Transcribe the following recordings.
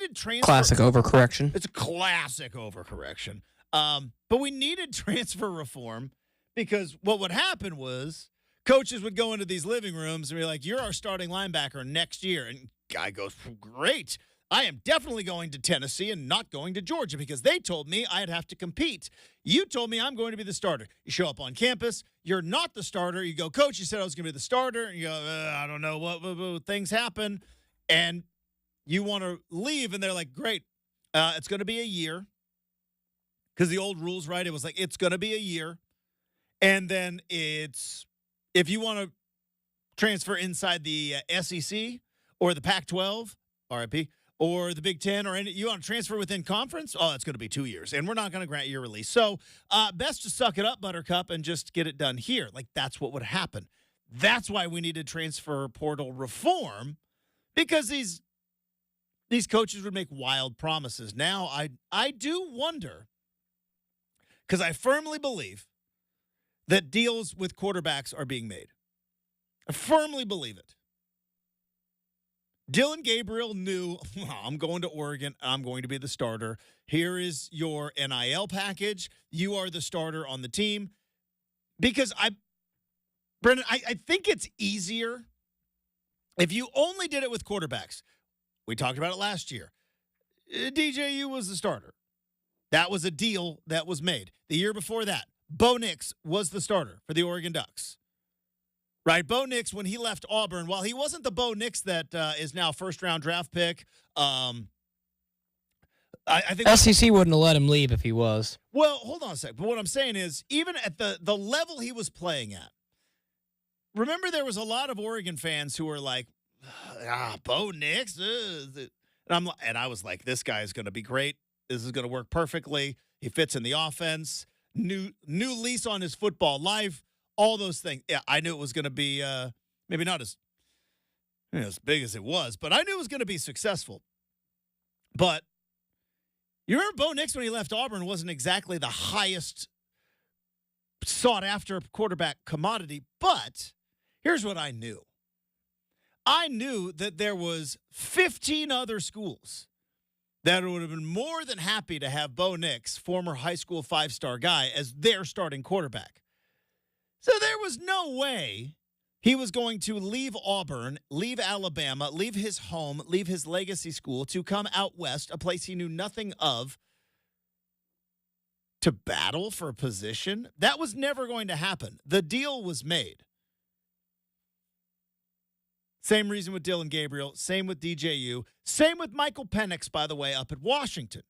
needed transfer. Classic overcorrection. It's a classic overcorrection. But we needed transfer reform because what would happen was coaches would go into these living rooms and be like, "You're our starting linebacker next year," and guy goes, "Great. I am definitely going to Tennessee and not going to Georgia because they told me I'd have to compete. You told me I'm going to be the starter." You show up on campus, you're not the starter. You go, "Coach, you said I was going to be the starter." And you go, "I don't know what things happen." And you want to leave, and they're like, "Great, it's going to be a year." Because the old rules, right? It was like, it's going to be a year. And then if you want to transfer inside the SEC or the Pac-12, RIP, or the Big Ten, or you want to transfer within conference, it's going to be 2 years, and we're not going to grant you a release. So best to suck it up, Buttercup, and just get it done here. Like, that's what would happen. That's why we needed transfer portal reform, because these coaches would make wild promises. Now, I do wonder, because I firmly believe that deals with quarterbacks are being made. I firmly believe it. Dylan Gabriel knew, I'm going to Oregon. I'm going to be the starter. Here is your NIL package. You are the starter on the team. Because Brenden, I think it's easier if you only did it with quarterbacks. We talked about it last year. DJU was the starter. That was a deal that was made. The year before that, Bo Nix was the starter for the Oregon Ducks. Right, Bo Nix, when he left Auburn, while he wasn't the Bo Nix that is now first-round draft pick, I think SEC wouldn't have let him leave if he was. Well, hold on a sec. But what I'm saying is, even at the level he was playing at, remember there was a lot of Oregon fans who were like, Bo Nix? And I was like, this guy is going to be great. This is going to work perfectly. He fits in the offense. New lease on his football life. All those things. Yeah, I knew it was going to be maybe not as big as it was, but I knew it was going to be successful. But you remember Bo Nix when he left Auburn wasn't exactly the highest sought-after quarterback commodity, but here's what I knew. I knew that there was 15 other schools that would have been more than happy to have Bo Nix, former high school five-star guy, as their starting quarterback. So there was no way he was going to leave Auburn, leave Alabama, leave his home, leave his legacy school to come out west, a place he knew nothing of, to battle for a position. That was never going to happen. The deal was made. Same reason with Dylan Gabriel, same with DJU, same with Michael Penix, by the way, up at Washington.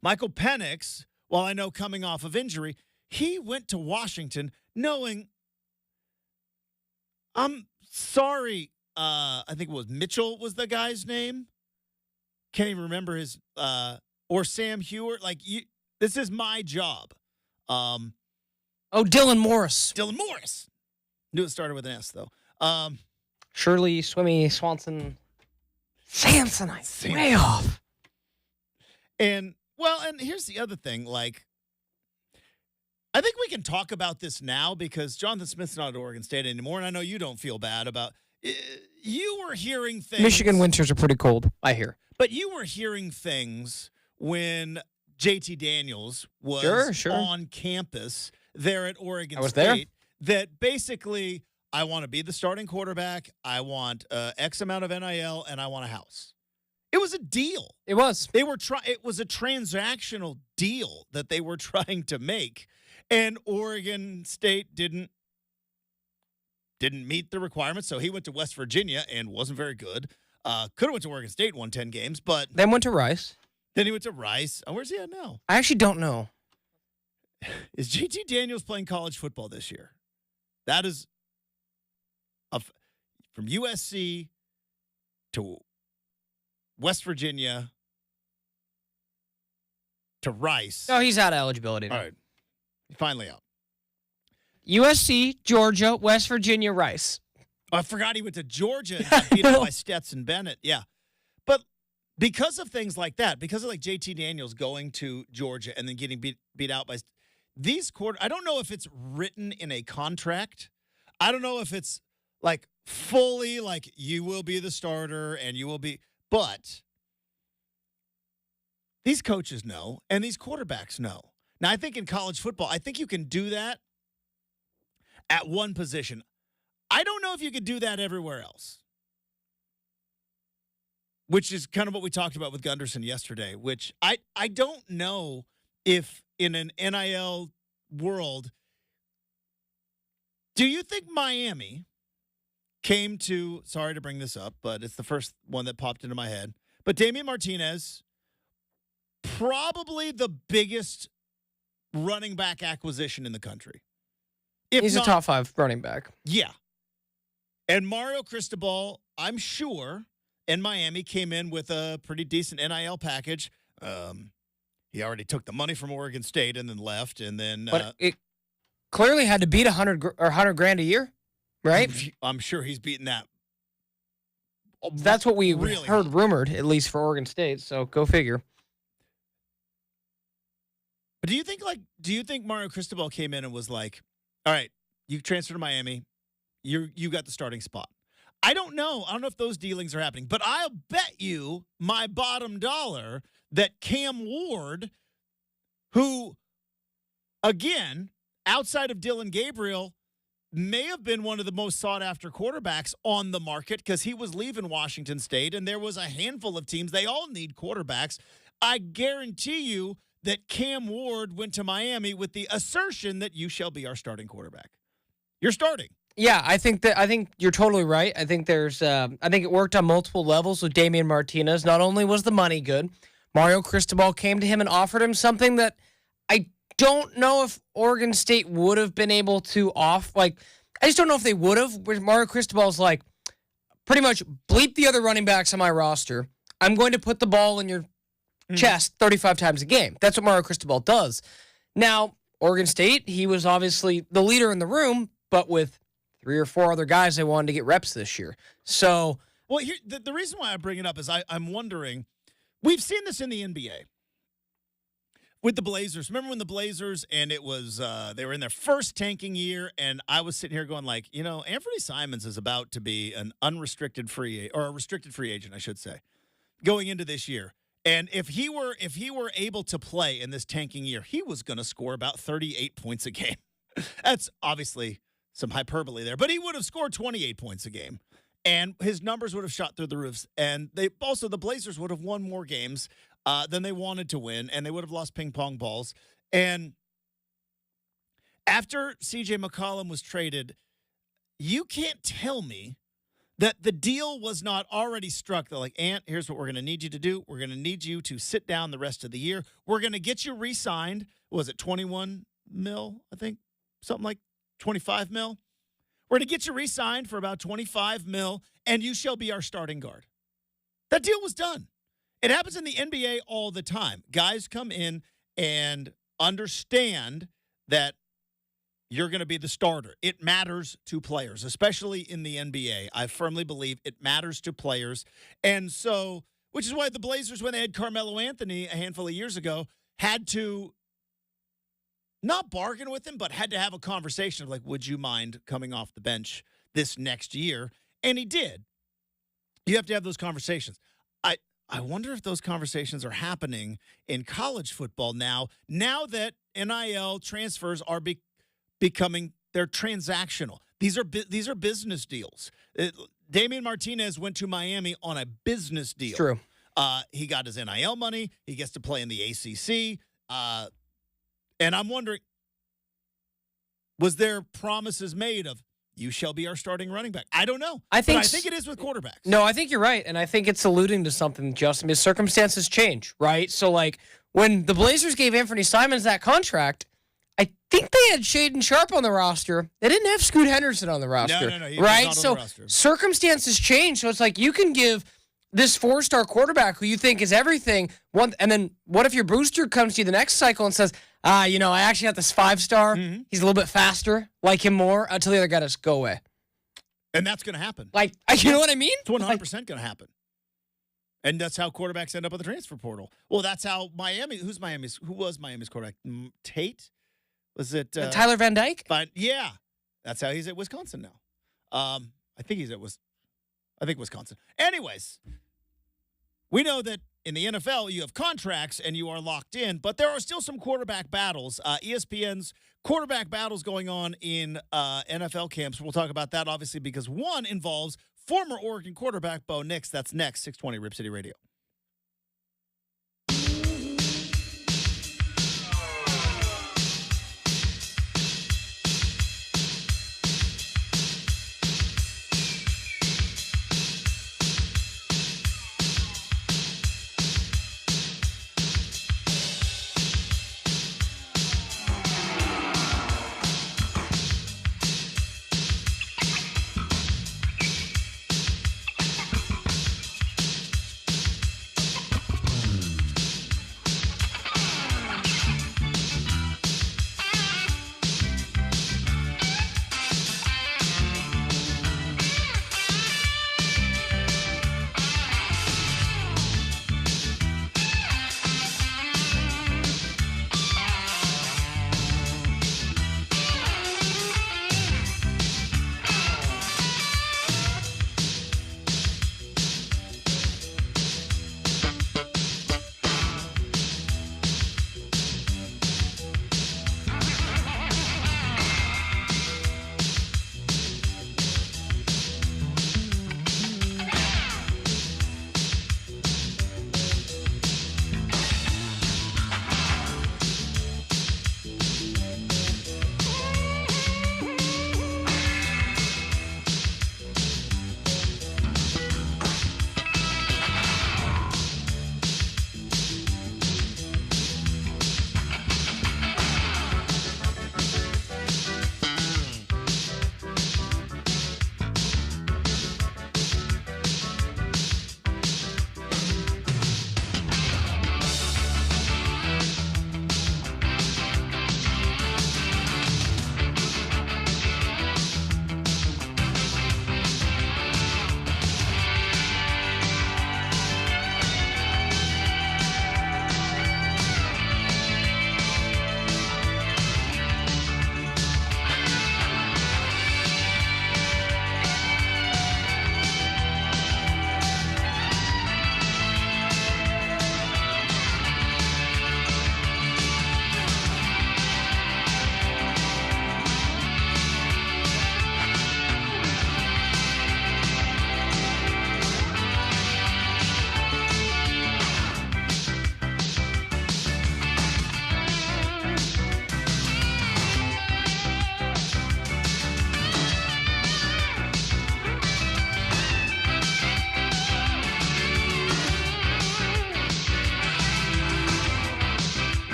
Michael Penix, while I know coming off of injury, he went to Washington knowing, I'm sorry, I think it was Mitchell was the guy's name. Can't even remember his, or Sam Hewart. Like, this is my job. Dylan Morris. Dylan Morris. Knew it started with an S, though. Shirley, Swimmy, Swanson, Samsonite. Way off. And here's the other thing, like, I think we can talk about this now because Jonathan Smith's not at Oregon State anymore, and I know you don't feel bad about you were hearing things. Michigan winters are pretty cold, I hear. But you were hearing things when JT Daniels was on campus there at Oregon State that basically, I want to be the starting quarterback, I want X amount of NIL, and I want a house. It was a deal. It was. It was a transactional deal that they were trying to make. And Oregon State didn't meet the requirements, so he went to West Virginia and wasn't very good. Could have went to Oregon State, won 10 games, but then went to Rice. Then he went to Rice. Oh, where's he at now? I actually don't know. Is JT Daniels playing college football this year? That is from USC to West Virginia to Rice. No, he's out of eligibility now. All right. Finally out. USC, Georgia, West Virginia, Rice. I forgot he went to Georgia and got beat up by Stetson Bennett. Yeah. But because of things like that, because of like JT Daniels going to Georgia and then getting beat out by these I don't know if it's written in a contract. I don't know if it's like fully like you will be the starter and you will be, but these coaches know and these quarterbacks know. Now, I think in college football, I think you can do that at one position. I don't know if you could do that everywhere else, which is kind of what we talked about with Gunderson yesterday, which I don't know if in an NIL world, do you think Miami came to, sorry to bring this up, but it's the first one that popped into my head, but Damian Martinez, probably the biggest running back acquisition in the country. He's a top 5 running back. Yeah. And Mario Cristobal, I'm sure, in Miami came in with a pretty decent NIL package. He already took the money from Oregon State and then left, and then. But it clearly had to beat $100 grand a year, right? I'm sure he's beaten that. That's what we really heard rumored, at least for Oregon State. So go figure. But do you think Mario Cristobal came in and was like, all right, you transfer to Miami, you got the starting spot? I don't know. I don't know if those dealings are happening, but I'll bet you my bottom dollar that Cam Ward, who, again, outside of Dylan Gabriel, may have been one of the most sought-after quarterbacks on the market because he was leaving Washington State, and there was a handful of teams. They all need quarterbacks. I guarantee you that Cam Ward went to Miami with the assertion that you shall be our starting quarterback. You're starting. Yeah, I think you're totally right. I think I think it worked on multiple levels with Damian Martinez. Not only was the money good, Mario Cristobal came to him and offered him something that I don't know if Oregon State would have been able to I just don't know if they would have. Where Mario Cristobal's like, pretty much bleep the other running backs on my roster. I'm going to put the ball in your chest 35 times a game. That's what Mario Cristobal does. Now, Oregon State, he was obviously the leader in the room, but with 3 or 4 other guys they wanted to get reps this year. So, well, here, the reason why I bring it up is I'm wondering, we've seen this in the NBA with the Blazers. Remember when the Blazers, and it was they were in their first tanking year, and I was sitting here going like, Anfernee Simons is about to be an a restricted free agent, I should say, going into this year. And if he were able to play in this tanking year, he was going to score about 38 points a game. That's obviously some hyperbole there, but he would have scored 28 points a game, and his numbers would have shot through the roofs. And the Blazers would have won more games than they wanted to win, and they would have lost ping pong balls. And after C.J. McCollum was traded, you can't tell me that the deal was not already struck. They're like, Ant, here's what we're going to need you to do. We're going to need you to sit down the rest of the year. We're going to get you re-signed. Was it 21 mil, I think? Something like 25 mil. We're going to get you re-signed for about 25 mil, and you shall be our starting guard. That deal was done. It happens in the NBA all the time. Guys come in and understand that you're going to be the starter. It matters to players, especially in the NBA. I firmly believe it matters to players. And so, which is why the Blazers, when they had Carmelo Anthony a handful of years ago, had to not bargain with him, but had to have a conversation of like, would you mind coming off the bench this next year? And he did. You have to have those conversations. I wonder if those conversations are happening in college football now that NIL transfers are becoming, they're transactional. These are business deals. Damian Martinez went to Miami on a business deal. True. He got his NIL money. He gets to play in the ACC. And I'm wondering, was there promises made of, you shall be our starting running back? I don't know. I think it is with quarterbacks. No, I think you're right. And I think it's alluding to something, Justin. His circumstances change, right? So, like, when the Blazers gave Anfernee Simons that contract, I think they had Shaden Sharp on the roster. They didn't have Scoot Henderson on the roster. No. Right? So, circumstances change. So, it's like you can give this 4-star quarterback who you think is everything, and then what if your booster comes to you the next cycle and says, I actually got this 5-star. Mm-hmm. He's a little bit faster, like him more, until the other guy just go away. And that's going to happen. Like, you know what I mean? It's 100% going to happen. And that's how quarterbacks end up in the transfer portal. Well, that's how who was Miami's quarterback? Tate? Was it? Tyler Van Dyke? But yeah, that's how he's at Wisconsin now. I think Wisconsin. Anyways, we know that in the NFL, you have contracts and you are locked in, but there are still some quarterback battles. ESPN's quarterback battles going on in NFL camps. We'll talk about that, obviously, because one involves former Oregon quarterback Bo Nix. That's next, 620 Rip City Radio.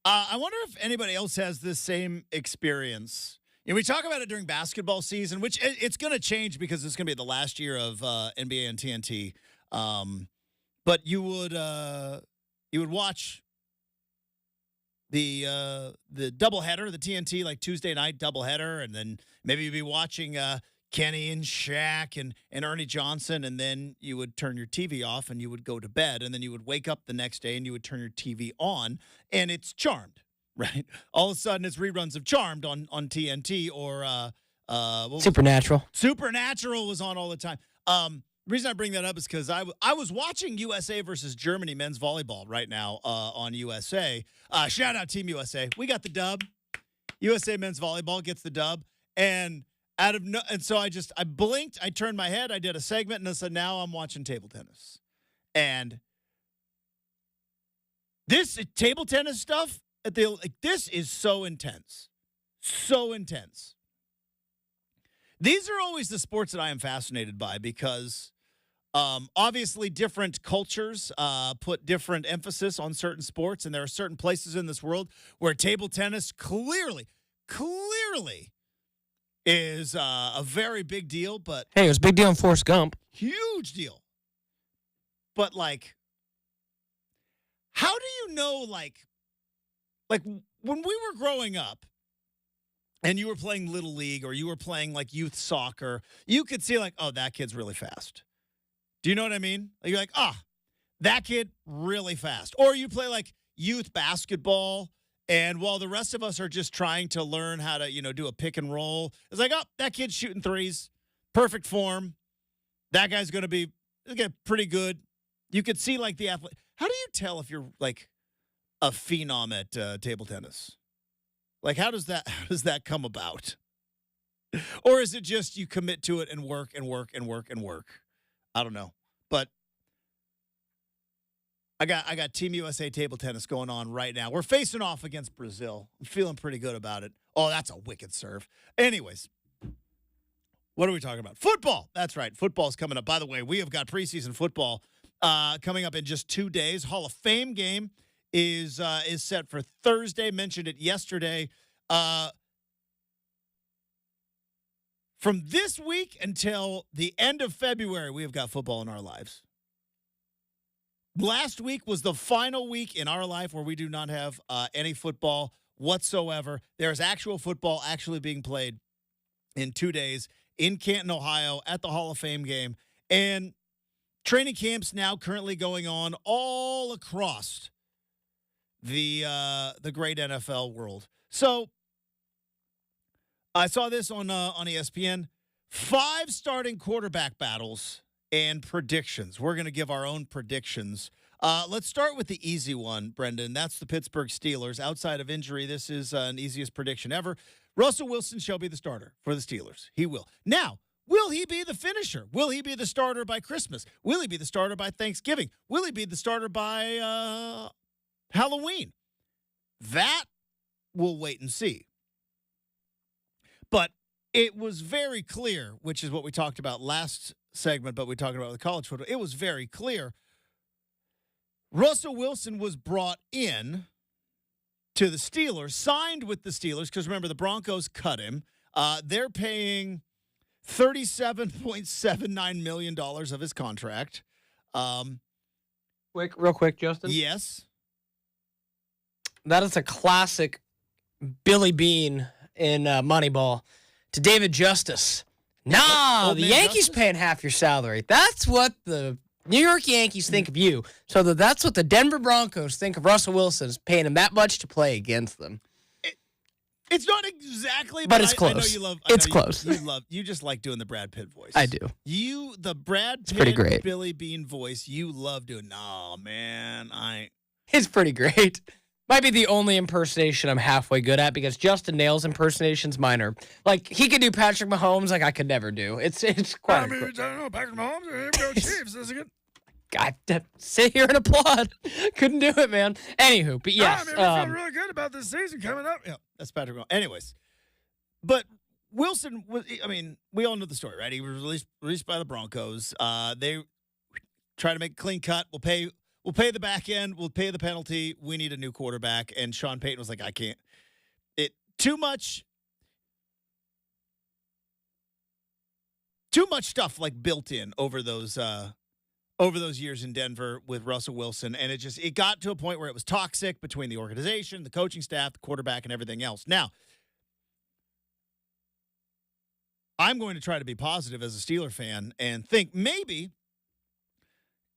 I wonder if anybody else has this same experience. We talk about it during basketball season, which it's going to change because it's going to be the last year of NBA and TNT. But you would watch the doubleheader, the TNT like Tuesday night doubleheader, and then maybe you'd be watching Kenny and Shaq and Ernie Johnson, and then you would turn your TV off and you would go to bed, and then you would wake up the next day and you would turn your TV on, and it's Charmed, right? All of a sudden, it's reruns of Charmed on TNT or Supernatural. Supernatural was on all the time. The reason I bring that up is because I was watching USA versus Germany men's volleyball right now on USA. Shout out Team USA. We got the dub. USA men's volleyball gets the dub. And so I blinked, I turned my head, I did a segment, and I said, now I'm watching table tennis. And this table tennis stuff this is so intense. So intense. These are always the sports that I am fascinated by because obviously different cultures put different emphasis on certain sports, and there are certain places in this world where table tennis clearly is a very big deal. But hey, it was a big deal in Forrest Gump. Huge deal. But like, how do you know like when we were growing up, and you were playing Little League or you were playing like youth soccer, you could see like, oh, that kid's really fast. Do you know what I mean? Like, you're like, that kid really fast. Or you play like youth basketball, and while the rest of us are just trying to learn how to, do a pick and roll, it's like, oh, that kid's shooting threes, perfect form. That guy's going to be pretty good. You could see like the athlete. How do you tell if you're like a phenom at table tennis? Like, how does that come about? Or is it just you commit to it and work and work and work and work? I don't know. But I got Team USA table tennis going on right now. We're facing off against Brazil. I'm feeling pretty good about it. Oh, that's a wicked serve. Anyways, what are we talking about? Football. That's right. Football's coming up. By the way, we have got preseason football coming up in just 2 days. Hall of Fame game is set for Thursday. Mentioned it yesterday. From this week until the end of February, we have got football in our lives. Last week was the final week in our life where we do not have any football whatsoever. There's actual football actually being played in 2 days in Canton, Ohio at the Hall of Fame game. And training camps now currently going on all across the great NFL world. So I saw this on ESPN. 5 starting quarterback battles and predictions. We're going to give our own predictions. Let's start with the easy one, Brenden. That's the Pittsburgh Steelers. Outside of injury, this is an easiest prediction ever. Russell Wilson shall be the starter for the Steelers. He will. Now, will he be the finisher? Will he be the starter by Christmas? Will he be the starter by Thanksgiving? Will he be the starter by Halloween? That we'll wait and see. But it was very clear, which is what we talked about last segment, but we talked about the college football. It was very clear. Russell Wilson was brought in to the Steelers, signed with the Steelers, because remember, the Broncos cut him. They're paying $37.79 million of his contract. Real quick, Justin. Yes. That is a classic Billy Bean in Moneyball to David Justice. Nah, the Yankees paying half your salary. That's what the New York Yankees think of you. So that's what the Denver Broncos think of Russell Wilson, is paying him that much to play against them. It's not exactly, but it's close. I know you love. It's close. You just like doing the Brad Pitt voice. I do. The Brad Pitt, pretty great. Billy Bean voice. You love doing. No, man, It's pretty great. Might be the only impersonation I'm halfway good at, because Justin nails impersonations. Mine are like, he could do Patrick Mahomes like I could never do. It's quite. I don't know, Patrick Mahomes. Here we go, Chiefs. This is good. I sit here and applaud. Couldn't do it, man. Anywho, but yes. I feel really good about this season coming up. Yeah, that's Patrick Mahomes. Anyways, but Wilson was. I mean, we all know the story, right? He was released by the Broncos. They try to make a clean cut. we'll pay the back end. We'll pay the penalty. We need a new quarterback. And Sean Payton was like, I can't. Too much stuff like built in over those years in Denver with Russell Wilson. And it got to a point where it was toxic between the organization, the coaching staff, the quarterback, and everything else. Now, I'm going to try to be positive as a Steeler fan and think maybe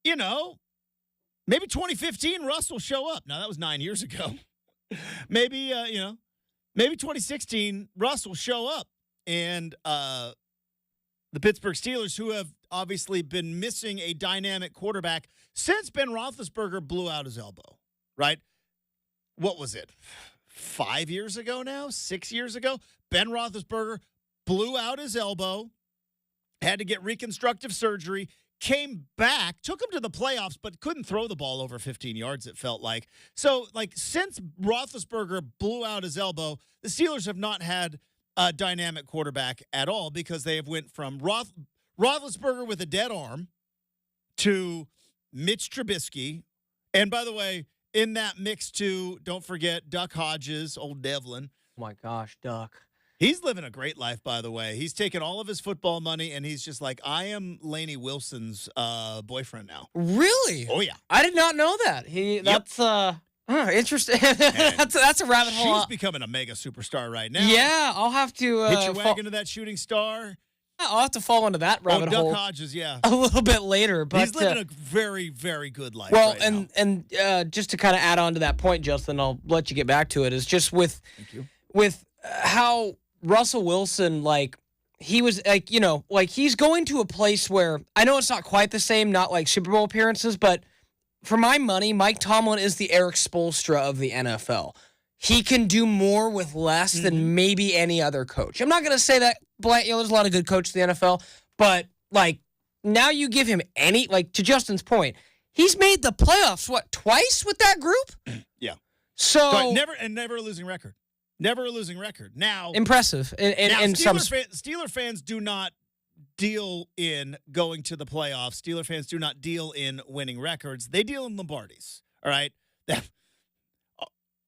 2015 Russ will show up. Now, that was 9 years ago. Maybe 2016 Russ will show up. And the Pittsburgh Steelers, who have obviously been missing a dynamic quarterback since Ben Roethlisberger blew out his elbow, right? What was it? 5 years ago now? 6 years ago? Ben Roethlisberger blew out his elbow, had to get reconstructive surgery, came back, took him to the playoffs, but couldn't throw the ball over 15 yards, it felt like. So, since Roethlisberger blew out his elbow, the Steelers have not had a dynamic quarterback at all because they have went from Roethlisberger with a dead arm to Mitch Trubisky. And by the way, in that mix too, don't forget Duck Hodges, old Devlin. Oh my gosh, Duck. He's living a great life, by the way. He's taken all of his football money, and he's just like, I am Lainey Wilson's boyfriend now. Really? Oh, yeah. I did not know that. That's interesting. that's a rabbit hole. She's becoming a mega superstar right now. Yeah, I'll have to hitch your wagon to that shooting star. I'll have to fall into that rabbit hole. Duck Hodges, yeah. A little bit later, but he's living a very, very good life. Well, right and just to kind of add on to that point, Justin, I'll let you get back to it. Is just with how Russell Wilson, he was he's going to a place where I know it's not quite the same, not like Super Bowl appearances, but for my money, Mike Tomlin is the Eric Spoelstra of the NFL. He can do more with less than maybe any other coach. I'm not going to say that there's a lot of good coaches in the NFL, but now you give him to Justin's point, he's made the playoffs, twice with that group? Yeah. So never a losing record. Never a losing record. Now, impressive. Steeler fans do not deal in going to the playoffs. Steeler fans do not deal in winning records. They deal in Lombardis. All right.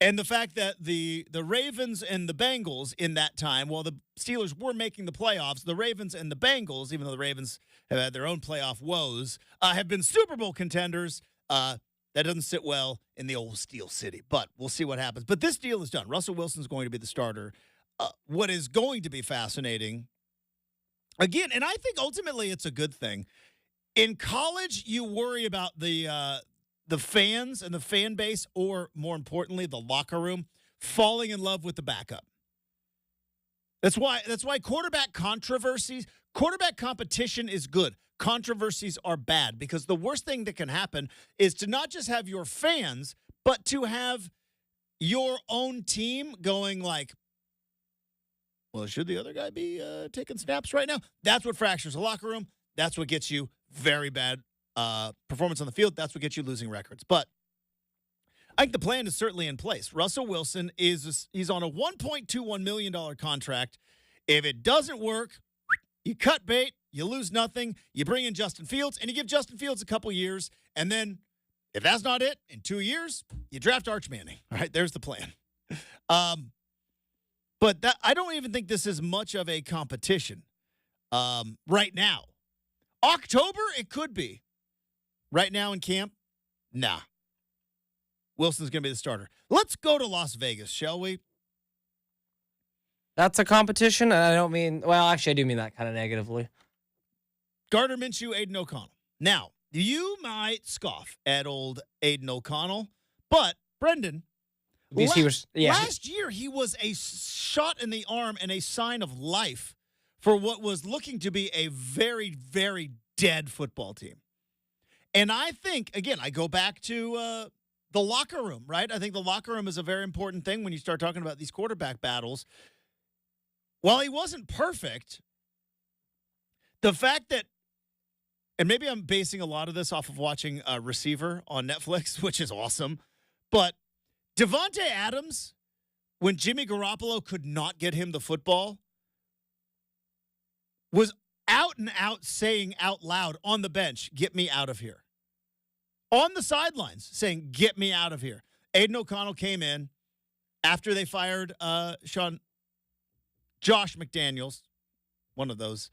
And the fact that the Ravens and the Bengals in that time, while the Steelers were making the playoffs, the Ravens and the Bengals, even though the Ravens have had their own playoff woes, have been Super Bowl contenders. That doesn't sit well in the old Steel City, but we'll see what happens. But this deal is done. Russell Wilson's going to be the starter. What is going to be fascinating, again, and I think ultimately it's a good thing. In college, you worry about the fans and the fan base, or more importantly, the locker room, falling in love with the backup. That's why quarterback competition is good. Controversies are bad, because the worst thing that can happen is to not just have your fans, but to have your own team going well, should the other guy be taking snaps right now? That's what fractures the locker room. That's what gets you very bad performance on the field. That's what gets you losing records. But I think the plan is certainly in place. Russell Wilson he's on a $1.21 million contract. If it doesn't work, you cut bait. You lose nothing. You bring in Justin Fields, and you give Justin Fields a couple years. And then, if that's not it, in 2 years, you draft Arch Manning. All right, there's the plan. But I don't even think this is much of a competition right now. October, it could be. Right now in camp, nah. Wilson's going to be the starter. Let's go to Las Vegas, shall we? That's a competition, and I don't mean, well, actually, I do mean that kind of negatively. Gardner Minshew, Aiden O'Connell. Now, you might scoff at old Aiden O'Connell, but Brenden, last year he was a shot in the arm and a sign of life for what was looking to be a very, very dead football team. And I think, again, I go back to the locker room, right? I think the locker room is a very important thing when you start talking about these quarterback battles. While he wasn't perfect, the fact that, and maybe I'm basing a lot of this off of watching Receiver on Netflix, which is awesome, but Devontae Adams, when Jimmy Garoppolo could not get him the football, was out and out saying out loud on the bench, "Get me out of here." on the sidelines saying, "Get me out of here." Aiden O'Connell came in after they fired Josh McDaniels, one of those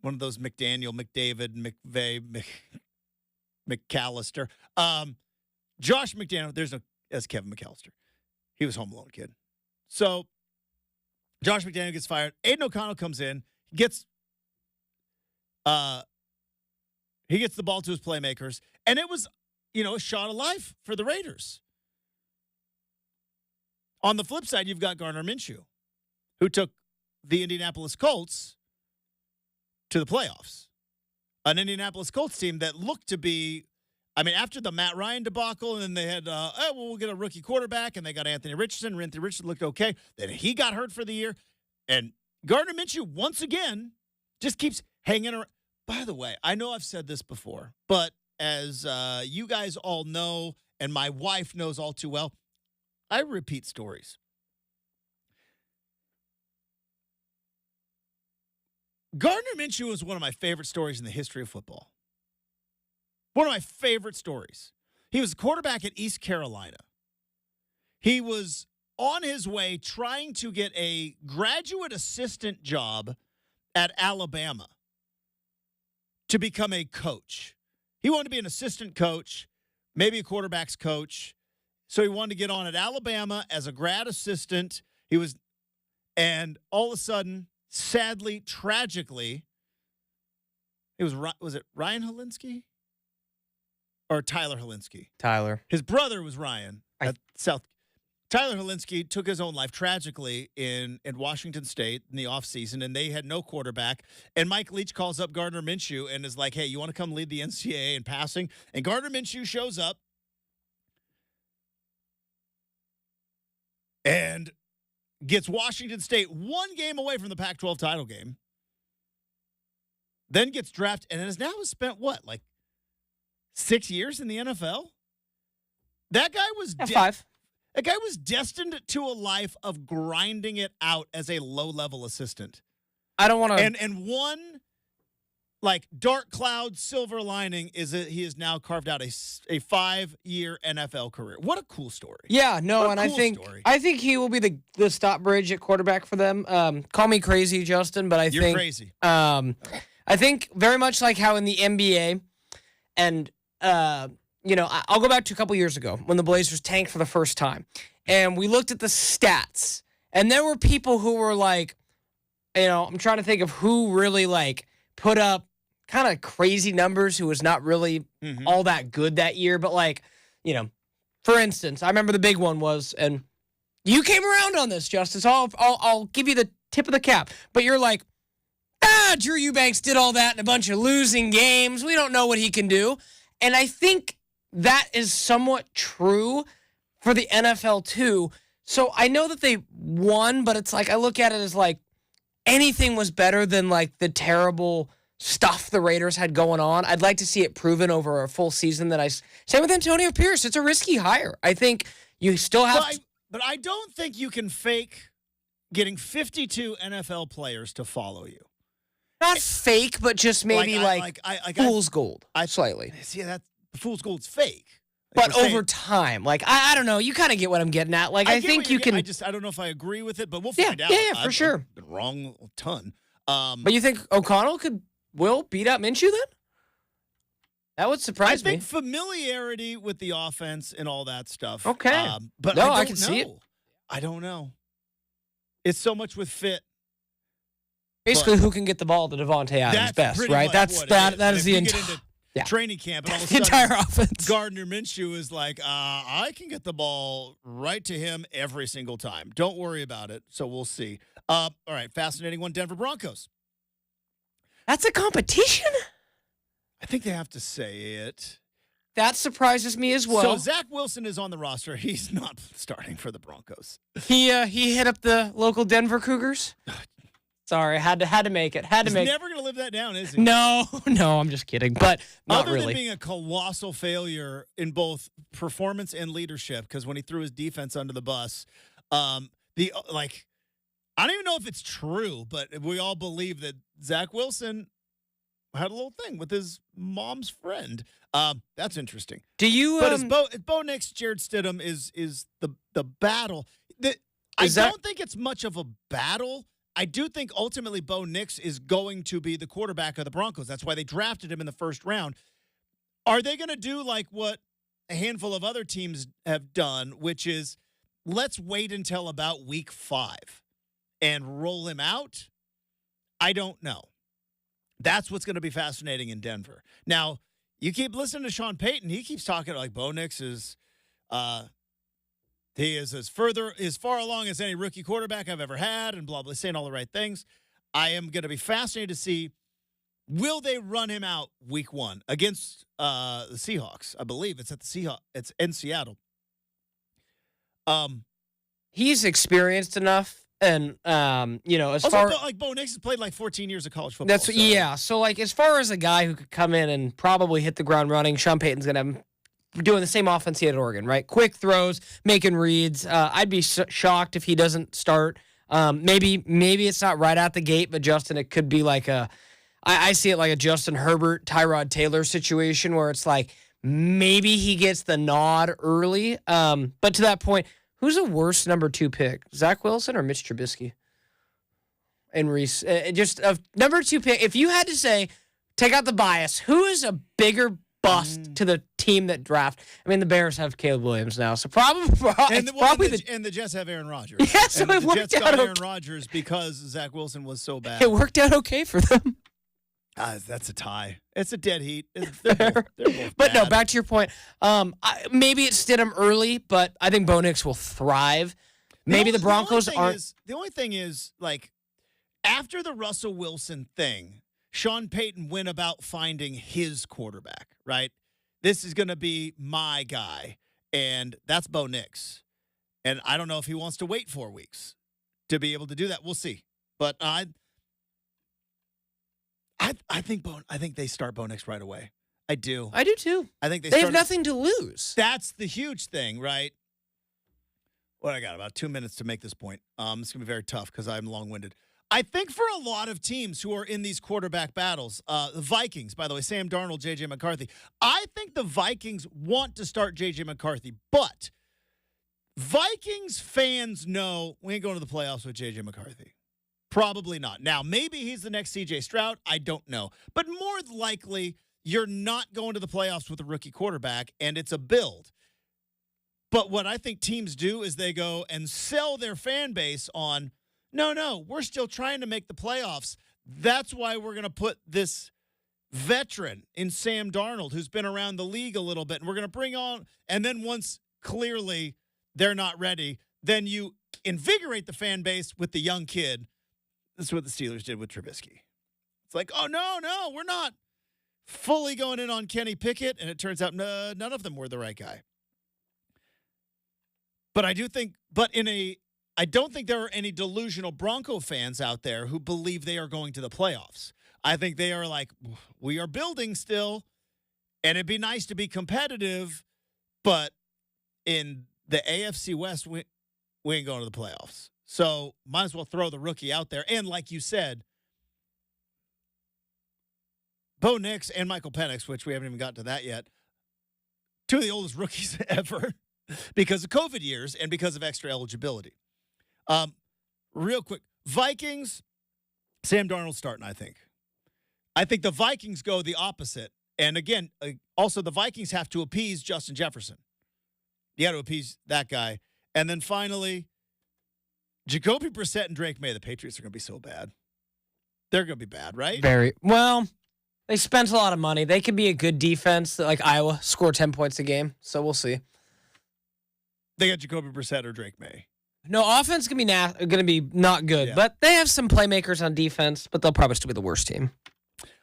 McDaniel, McDavid, McVeigh, McAllister. Josh McDaniel, as Kevin McAllister. He was Home Alone kid. So Josh McDaniel gets fired. Aiden O'Connell comes in, gets the ball to his playmakers, and it was, a shot of life for the Raiders. On the flip side, you've got Gardner Minshew, who took the Indianapolis Colts to the playoffs. An Indianapolis Colts team that looked to be, after the Matt Ryan debacle, and then they had, we'll get a rookie quarterback, and they got Anthony Richardson. Anthony Richardson looked okay. Then he got hurt for the year. And Gardner Minshew, once again, just keeps hanging around. By the way, I know I've said this before, but as you guys all know, and my wife knows all too well, I repeat stories. Gardner Minshew is one of my favorite stories in the history of football. One of my favorite stories. He was a quarterback at East Carolina. He was on his way trying to get a graduate assistant job at Alabama to become a coach. He wanted to be an assistant coach, maybe a quarterback's coach. So he wanted to get on at Alabama as a grad assistant. And all of a sudden, sadly, tragically, was it Ryan Helinski? Or Tyler Helinski? Tyler. His brother was Ryan at South. Tyler Helinski took his own life tragically in Washington State in the offseason, and they had no quarterback. And Mike Leach calls up Gardner Minshew and is like, "Hey, you want to come lead the NCAA in passing?" And Gardner Minshew shows up and gets Washington State one game away from the Pac-12 title game. Then gets drafted and has now spent 6 years in the NFL? That guy was 5. That guy was destined to a life of grinding it out as a low-level assistant. I don't want to. And one dark cloud silver lining is that he has now carved out a 5-year NFL career. What a cool story. Yeah, no, and story. I think he will be the stop bridge at quarterback for them. Call me crazy, Justin, but You're crazy. I think very much like how in the NBA, and I'll go back to a couple years ago when the Blazers tanked for the first time, and we looked at the stats, and there were people who were like, I'm trying to think of who really put up kind of crazy numbers, who was not really all that good that year. But for instance, I remember the big one was, and you came around on this, Justin, so I'll give you the tip of the cap. But you're like, Drew Eubanks did all that in a bunch of losing games. We don't know what he can do. And I think that is somewhat true for the NFL too. So I know that they won, but it's I look at it as anything was better than the terrible stuff the Raiders had going on. I'd like to see it proven over a full season. Same with Antonio Pierce. It's a risky hire. I think you still have but I don't think you can fake getting 52 NFL players to follow you. Not fake, but just maybe fool's gold. Slightly. See, that fool's gold's fake. But over time, I don't know. You kind of get what I'm getting at. I think you can. I don't know if I agree with it, but we'll find out. Yeah, for sure. I've been wrong a ton. But you think O'Connell will beat up Minshew then? That would surprise me. I think familiarity with the offense and all that stuff. Okay. But no, I can see it. I don't know. It's so much with fit. Basically, who can get the ball to Devontae Adams best, right? That is the entire training camp. And all of a the sudden, entire offense. Gardner Minshew is I can get the ball right to him every single time. Don't worry about it. So we'll see. All right, fascinating one. Denver Broncos. That's a competition? I think they have to say it. That surprises me as well. So Zach Wilson is on the roster. He's not starting for the Broncos. He hit up the local Denver Cougars. Sorry, had to make it. He's never going to live that down, is he? No, I'm just kidding. But not Other really. than being a colossal failure in both performance and leadership, because when he threw his defense under the bus, I don't even know if it's true, but we all believe that Zach Wilson had a little thing with his mom's friend. That's interesting. Do you? But it's Bo Nix, Jared Stidham is the battle. I don't think it's much of a battle. I do think ultimately Bo Nix is going to be the quarterback of the Broncos. That's why they drafted him in the first round. Are they going to do like what a handful of other teams have done, which is let's wait until about week 5 and roll him out? I don't know. That's what's going to be fascinating in Denver. Now, you keep listening to Sean Payton. He keeps talking like Bo Nix is he is as far along as any rookie quarterback I've ever had and blah, blah, saying all the right things. I am going to be fascinated to see, will they run him out week 1 against the Seahawks? I believe it's at the Seahawks. It's in Seattle. He's experienced enough. And, as also, far like Bo Nix has played like 14 years of college football. So like as far as a guy who could come in and probably hit the ground running, Sean Payton's going to have doing the same offense he had at Oregon, right? Quick throws, making reads. I'd be shocked if he doesn't start. Maybe it's not right out the gate, but Justin, it could be like I see it like a Justin Herbert, Tyrod Taylor situation where it's like maybe he gets the nod early. But to that point, who's a worse number 2 pick, Zach Wilson or Mitch Trubisky? And Reese, just a number 2 pick. If you had to say, take out the bias, who is a bigger bust to the team that draft? I mean, the Bears have Caleb Williams now, so probably and the Jets have Aaron Rodgers. Yeah, so and the Jets got Aaron Rodgers because Zach Wilson was so bad. It worked out okay for them. That's a tie. It's a dead heat. They're both but bad. no, back to your point. Maybe it Stidham early, but I think Bo Nix will thrive. Maybe the Broncos aren't. The only thing is, like, after the Russell Wilson thing, Sean Payton went about finding his quarterback, right? This is going to be my guy, and that's Bo Nix. And I don't know if he wants to wait 4 weeks to be able to do that. We'll see. But I think they start Bo Nix right away. I do. I do too. I think they have nothing to lose. That's the huge thing, right? What I got about 2 minutes to make this point. It's gonna be very tough because I'm long-winded. I think for a lot of teams who are in these quarterback battles, the Vikings, by the way, Sam Darnold, J.J. McCarthy. I think the Vikings want to start J.J. McCarthy, but Vikings fans know we ain't going to the playoffs with J.J. McCarthy. Probably not. Now, maybe he's the next C.J. Stroud. I don't know. But more likely, you're not going to the playoffs with a rookie quarterback, and it's a build. But what I think teams do is they go and sell their fan base on, no, we're still trying to make the playoffs. That's why we're going to put this veteran in Sam Darnold, who's been around the league a little bit, and we're going to bring on, and then once clearly they're not ready, then you invigorate the fan base with the young kid. This is what the Steelers did with Trubisky. It's like, oh, no, we're not fully going in on Kenny Pickett, and it turns out none of them were the right guy. But I don't think there are any delusional Bronco fans out there who believe they are going to the playoffs. I think they are like, we are building still, and it'd be nice to be competitive, but in the AFC West, we ain't going to the playoffs. So might as well throw the rookie out there. And like you said, Bo Nix and Michael Penix, which we haven't even gotten to that yet, 2 of the oldest rookies ever because of COVID years and because of extra eligibility. Real quick, Vikings, Sam Darnold starting, I think. I think the Vikings go the opposite. And again, also the Vikings have to appease Justin Jefferson. You got to appease that guy. And then finally, Jacoby Brissett and Drake May, the Patriots are going to be so bad. They're going to be bad, right? Very. Well, they spent a lot of money. They could be a good defense, like Iowa, score 10 points a game. So we'll see. They got Jacoby Brissett or Drake May. No, offense going to be not good, Yeah. but they have some playmakers on defense, but they'll probably still be the worst team.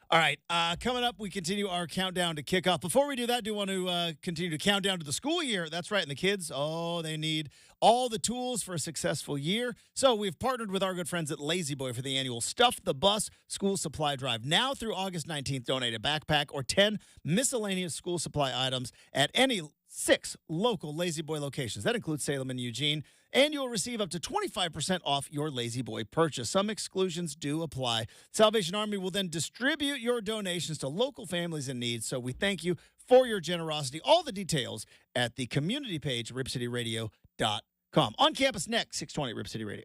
All right, coming up, we continue our countdown to kickoff. Before we do that, I do want to continue to count down to the school year. That's right, and the kids, they need all the tools for a successful year. So we've partnered with our good friends at Lazy Boy for the annual Stuff the Bus School Supply Drive. Now through August 19th, donate a backpack or 10 miscellaneous school supply items at any 6 local Lazy Boy locations. That includes Salem and Eugene. and you'll receive up to 25% off your Lazy Boy purchase. Some exclusions do apply. Salvation Army will then distribute your donations to local families in need, so we thank you for your generosity. All the details at the community page, ripcityradio.com. On campus next, 620 Rip City Radio.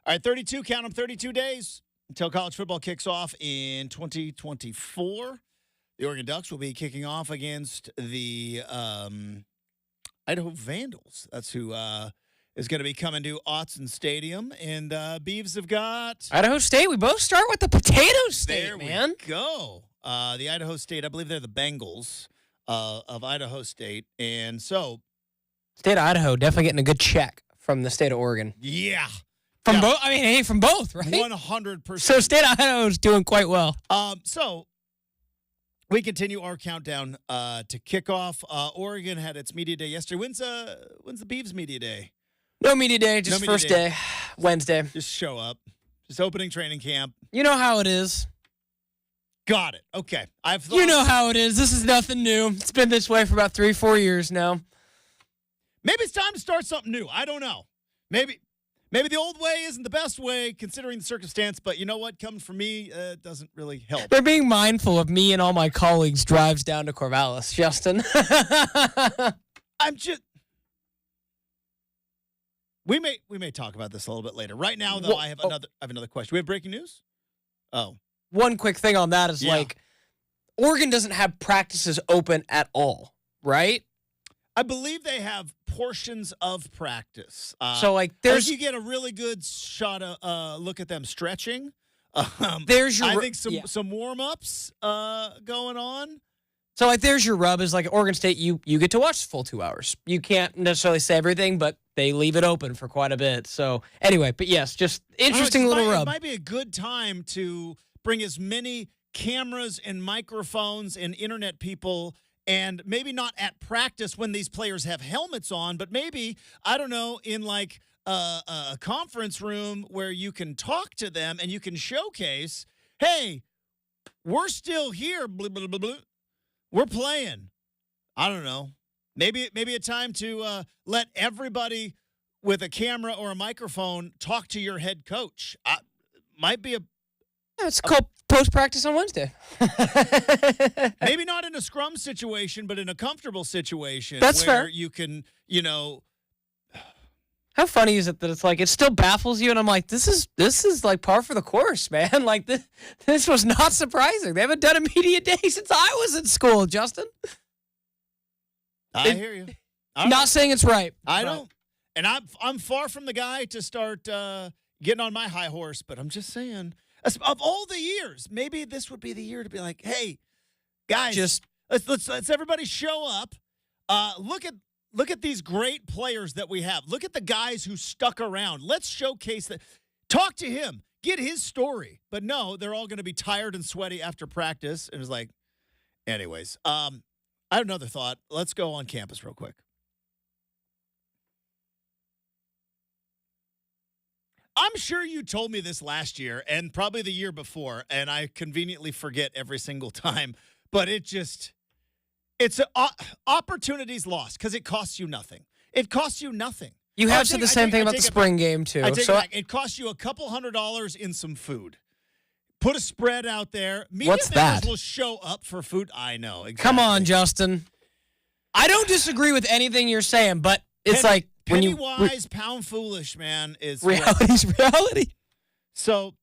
All right, 32, count them, 32 days until college football kicks off in 2024. The Oregon Ducks will be kicking off against the Idaho Vandals. That's who is going to be coming to Autzen Stadium. And Beavs have got Idaho State. We both start with the potato state, there man. we go. The Idaho State, I believe they're the Bengals of Idaho State. And so State of Idaho definitely getting a good check from the state of Oregon. yeah. From both. I mean, hey, from both, right? 100%. So State of Idaho is doing quite well. So we continue our countdown to kickoff. Oregon had its media day yesterday. When's the Beavs media day? No media day, just No media first day. day, Wednesday. Just show up. Just opening training camp. You know how it is. Got it. Okay. You know how it is. This is nothing new. It's been this way for about 3-4 years now. Maybe it's time to start something new. I don't know. Maybe the old way isn't the best way considering the circumstance, but you know what? Coming from me, it doesn't really help. They're being mindful of me and all my colleagues' drives down to Corvallis, Justin. I'm just. We may talk about this a little bit later. Right now, though, I have another question. We have breaking news? Oh. One quick thing on that is Oregon doesn't have practices open at all, right? I believe they have portions of practice. So there's you get a really good shot of look at them stretching. There's your I think some warm-ups going on. So there's your rub is Oregon State, you get to watch the full 2 hours. You can't necessarily say everything, but they leave it open for quite a bit. So anyway, but yes, just interesting little rub. It might be a good time to bring as many cameras and microphones and internet people, and maybe not at practice when these players have helmets on, but maybe, I don't know, in a conference room where you can talk to them and you can showcase, hey, we're still here, blah, blah, blah, blah. We're playing. I don't know. Maybe a time to let everybody with a camera or a microphone talk to your head coach. Might be it's called post-practice on Wednesday. Maybe not in a scrum situation, but in a comfortable situation. That's where fair. You can, How funny is it that it's it still baffles you, and I'm like, this is par for the course, man. This was not surprising. They haven't done a media day since I was in school, Justin. I hear you. Not saying it's right. I don't. And I'm far from the guy to start getting on my high horse, but I'm just saying, of all the years, maybe this would be the year to be like, hey, guys, let's everybody show up. Look at these great players that we have. Look at the guys who stuck around. Let's showcase that. Talk to him. Get his story. But no, they're all going to be tired and sweaty after practice. And it's anyways. I have another thought. Let's go on campus real quick. I'm sure you told me this last year and probably the year before, and I conveniently forget every single time. But it's opportunities lost because it costs you nothing. It costs you nothing. You have said the same thing about the spring game, too. It costs you a couple $100 in some food. Put a spread out there. What's that? Will show up for food. I know. Exactly. Come on, Justin. I don't disagree with anything you're saying, but it's penny wise, pound foolish, man. Is reality's reality. So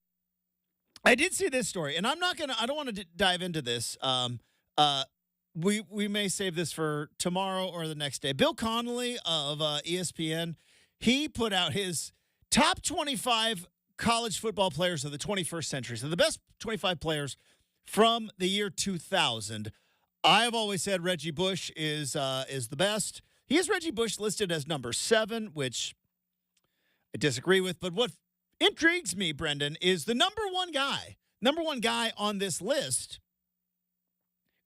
I did see this story, and I don't want to dive into this. We may save this for tomorrow or the next day. Bill Connolly of ESPN, he put out his top 25 college football players of the 21st century. So the best 25 players from the year 2000. I have always said Reggie Bush is the best. He has Reggie Bush listed as number 7, which I disagree with. But what intrigues me, Brenden, is the number one guy on this list.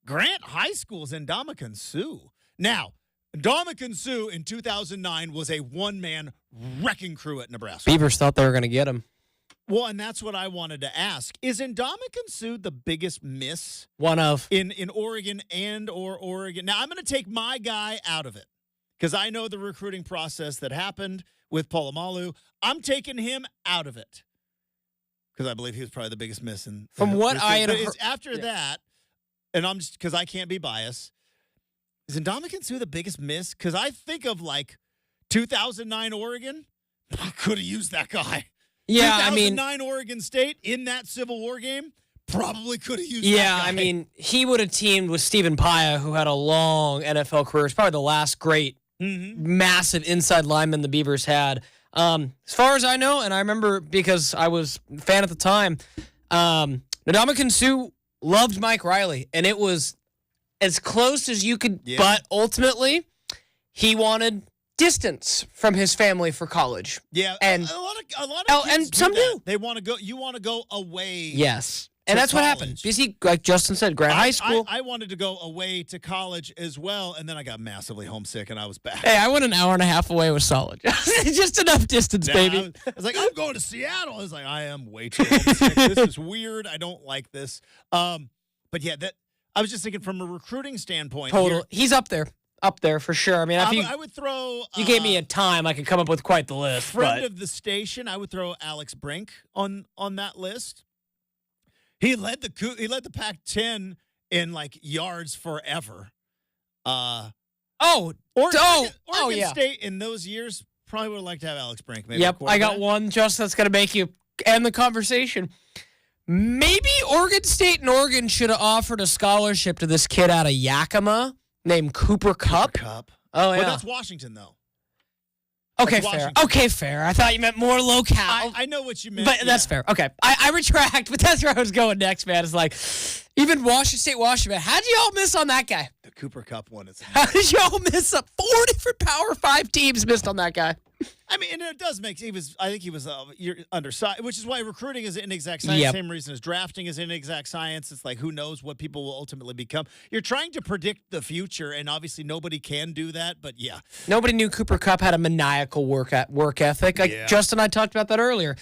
Grant High School's Ndamukong Suh. Now, Ndamukong Suh in 2009 was a one-man wrecking crew at Nebraska. Beavers thought they were going to get him. Well, and that's what I wanted to ask. Is Ndamukong Suh the biggest miss? One of. In Oregon or Oregon? Now, I'm going to take my guy out of it because I know the recruiting process that happened with Polamalu. I'm taking him out of it because I believe he was probably the biggest miss. From what I had heard. After that, and I'm just because I can't be biased, is Ndamukong Suh the biggest miss? Because I think of 2009 Oregon. I could have used that guy. Yeah, I mean, 2009 Oregon State in that Civil War game probably could have used yeah, that guy. I mean, he would have teamed with Stephen Paya, who had a long NFL career. It's probably the last great, massive inside lineman the Beavers had. As far as I know, and I remember because I was a fan at the time, Ndamukong Suh loved Mike Riley, and it was as close as you could, but ultimately, he wanted distance from his family for college. Yeah, and a lot of kids and some do. That. do. They want to go. You want to go away. Yes. And that's college. what happened. Because he, like Justin said, Grant High School. I wanted to go away to college as well, and then I got massively homesick, and I was back. Hey, I went an hour and a half away with solid. Just enough distance, baby. I was like, I'm going to Seattle. I was like, I am way too homesick. This is weird. I don't like this. But yeah, I was just thinking from a recruiting standpoint. Total. He's up there. Up there for sure. I mean, I would throw. You gave me a time, I could come up with quite the list. Friend of the station, I would throw Alex Brink on that list. He led the Pac-10 in like yards forever. Oregon State in those years probably would have liked to have Alex Brink. Maybe yep, I got one just that's going to make you end the conversation. Maybe Oregon State and Oregon should have offered a scholarship to this kid out of Yakima named Cooper Kupp. Oh, yeah. But that's Washington, though. Okay, fair. Okay, fair. I thought you meant more locale. I know what you meant. But that's fair. Okay. I retract, but that's where I was going next, man. It's like, even Washington, how'd you all miss on that guy? The Cooper Kupp one is. How did y'all miss up? 4 different Power 5 teams missed on that guy. I mean, and it does make I think he was you're undersized, which is why recruiting is inexact science. Yep. Same reason as drafting is inexact science. It's like who knows what people will ultimately become. You're trying to predict the future, and obviously nobody can do that. But yeah, nobody knew Cooper Kupp had a maniacal work ethic. Like Justin and I talked about that earlier.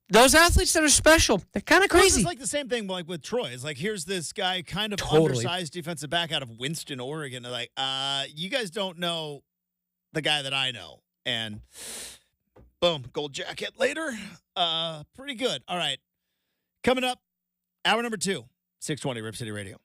Those athletes that are special, they're kind of crazy. It's like the same thing like with Troy. It's like, here's this guy kind of undersized defensive back out of Winston, Oregon. They're like, you guys don't know the guy that I know. And boom, gold jacket later. Pretty good. All right. Coming up, hour number 2, 620 Rip City Radio.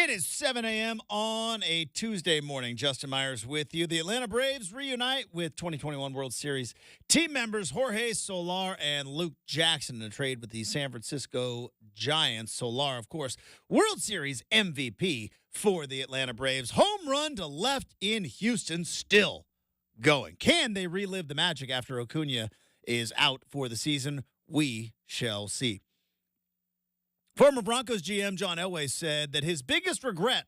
It is 7 a.m. on a Tuesday morning. Justin Myers with you. The Atlanta Braves reunite with 2021 World Series team members Jorge Soler and Luke Jackson in a trade with the San Francisco Giants. Soler, of course, World Series MVP for the Atlanta Braves. Home run to left in Houston, still going. Can they relive the magic after Acuna is out for the season? We shall see. Former Broncos GM John Elway said that his biggest regret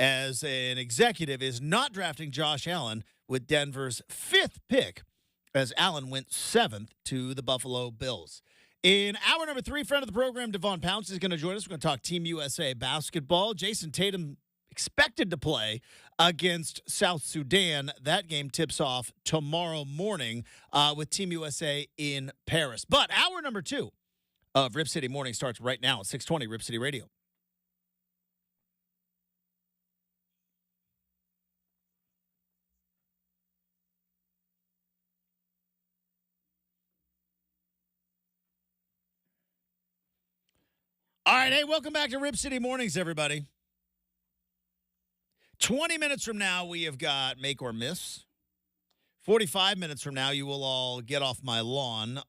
as an executive is not drafting Josh Allen with Denver's 5th pick, as Allen went 7th to the Buffalo Bills. In hour number 3, friend of the program, Devon Pouncey is going to join us. We're going to talk Team USA basketball. Jason Tatum expected to play against South Sudan. That game tips off tomorrow morning with Team USA in Paris. But hour number 2 of Rip City Morning starts right now at 620 Rip City Radio. All right, hey, welcome back to Rip City Mornings, everybody. 20 minutes from now, we have got Make or Miss. 45 minutes from now, you will all get off my lawn.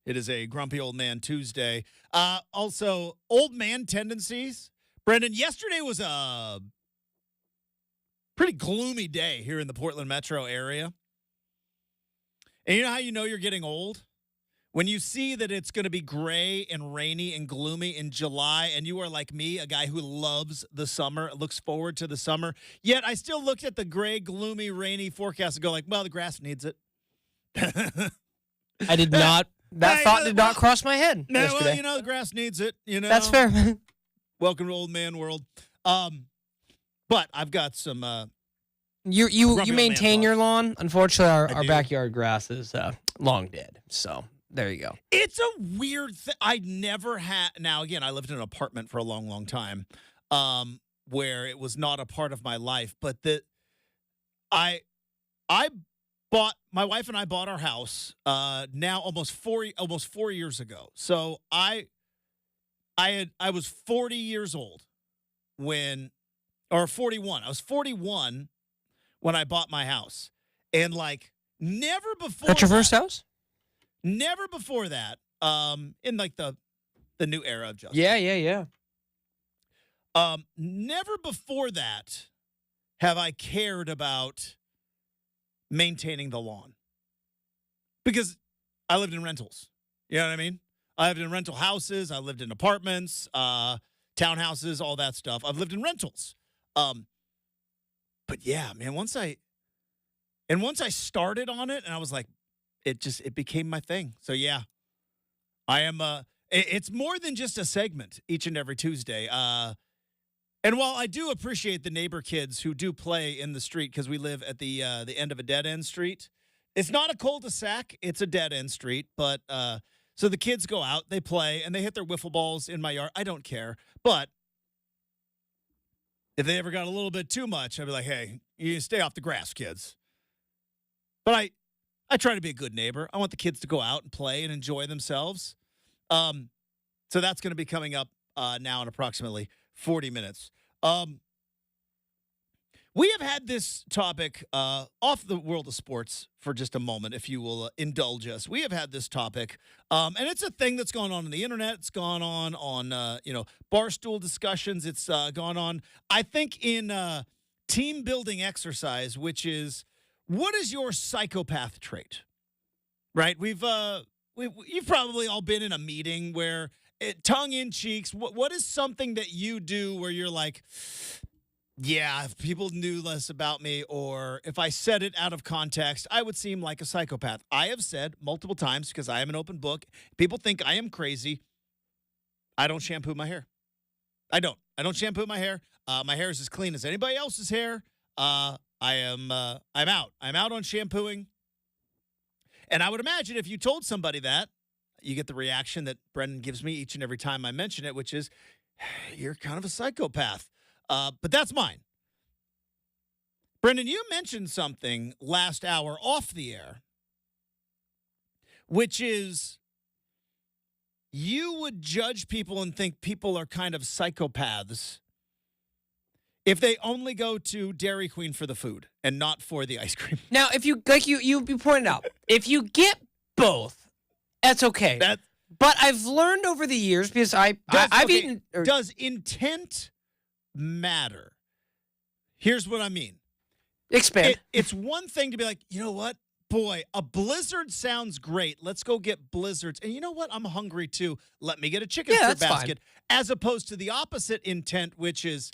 It is a grumpy old man Tuesday. Also, old man tendencies. Brenden, yesterday was a pretty gloomy day here in the Portland metro area. And you know how you know you're getting old? When you see that it's going to be gray and rainy and gloomy in July, and you are like me, a guy who loves the summer, looks forward to the summer, yet I still looked at the gray, gloomy, rainy forecast and go like, well, the grass needs it. I did not. That thought did not cross my head yesterday. Well, the grass needs it. That's fair. Welcome to old man world. But I've got some. You maintain your lawn. Unfortunately, our backyard grass is long dead. So there you go. It's a weird thing. I never had. Now again, I lived in an apartment for a long, long time, where it was not a part of my life. But my wife and I bought our house now almost 4 years ago. So I was 40 years old or 41. I was 41 when I bought my house. And like never before. That's your first house? Never before that. In like the new era of justice. Yeah. Never before that have I cared about maintaining the lawn, because I lived in rentals. You know what I mean? I lived in rental houses. I lived in apartments, townhouses, all that stuff. I've lived in rentals. But yeah, man, once I started on it and I was like, it became my thing. So yeah, I am, it's more than just a segment each and every Tuesday. And while I do appreciate the neighbor kids who do play in the street, because we live at the end of a dead-end street, it's not a cul-de-sac, it's a dead-end street. But so the kids go out, they play, and they hit their wiffle balls in my yard. I don't care. But if they ever got a little bit too much, I'd be like, hey, you stay off the grass, kids. But I try to be a good neighbor. I want the kids to go out and play and enjoy themselves. So that's going to be coming up now in approximately 40 minutes. We have had this topic off the world of sports for just a moment, if you will indulge us. We have had this topic, and it's a thing that's gone on the internet. It's gone on barstool discussions. It's gone on, I think, in team building exercise, which is, what is your psychopath trait? Right? You've probably all been in a meeting where, tongue in cheeks, what is something that you do where you're like, yeah, if people knew less about me, or if I said it out of context, I would seem like a psychopath. I have said multiple times, because I am an open book, people think I am crazy, I don't shampoo my hair. I don't shampoo my hair. My hair is as clean as anybody else's hair. I'm out. I'm out on shampooing. And I would imagine if you told somebody that, you get the reaction that Brenden gives me each and every time I mention it, which is, you're kind of a psychopath. But that's mine. Brenden, you mentioned something last hour off the air, which is you would judge people and think people are kind of psychopaths if they only go to Dairy Queen for the food and not for the ice cream. Now, if you like you pointed out, if you get both, that's okay. But I've learned over the years because I've eaten. Does intent matter? Here's what I mean. Expand. It's one thing to be like, you know what? Boy, a blizzard sounds great. Let's go get blizzards. And you know what? I'm hungry too. Let me get a chicken strip basket. Fine. As opposed to the opposite intent, which is,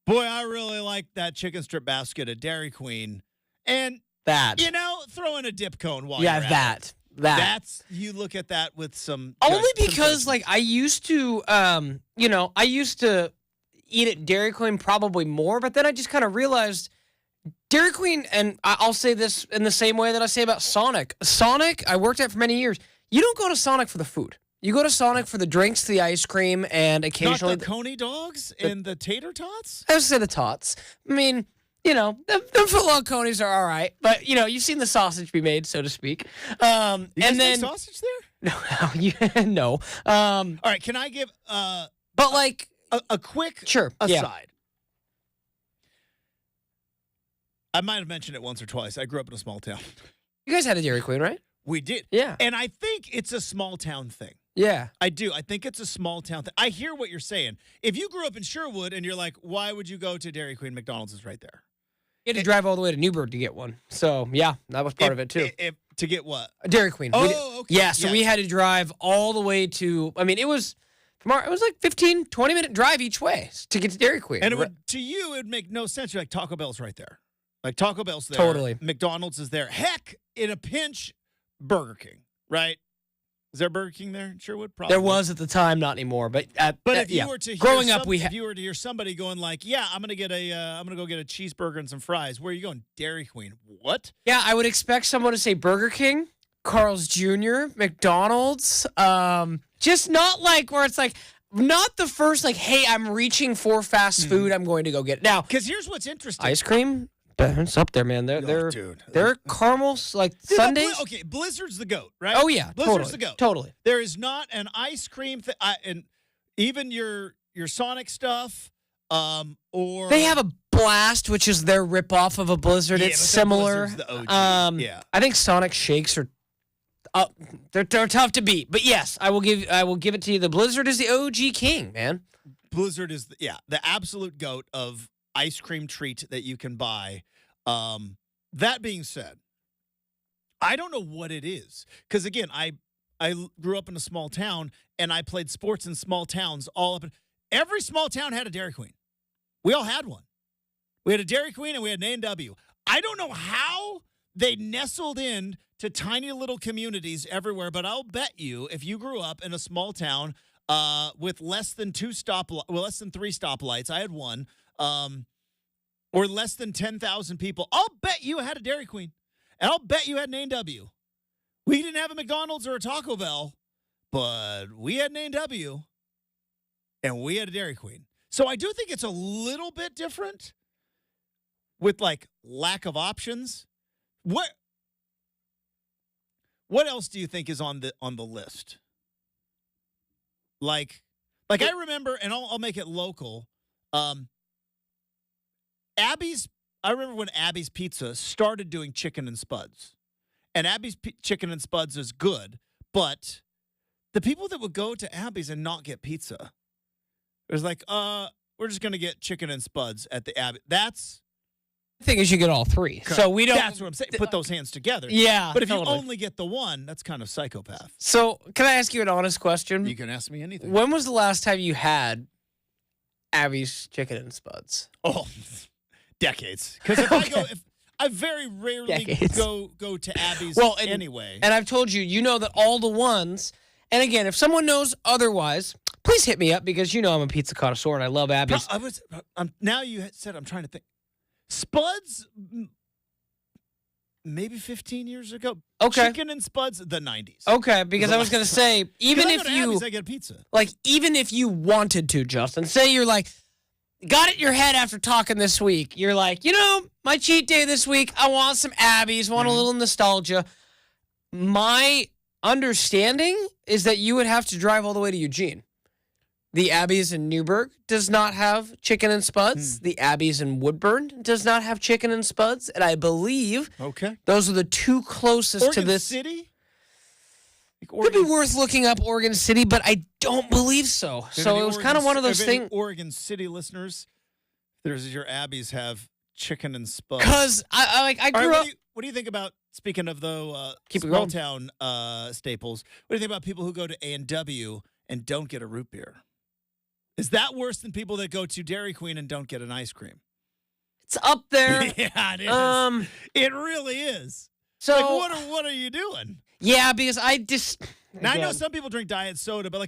boy, I really like that chicken strip basket at Dairy Queen. And throw in a dip cone while you're at it. That's you look at that with some only because I used to eat at Dairy Queen probably more, but then I just kind of realized Dairy Queen, and I'll say this in the same way that I say about Sonic. Sonic, I worked at for many years. You don't go to Sonic for the food. You go to Sonic for the drinks, the ice cream, and occasionally not the Coney dogs and the tater tots. I was say the tots. I mean, the footlong conies are all right, but you've seen the sausage be made, so to speak. You and then sausage there? No. All right, can I give but like a quick aside? Yeah. I might have mentioned it once or twice. I grew up in a small town. You guys had a Dairy Queen, right? We did. Yeah. And I think it's a small town thing. Yeah. I do. I think it's a small town thing. I hear what you're saying. If you grew up in Sherwood and you're like, why would you go to Dairy Queen? McDonald's is right there. You had to drive all the way to Newburgh to get one. So, yeah, that was part of it, too. To get what? A Dairy Queen. Oh, okay. Yeah, so we had to drive all the way to, it was like 15, 20-minute drive each way to get to Dairy Queen. And to you, it would make no sense. You're like, Taco Bell's right there. Like, Taco Bell's there. Totally. McDonald's is there. Heck, in a pinch, Burger King, right? Is there Burger King there in Sherwood? Probably. There was at the time, not anymore. But if you were to hear growing up, if you were to hear somebody going like, "Yeah, I'm gonna go get a cheeseburger and some fries," where are you going? Dairy Queen. What? Yeah, I would expect someone to say Burger King, Carl's Jr., McDonald's. Just not like where it's like not the first like, "Hey, I'm reaching for fast food. I'm going to go get it now." Because here's what's interesting: ice cream. It's up there, man. They're caramels like sundaes. Okay, Blizzard's the GOAT, right? Oh yeah, Blizzard's the GOAT. Totally. There is not an ice cream thing, and even your Sonic stuff, or they have a Blast, which is their ripoff of a Blizzard. It's similar. The OG. Yeah, I think Sonic shakes are. They're tough to beat, but yes, I will give it to you. The Blizzard is the OG king, man. Blizzard is the absolute GOAT of ice cream treat that you can buy. That being said, I don't know what it is because again, I grew up in a small town and I played sports in small towns all up. Every small town had a Dairy Queen. We all had one. We had a Dairy Queen and we had an A&W. I don't know how they nestled in to tiny little communities everywhere, but I'll bet you if you grew up in a small town with less than 3 stoplights, I had one. Or less than 10,000 people, I'll bet you had a Dairy Queen. And I'll bet you had an A&W. We didn't have a McDonald's or a Taco Bell, but we had an A&W, and we had a Dairy Queen. So I do think it's a little bit different with, like, lack of options. What else do you think is on the list? Like I remember, and I'll make it local, I remember when Abby's Pizza started doing chicken and spuds. And Abby's chicken and spuds is good, but the people that would go to Abby's and not get pizza, it was like, we're just going to get chicken and spuds at the Abbey. The thing is you get all three. Correct. So we don't. That's what I'm saying. Put those hands together. Yeah. But if you only get the one, that's kind of psychopath. So can I ask you an honest question? You can ask me anything. When was the last time you had Abby's chicken and spuds? Oh, decades. Because if I very rarely go to Abby's anyway. And I've told you know that all the ones, and again, if someone knows otherwise, please hit me up because I'm a pizza connoisseur and I love Abby's. Now you said, I'm trying to think. Spuds, maybe 15 years ago. Okay. Chicken and spuds, the 90s. Okay, because I was going to say, even if I get pizza. Like, even if you wanted to, Justin, say you're like, got it in your head after talking this week. You're like, my cheat day this week, I want some Abby's, want a little nostalgia. My understanding is that you would have to drive all the way to Eugene. The Abbey's in Newburgh does not have chicken and spuds. The Abbey's in Woodburn does not have chicken and spuds. And I believe those are the two closest to this. Oregon City? Could be worth looking up Oregon City, but I don't believe so. So it was kind of one of those things. Oregon City listeners, your Abbeys have chicken and spuds. Because I grew up. What do you think about, speaking of the Keep it small going. town staples, what do you think about people who go to A&W and don't get a root beer? Is that worse than people that go to Dairy Queen and don't get an ice cream? It's up there. Yeah, it is. It really is. So like, what are you doing? Yeah, because I just. Now, I know some people drink diet soda, but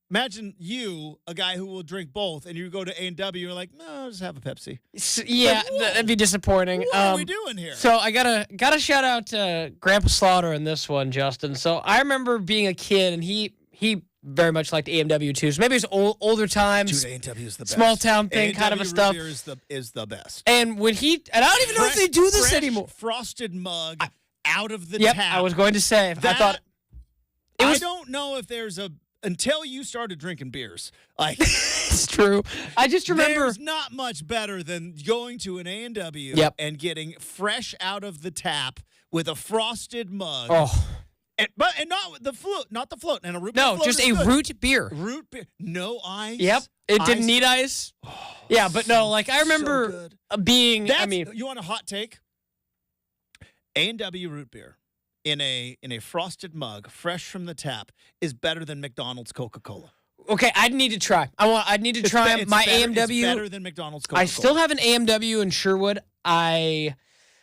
imagine you, a guy who will drink both, and you go to A&W, you're like, no, I'll just have a Pepsi. Yeah, that'd be disappointing. What are we doing here? So I gotta shout out Grandpa Slaughter in this one, Justin. So I remember being a kid, and he very much liked A&W too. So maybe it's older times. Dude, A&W is the best. Small town thing kind of a stuff. Is the best. And when I don't even know if they do this anymore. Frosted mug out of the tap. I was going to say. I don't know if there's until you started drinking beers. Like it's true. I just remember there's not much better than going to an A&W and getting fresh out of the tap with a frosted mug. Oh. And not the float, and a root beer. No, just a root beer. Root beer, no ice. Yep, it didn't need ice. Oh, yeah, but no, like I remember being. You want a hot take? A&W root beer in a frosted mug, fresh from the tap, is better than McDonald's Coca-Cola. Okay, I'd need to try. I'd need to try my A&W. It's better than McDonald's Coca-Cola. I still have an A&W in Sherwood.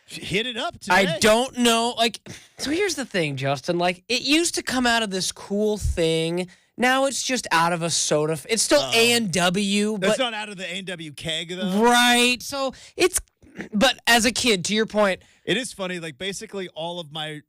Hit it up today. I don't know. So here's the thing, Justin. It used to come out of this cool thing. Now it's just out of a soda. It's still A&W. It's not out of the A&W keg, though. Right. So but as a kid, to your point. It is funny. Basically all of my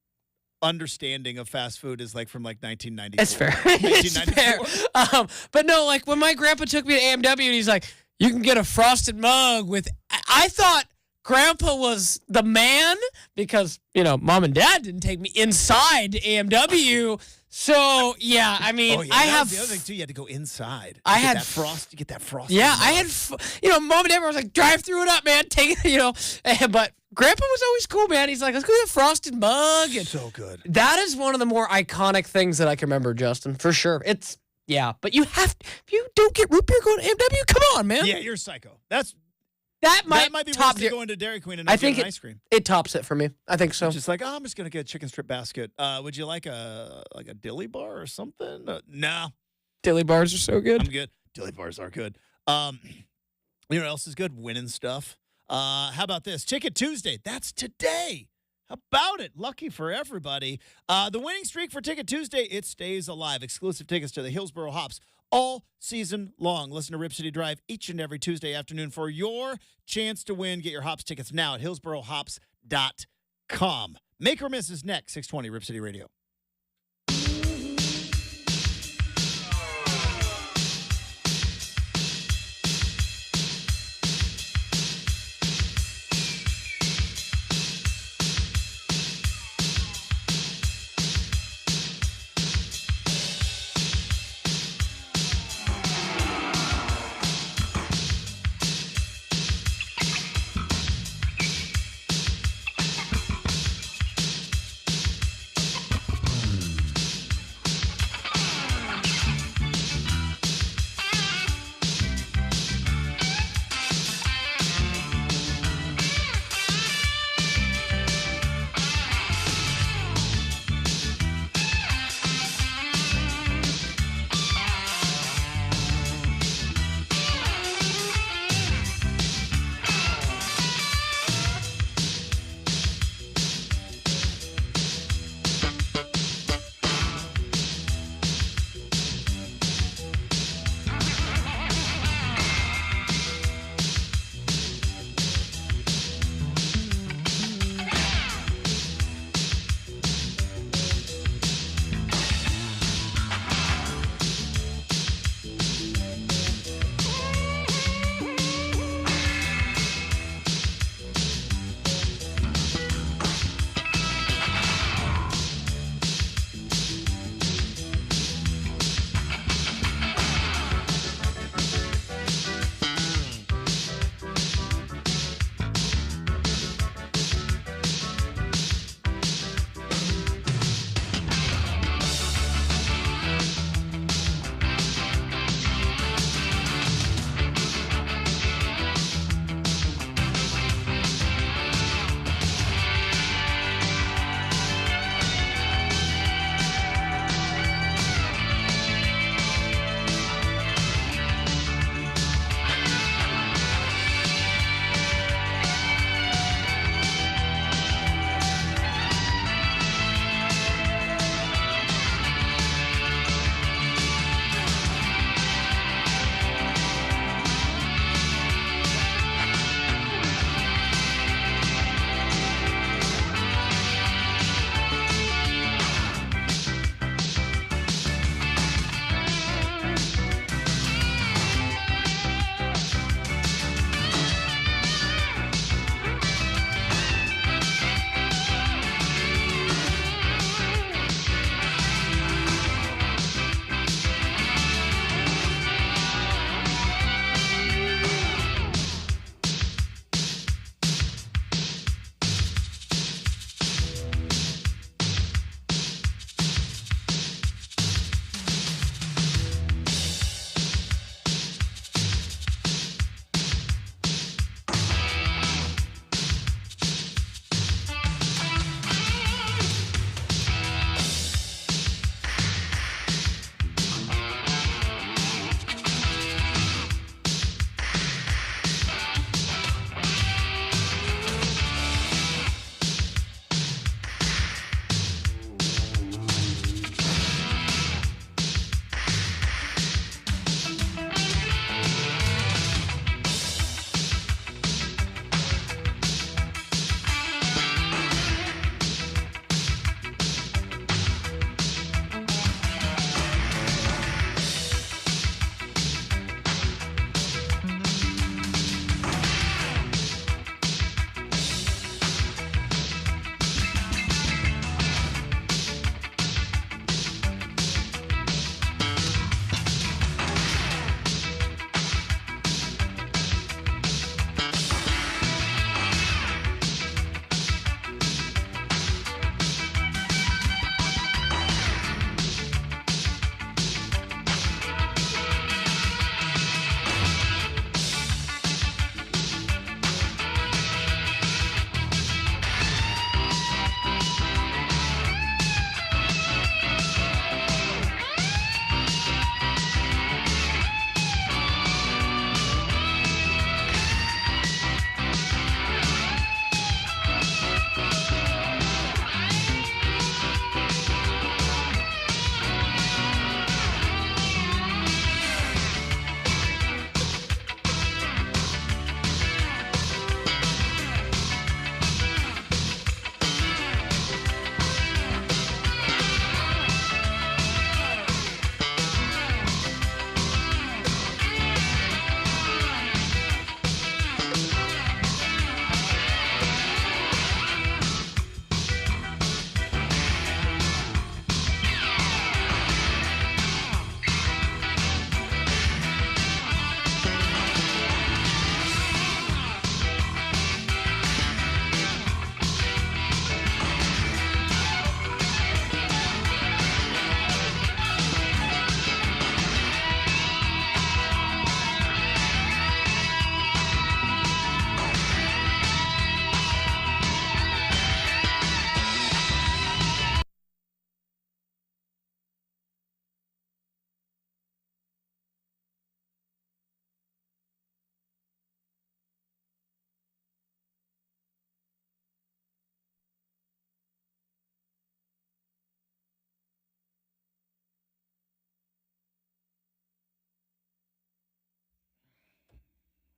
understanding of fast food is from 1994. That's fair. 1994. But no, when my grandpa took me to A&W and he's like, you can get a frosted mug with, I thought Grandpa was the man because, Mom and Dad didn't take me inside A&W. So, yeah, I mean, I have the other thing too. You had to go inside. I had to get that frost. Yeah, I had, Mom and Dad were like, drive through it up, man. Take it, but Grandpa was always cool, man. He's like, let's go get a frosted mug. And so good. That is one of the more iconic things that I can remember, Justin, for sure. But if you don't get root beer going to A&W, come on, man. Yeah, you're a psycho. That might be top worse than going to Dairy Queen and not getting ice cream. It tops it for me. I think so. Just I'm just gonna get a chicken strip basket. Would you like a dilly bar or something? No. Dilly bars are so good. I'm good. Dilly bars are good. You know what else is good? Winning stuff. How about this? Ticket Tuesday. That's today. How about it? Lucky for everybody. The winning streak for Ticket Tuesday, it stays alive. Exclusive tickets to the Hillsboro Hops all season long. Listen to Rip City Drive each and every Tuesday afternoon for your chance to win. Get your Hops tickets now at hillsborohops.com. Make or Miss is next, 620 Rip City Radio.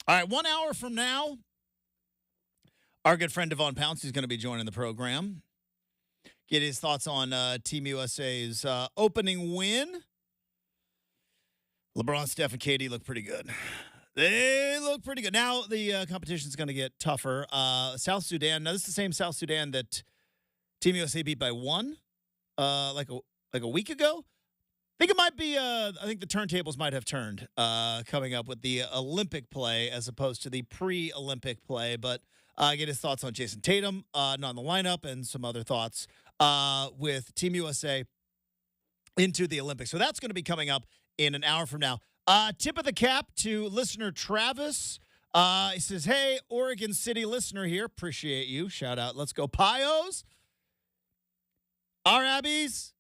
All right, 1 hour from now, our good friend Devon Pouncey is going to be joining the program. Get his thoughts on Team USA's opening win. LeBron, Steph, and KD look pretty good. They look pretty good. Now the competition is going to get tougher. South Sudan. Now this is the same South Sudan that Team USA beat by 1, like a week ago. I think it might be. I think the turntables might have turned coming up with the Olympic play as opposed to the pre-Olympic play. But get his thoughts on Jason Tatum, not in the lineup, and some other thoughts with Team USA into the Olympics. So that's going to be coming up in an hour from now. Tip of the cap to listener Travis. He says, "Hey, Oregon City listener here. Appreciate you. Shout out. Let's go Pios. Our Abbies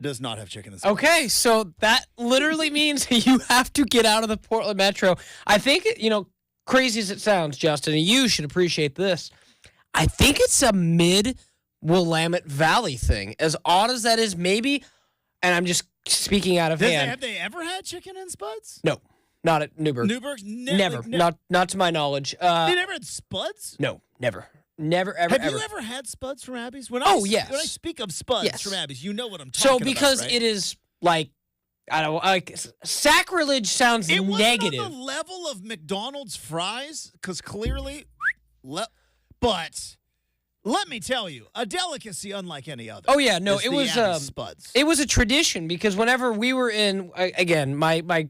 does not have chicken and spuds." Okay, so that literally means you have to get out of the Portland Metro. I think, crazy as it sounds, Justin, and you should appreciate this. I think it's a mid-Willamette Valley thing. As odd as that is, maybe, and I'm just speaking out of hand. Have they ever had chicken and spuds? No, not at Newburgh. Newburgh's Never. Not to my knowledge. They never had spuds? No, never. Never, ever, Have you ever had spuds from Abby's? Yes. When I speak of spuds Yes. from Abby's, you know what I'm talking about, So because right? it is like, I don't know, like sacrilege sounds it negative. wasn't on the level of McDonald's fries, because clearly, but let me tell you, a delicacy unlike any other. Oh yeah, no, is it the was Abby's spuds. it was a tradition because whenever we were in, again, my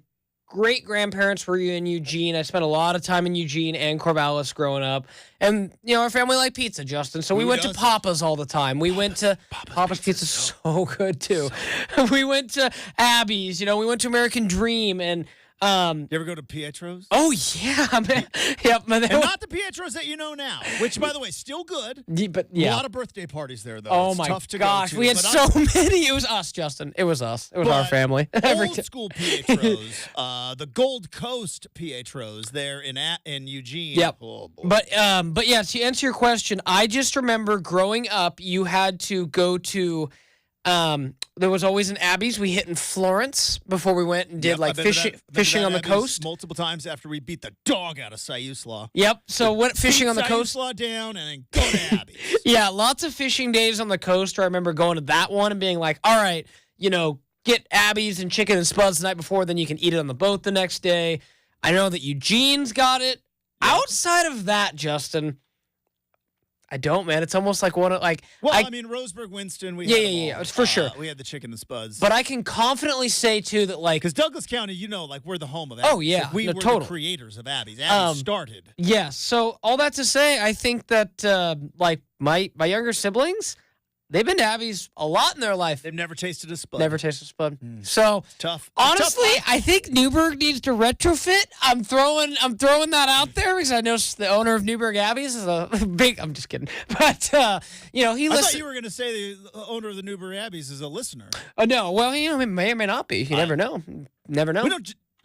great grandparents were in Eugene. I spent a lot of time in Eugene and Corvallis growing up, and our family liked pizza, Justin. So we Who went to doesn't? Papa's all the time. We went to Papa's Pizza's so good too. We went to Abby's. We went to American Dream and. You ever go to Pietro's? Oh yeah, man. Yep, man. And not the Pietro's that you know now, which, by the way, still good. But A yeah. lot of birthday parties there, though. Oh It's my tough to gosh, go to, we had but so many. It was us, Justin. It was us. It was our But family. Old school Pietro's, the Gold Coast Pietro's there in Eugene. Yep. Oh, boy. But yeah, to answer your question, I just remember growing up, you had to go to. There was always an Abby's we hit in Florence before we went and did Yep, I've been to fishing that on the Abby's coast. multiple times after we beat the dog out of Siuslaw. Yep. So what fishing on the coast? Siuslaw down and then go to Abby's. Yeah, lots of fishing days on the coast. I remember going to that one and being like, all right, get Abby's and chicken and spuds the night before, then you can eat it on the boat the next day. I know that Eugene's got it. Yep. Outside of that, Justin, I don't, man. It's almost like one of like. Well, I mean, Roseburg, Winston, we had them all. For sure. We had the chicken and spuds. But I can confidently say too that like because Douglas County, we're the home of Abby's. Oh, yeah. Like, we No, were total. the creators of Abby's. Abby's started. yes. So all that to say, I think that like my younger siblings, they've been to Abby's a lot in their life. They've never tasted a spud. Never tasted spud. So It's tough. honestly, I think Newburgh needs to retrofit. I'm throwing that out there because I know the owner of Newburgh Abby's is a big. I'm just kidding, but he I listens. thought you were going to say the owner of the Newbury Abbeys is a listener. Oh no, well it may or may not be. You never know. Never know. We don't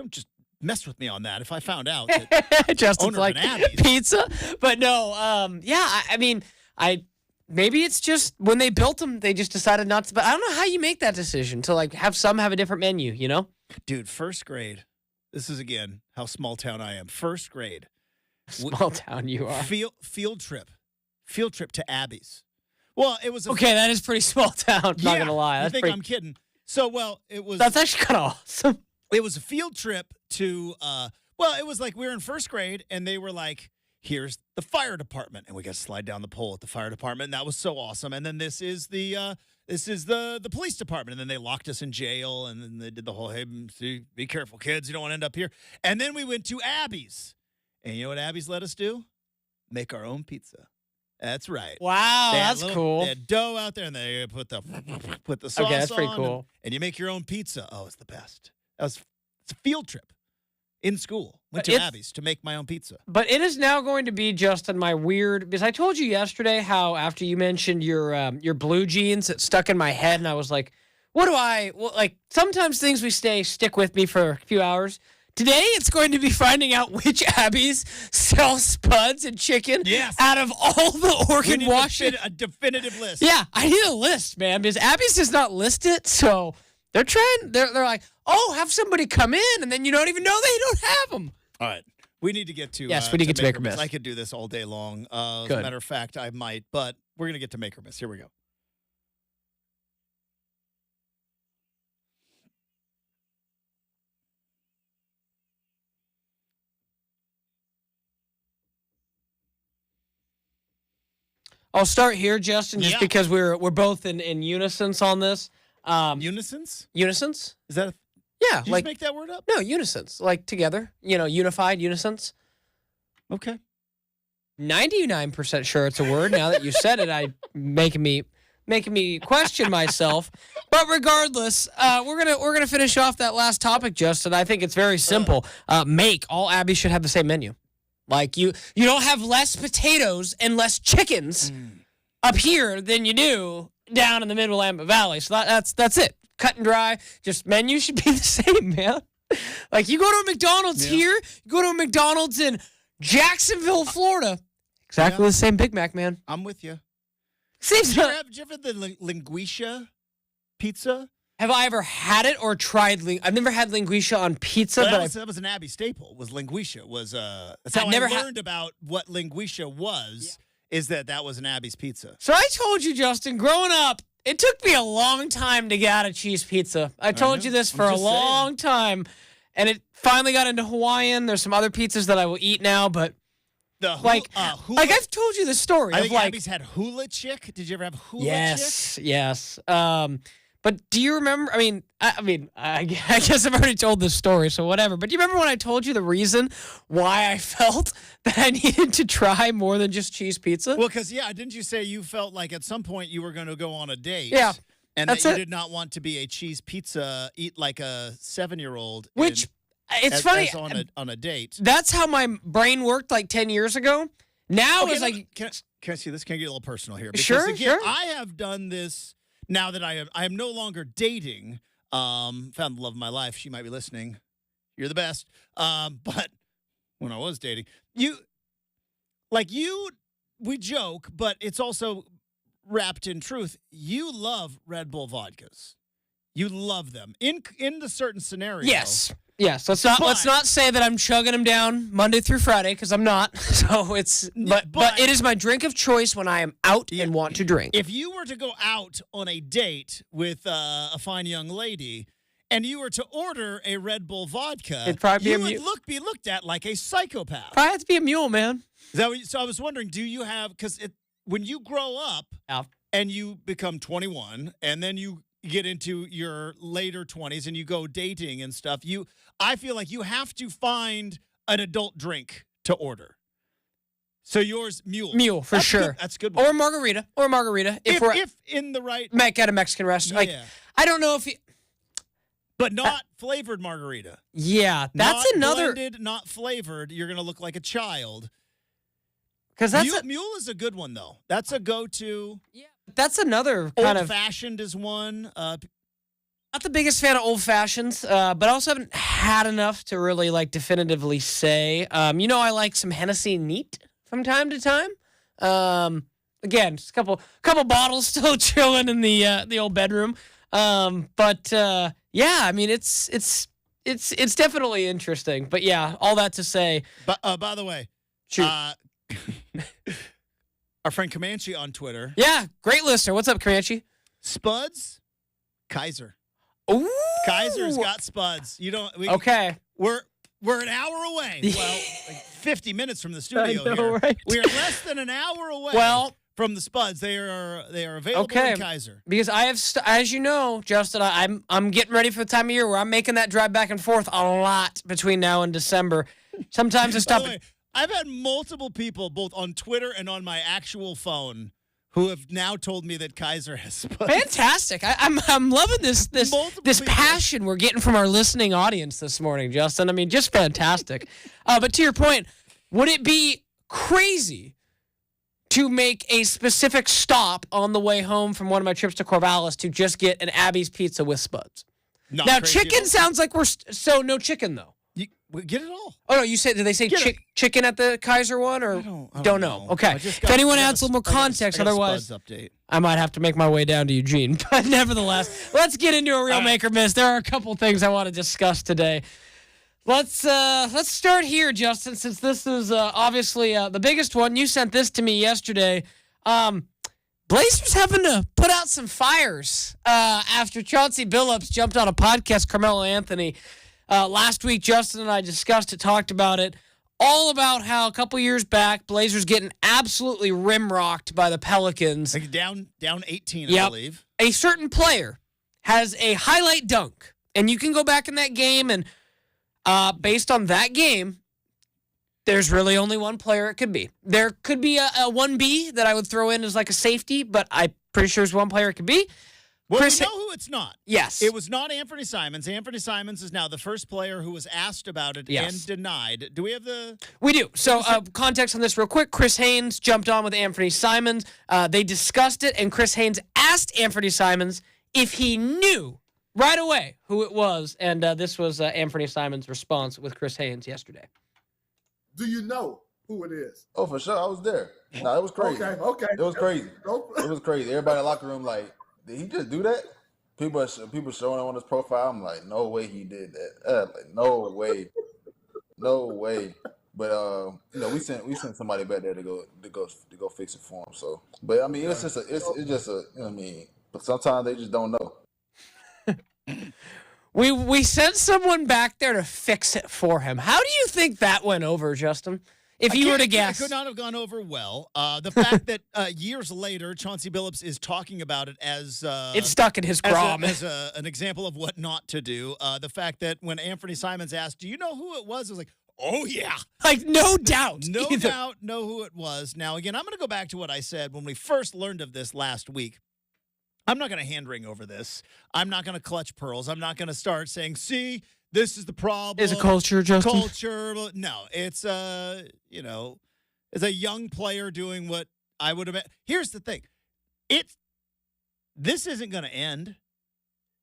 just mess with me on that. If I found out that Justin's owner of like an Abby's. pizza, but no. I mean, maybe it's just when they built them, they just decided not to. But I don't know how you make that decision to like have a different menu. Dude, first grade. This is again how small town I am. First grade. Small town you are. Field trip to Abby's. Well, it was Okay, that is pretty small town. Not gonna lie, You that's think pretty. I'm kidding? So, it was. That's actually kind of awesome. It was a field trip to. It was like we were in first grade, and they were like, "Here's the fire department," and we got to slide down the pole at the fire department, and that was so awesome. And then this is the police department, and then they locked us in jail, and then they did the whole, "Hey, see, be careful, kids, you don't want to end up here." And then we went to Abby's, and you know what Abby's let us do? Make our own pizza. That's right. Wow, They had that's cool. They had dough out there, and they put the sauce Okay, that's pretty on, cool. and you make your own pizza. Oh, it's the best. It's a field trip in school. Went to It's- Abby's to make my own pizza. But it is now going to be Justin my weird because I told you yesterday how after you mentioned your blue jeans, it stuck in my head, and I was like, like sometimes things we stick with me for a few hours. Today, it's going to be finding out which Abby's sell spuds and chicken Yes. out of all the We Oregon need Washington. a definitive list. Yeah, I need a list, man, because Abby's does not list it. So they're like, oh, have somebody come in, and then you don't even know they don't have them. All right. We need to get to Yes, we need to get to Make or Miss. I could do this all day long. As Good. a matter of fact, I might, but we're going to get to Make or Miss. Here we go. I'll start here, Justin, just because we're both in unison on this. Unisons? Unisons? Is that Yeah. Did you just make that word up? No, unisons. Like together. Unified unisons. Okay. 99% sure it's a word. Now that you said it, making me question myself. But regardless, we're gonna finish off that last topic, Justin. I think it's very simple. All Abbeys should have the same menu. Like you don't have less potatoes and less chickens up here than you do down in the Mid-Willamette Valley. So that's it. Cut and dry. Just menu should be the same, man. Like you go to a McDonald's here, you go to a McDonald's in Jacksonville, Florida. Exactly the same Big Mac, man. I'm with you. Seems Did you ever have the linguiça pizza? Have I ever had it or tried? I've never had linguiça on pizza, that was an Abbey staple. Was linguiça? That's how I learned about what linguiça was. Yeah. Is that was an Abbey's pizza? So I told you, Justin, growing up, it took me a long time to get out of cheese pizza. I told you this for a long time, and it finally got into Hawaiian. There's some other pizzas that I will eat now, but I've told you the story. I think Abbey's had hula chick. Did you ever have hula chick? Yes. But do you remember? I guess I've already told this story, so whatever. But do you remember when I told you the reason why I felt that I needed to try more than just cheese pizza? Well, because didn't you say you felt like at some point you were going to go on a date? Yeah, and that you did not want to be a cheese pizza, eat like a 7-year-old. Which it's funny on a date. That's how my brain worked like 10 years ago. Now it's like, can I see this? Can I get a little personal here? Because, sure. I have done this. Now that I am no longer dating, found the love of my life. She might be listening. You're the best. But when I was dating, we joke, but it's also wrapped in truth. You love Red Bull vodkas. You love them in the certain scenario. Yes. Let's not say that I'm chugging them down Monday through Friday because I'm not. So but it is my drink of choice when I am out and want to drink. If you were to go out on a date with a fine young lady and you were to order a Red Bull vodka, it'd probably be looked at like a psychopath. Probably have to be a mule, man. So I was wondering, do you have when you grow up and you become 21 and then you get into your later 20s and you go dating and stuff, I feel like you have to find an adult drink to order. So yours, mule. Mule, for sure. Good. That's good. Or margarita. If in the right... At a Mexican restaurant. Yeah. I don't know if you... But not flavored margarita. Yeah, that's another... Blended, not flavored. You're going to look like a child. Because Mule is a good one, though. That's a go-to. Yeah. That's another kind of... Old-fashioned is one. Not the biggest fan of old-fashions, but I also haven't had enough to really, definitively say. I like some Hennessy neat from time to time. Again, just a couple bottles still chilling in the old bedroom. But it's definitely interesting. But, yeah, all that to say... By the way... Shoot. Our friend Comanche on Twitter. Yeah, great listener. What's up, Comanche? Spuds, Kaiser. Ooh. Kaiser's got Spuds. Okay. We're an hour away. Well, 50 minutes from the studio here. Right? We are less than an hour away from the Spuds. They are available in Kaiser. Because I have, as you know, Justin, I'm getting ready for the time of year where I'm making that drive back and forth a lot between now and December. Sometimes I stop. I've had multiple people, both on Twitter and on my actual phone, who have now told me that Kaiser has Spuds. Fantastic! I'm loving this passion we're getting from our listening audience this morning, Justin. I mean, just fantastic. But to your point, would it be crazy to make a specific stop on the way home from one of my trips to Corvallis to just get an Abbey's pizza with Spuds? Now, chicken sounds like so no chicken though. We get it all. Oh no! You said did they say chicken at the Kaiser one or I don't know? Okay. If anyone adds a little more context, otherwise update. I might have to make my way down to Eugene. But nevertheless, let's get into a real make or miss. There are a couple things I want to discuss today. Let's start here, Justin, since this is obviously the biggest one. You sent this to me yesterday. Blazers having to put out some fires after Chauncey Billups jumped on a podcast, Carmelo Anthony. Last week, Justin and I discussed it, talked about it, all about how a couple years back, Blazers getting absolutely rimrocked by the Pelicans. Like down 18, I believe. A certain player has a highlight dunk, and you can go back in that game, and based on that game, there's really only one player it could be. There could be a 1B that I would throw in as like a safety, but I'm pretty sure there's one player it could be. Well, we know who it's not. Yes. It was not Anfernee Simons. Anfernee Simons is now the first player who was asked about it and denied. Do we have the... We do. So context on this real quick. Chris Haynes jumped on with Anfernee Simons. They discussed it, and Chris Haynes asked Anfernee Simons if he knew right away who it was. And this was Anfernee Simons' response with Chris Haynes yesterday. Do you know who it is? Oh, for sure. I was there. No, it was crazy. Okay. It was crazy. It was crazy. Everybody in the locker room like, did he just do that? People showing it on his profile. I'm like, no way he did that. Like, no way. But we sent somebody back there to go fix it for him. So, but I mean, it's just but sometimes they just don't know. We sent someone back there to fix it for him. How do you think that went over, Justin? If you were to guess. It could not have gone over well. The fact that years later, Chauncey Billups is talking about it as... it's stuck in his craw. As an example of what not to do. The fact that when Anfernee Simons asked, do you know who it was? It was like, oh, yeah. Like, no doubt. No doubt know who it was. Now, again, I'm going to go back to what I said when we first learned of this last week. I'm not going to hand-wring over this. I'm not going to clutch pearls. I'm not going to start saying, see... This is the problem. Is it culture, Justin? Culture. No, it's it's a young player doing what I would have. Here's the thing. This isn't going to end.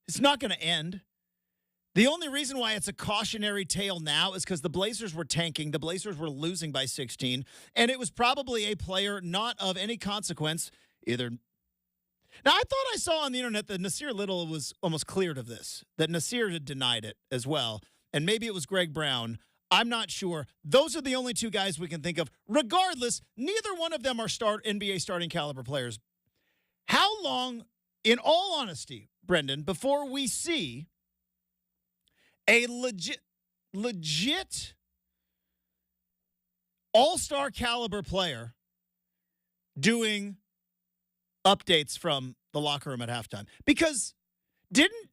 It's not going to end. The only reason why it's a cautionary tale now is because the Blazers were tanking. The Blazers were losing by 16. And it was probably a player not of any consequence either. Now, I thought I saw on the internet that Nasir Little was almost cleared of this, that Nasir had denied it as well. And maybe it was Greg Brown. I'm not sure. Those are the only two guys we can think of. Regardless, neither one of them are NBA starting caliber players. How long, in all honesty, Brenden, before we see a legit all-star caliber player doing updates from the locker room at halftime? Because didn't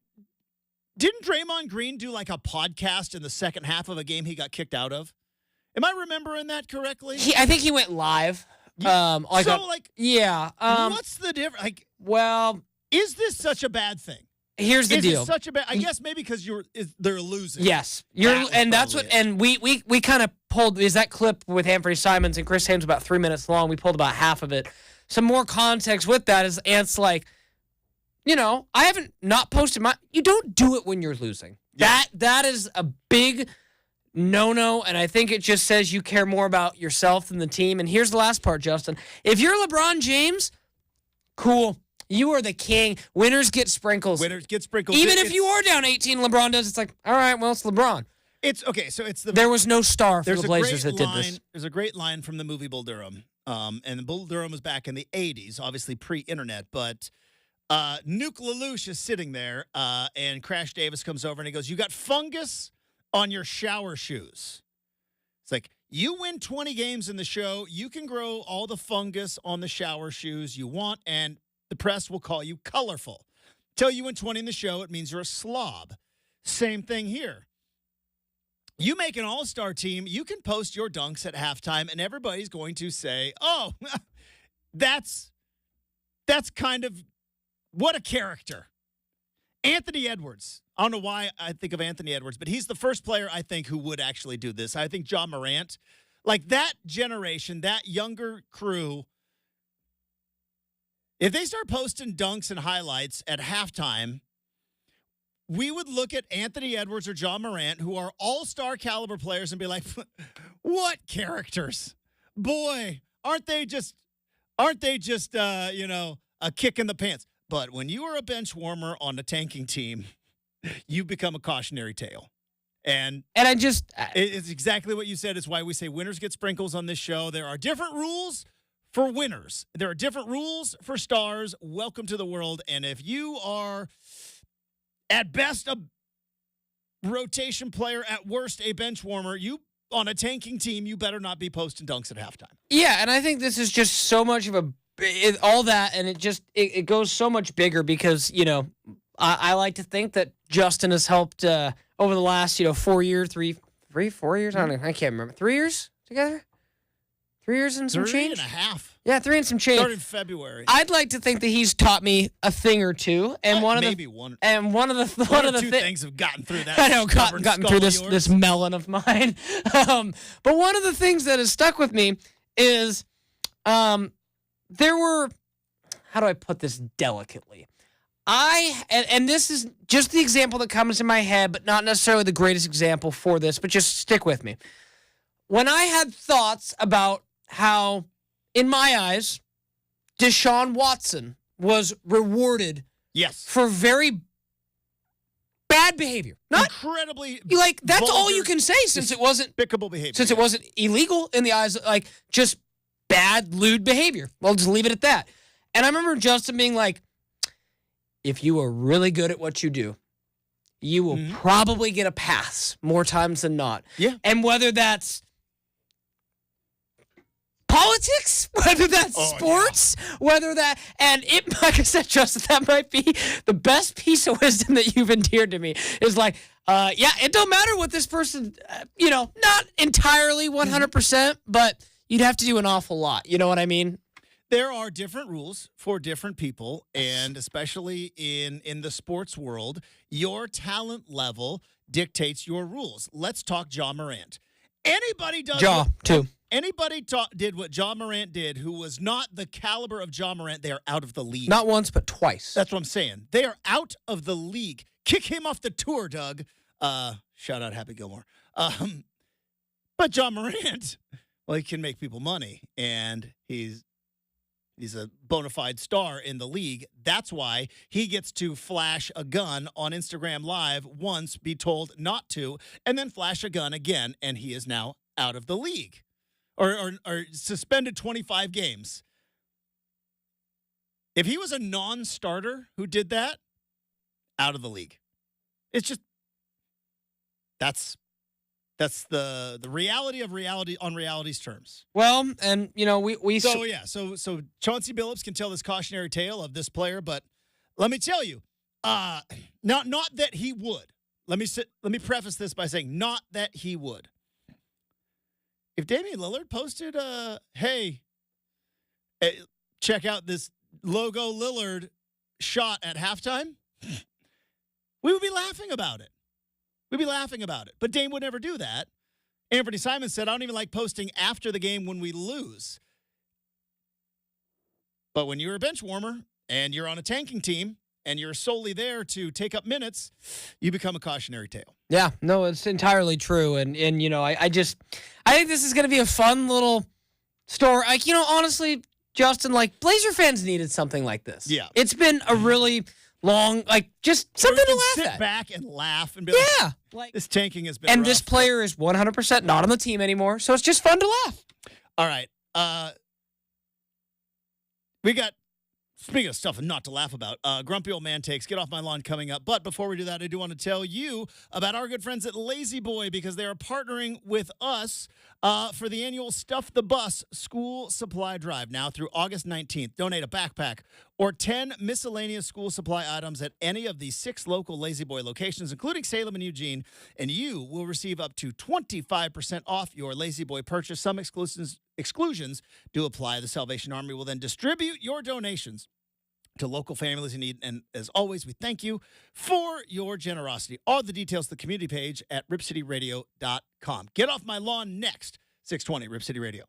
Draymond Green do like a podcast in the second half of a game he got kicked out of? Am I remembering that correctly? I think he went live. What's the difference? Like, well, is this such a bad thing? Here's the deal. Is it such a bad? I guess maybe because they're losing. Yes, and we kind of pulled. Is that clip with Anfernee Simons and Chris Haynes about 3 minutes long? We pulled about half of it. Some more context with that is Ant's like, I haven't not posted my. You don't do it when you're losing. Yeah. That is a big no, and I think it just says you care more about yourself than the team. And here's the last part, Justin. If you're LeBron James, cool. You are the king. Winners get sprinkles. Even if you are down 18, LeBron does. It's like, all right, well, it's LeBron. It's okay. So there was no star for the Blazers that did this. There's a great line from the movie Bull Durham. And Bull Durham was back in the 80s, obviously pre-internet, but Nuke LaLoosh is sitting there, and Crash Davis comes over and he goes, you got fungus on your shower shoes. It's like, you win 20 games in the show, you can grow all the fungus on the shower shoes you want, and the press will call you colorful. Till you win 20 in the show, it means you're a slob. Same thing here. You make an all-star team, you can post your dunks at halftime, and everybody's going to say, oh, that's kind of, what a character. Anthony Edwards. I don't know why I think of Anthony Edwards, but he's the first player I think who would actually do this. I think Ja Morant, like that generation, that younger crew, if they start posting dunks and highlights at halftime, we would look at Anthony Edwards or Ja Morant, who are all-star caliber players, and be like, what characters? Boy, aren't they just a kick in the pants? But when you are a bench warmer on a tanking team, you become a cautionary tale. And I just it's exactly what you said. It's why we say winners get sprinkles on this show. There are different rules for winners. There are different rules for stars. Welcome to the world. And if you are at best a rotation player, at worst a bench warmer, you on a tanking team, you better not be posting dunks at halftime. Yeah, and I think this is just so much of all that, and it goes so much bigger because, I like to think that Justin has helped over the last, 4 years, 4 years? I can't remember. 3 years together? 3 years and some change? 3.5. Yeah, 3 and some change. Started in February. I'd like to think that he's taught me a thing or two, and one of the things have gotten through that. I know, gotten through this melon of mine. But one of the things that has stuck with me is there were, how do I put this delicately? And this is just the example that comes in my head, but not necessarily the greatest example for this, but just stick with me. When I had thoughts about how, in my eyes, Deshaun Watson was rewarded for very bad behavior. Not incredibly that's vulgar, all you can say since it wasn't despicable behavior. Since it wasn't illegal in the eyes of, just bad, lewd behavior. Well, just leave it at that. And I remember Justin being like, if you are really good at what you do, you will probably get a pass more times than not. Yeah. And whether that's politics, whether that's sports, whether that, and it, like I said, Justin, that might be the best piece of wisdom that you've endeared to me is it don't matter what this person, not entirely 100%, but you'd have to do an awful lot. You know what I mean? There are different rules for different people, and especially in the sports world, your talent dictates your rules. Let's talk Ja Morant. Anybody does did what Ja Morant did, who was not the caliber of Ja Morant, they are out of the league. Not once, but twice. That's what I'm saying. They are out of the league. Kick him off the tour, Doug. Shout out Happy Gilmore. But Ja Morant, well, he can make people money, and he's a bona fide star in the league. That's why he gets to flash a gun on Instagram Live once, be told not to, and then flash a gun again, and he is now out of the league. Or suspended 25 games. If he was a non-starter who did that, out of the league. It's just, that's the reality of reality on reality's terms. Well, and we so Chauncey Billups can tell this cautionary tale of this player, but let me tell you, not that he would. Let me preface this by saying not that he would. If Damian Lillard posted, hey, check out this logo Lillard shot at halftime, we would be laughing about it. We'd be laughing about it. But Dame would never do that. Anfernee Simons said, I don't even like posting after the game when we lose. But when you're a bench warmer and you're on a tanking team and you're solely there to take up minutes, you become a cautionary tale. Yeah, no, it's entirely true. And I think this is going to be a fun little story. Honestly, Justin, Blazer fans needed something like this. Yeah. It's been a really long, just something to laugh sit at. Sit back and laugh and be this tanking has been and rough. This player is 100% not on the team anymore, so it's just fun to laugh. All right. We got, speaking of stuff not to laugh about, Grumpy Old Man Takes, Get Off My Lawn coming up. But before we do that, I do want to tell you about our good friends at Lazy Boy because they are partnering with us for the annual Stuff the Bus school supply drive now through August 19th. Donate a backpack or 10 miscellaneous school supply items at any of the 6 local Lazy Boy locations, including Salem and Eugene, and you will receive up to 25% off your Lazy Boy purchase. Some exclusions do apply. The Salvation Army will then distribute your donations to local families in need. And as always, we thank you for your generosity. All the details, the community page at RipCityRadio.com. Get Off My Lawn next, 620 Rip City Radio.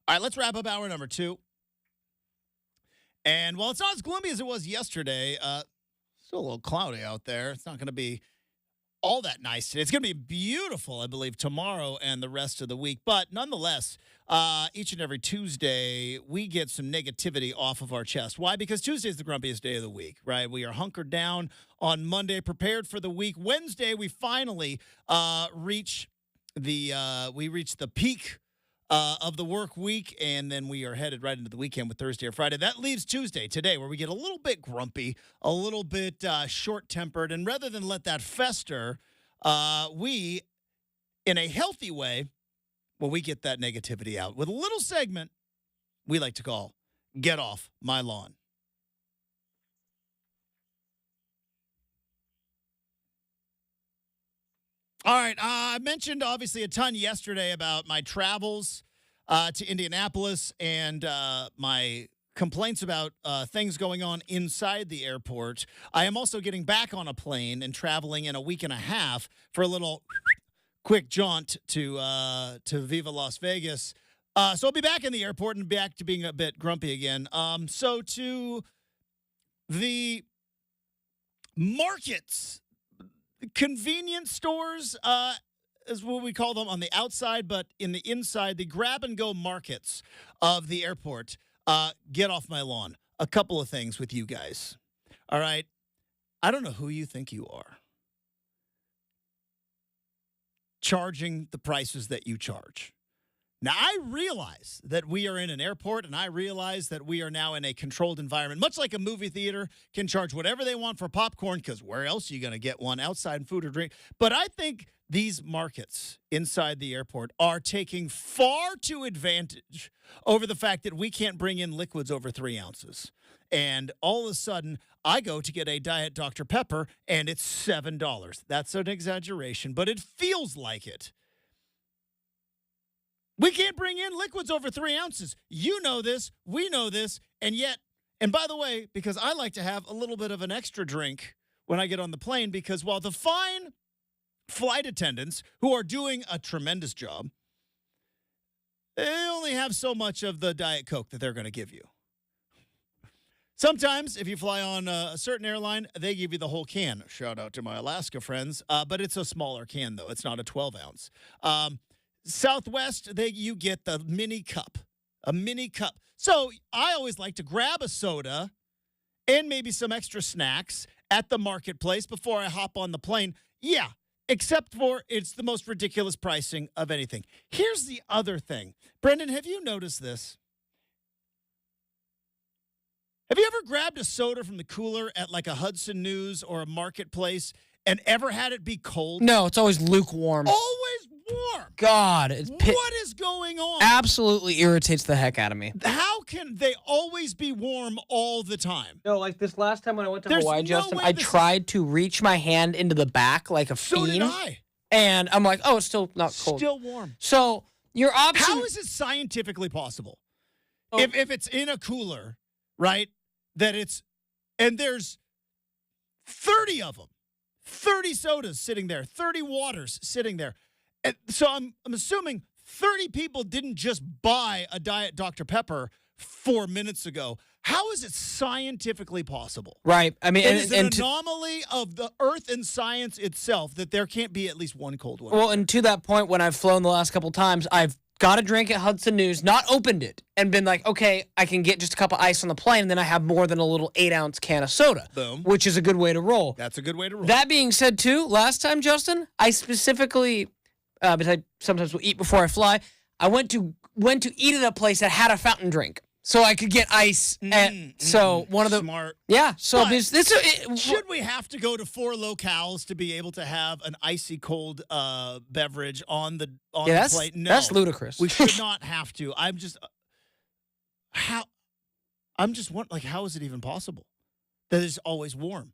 All right, let's wrap up hour number 2. And while it's not as gloomy as it was yesterday, still a little cloudy out there. It's not going to be all that nice today. It's going to be beautiful, I believe, tomorrow and the rest of the week. But nonetheless, each and every Tuesday, we get some negativity off of our chest. Why? Because Tuesday is the grumpiest day of the week, right? We are hunkered down on Monday, prepared for the week. Wednesday, we finally reach the peak of the work week, and then we are headed right into the weekend with Thursday or Friday. That leaves Tuesday, today, where we get a little bit grumpy, a little bit short-tempered, and rather than let that fester, we, in a healthy way, we get that negativity out with a little segment we like to call Get Off My Lawn. All right, I mentioned obviously a ton yesterday about my travels to Indianapolis and my complaints about things going on inside the airport. I am also getting back on a plane and traveling in a week and a half for a little quick jaunt to Viva Las Vegas. So I'll be back in the airport and back to being a bit grumpy again. So to the markets. Convenience stores is what we call them on the outside, but in the inside, the grab-and-go markets of the airport. Get off my lawn. A couple of things with you guys. All right? I don't know who you think you are, charging the prices that you charge. Now, I realize that we are in an airport, and I realize that we are now in a controlled environment, much like a movie theater can charge whatever they want for popcorn, because where else are you going to get one outside food or drink? But I think these markets inside the airport are taking far too advantage over the fact that we can't bring in liquids over 3 ounces. And all of a sudden, I go to get a Diet Dr. Pepper, and it's $7. That's an exaggeration, but it feels like it. We can't bring in liquids over 3 ounces. You know this. We know this. And yet, and by the way, because I like to have a little bit of an extra drink when I get on the plane, because while the fine flight attendants, who are doing a tremendous job, they only have so much of the Diet Coke that they're going to give you. Sometimes, if you fly on a certain airline, they give you the whole can. Shout out to my Alaska friends. But it's a smaller can, though. It's not a 12-ounce. Southwest, you get the mini cup, a mini cup. So I always like to grab a soda and maybe some extra snacks at the marketplace before I hop on the plane. Yeah, except for it's the most ridiculous pricing of anything. Here's the other thing. Brenden, have you noticed this? Have you ever grabbed a soda from the cooler at like a Hudson News or a marketplace and ever had it be cold? No, it's always lukewarm. Always warm. God, what is going on? Absolutely irritates the heck out of me. How can they always be warm all the time? No, like this last time when I went to There's Hawaii, no Justin, way I this tried to reach my hand into the back like a So fiend. did I. And I'm like, oh, it's still not cold. Still warm. So your option. How is it scientifically possible? Oh. If it's in a cooler, right, that it's, and there's 30 of them, 30 sodas sitting there, 30 waters sitting there. And so I'm assuming 30 people didn't just buy a Diet Dr. Pepper 4 minutes ago. How is it scientifically possible? Right. I mean, It is an anomaly of the earth and science itself that there can't be at least one cold one. Well, and to that point, when I've flown the last couple times, I've got a drink at Hudson News, not opened it, and been like, okay, I can get just a cup of ice on the plane, and then I have more than a little 8-ounce can of soda. Boom. Which is a good way to roll. That's a good way to roll. That being said, too, last time, Justin, I specifically, because I sometimes will eat before I fly, I went to eat at a place that had a fountain drink. So I could get ice. One of the smart. Yeah. So should we have to go to 4 locales to be able to have an icy cold beverage on the plate? No, that's ludicrous. We should not have to. How is it even possible that it's always warm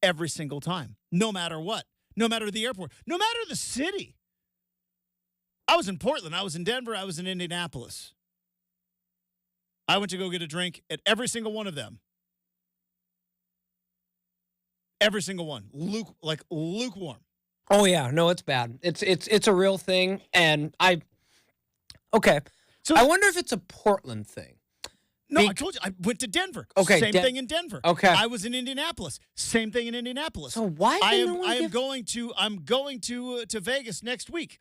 every single time, no matter what, no matter the airport, no matter the city? I was in Portland. I was in Denver. I was in Indianapolis. I went to go get a drink at every single one of them. Every single one. Lukewarm. Oh, yeah. No, it's bad. It's a real thing. And okay. So I wonder if it's a Portland thing. no, I told you I went to Denver. Okay, same thing in Denver. Okay. I was in Indianapolis. Same thing in Indianapolis. So why I did am no one I am give- going to Vegas next week.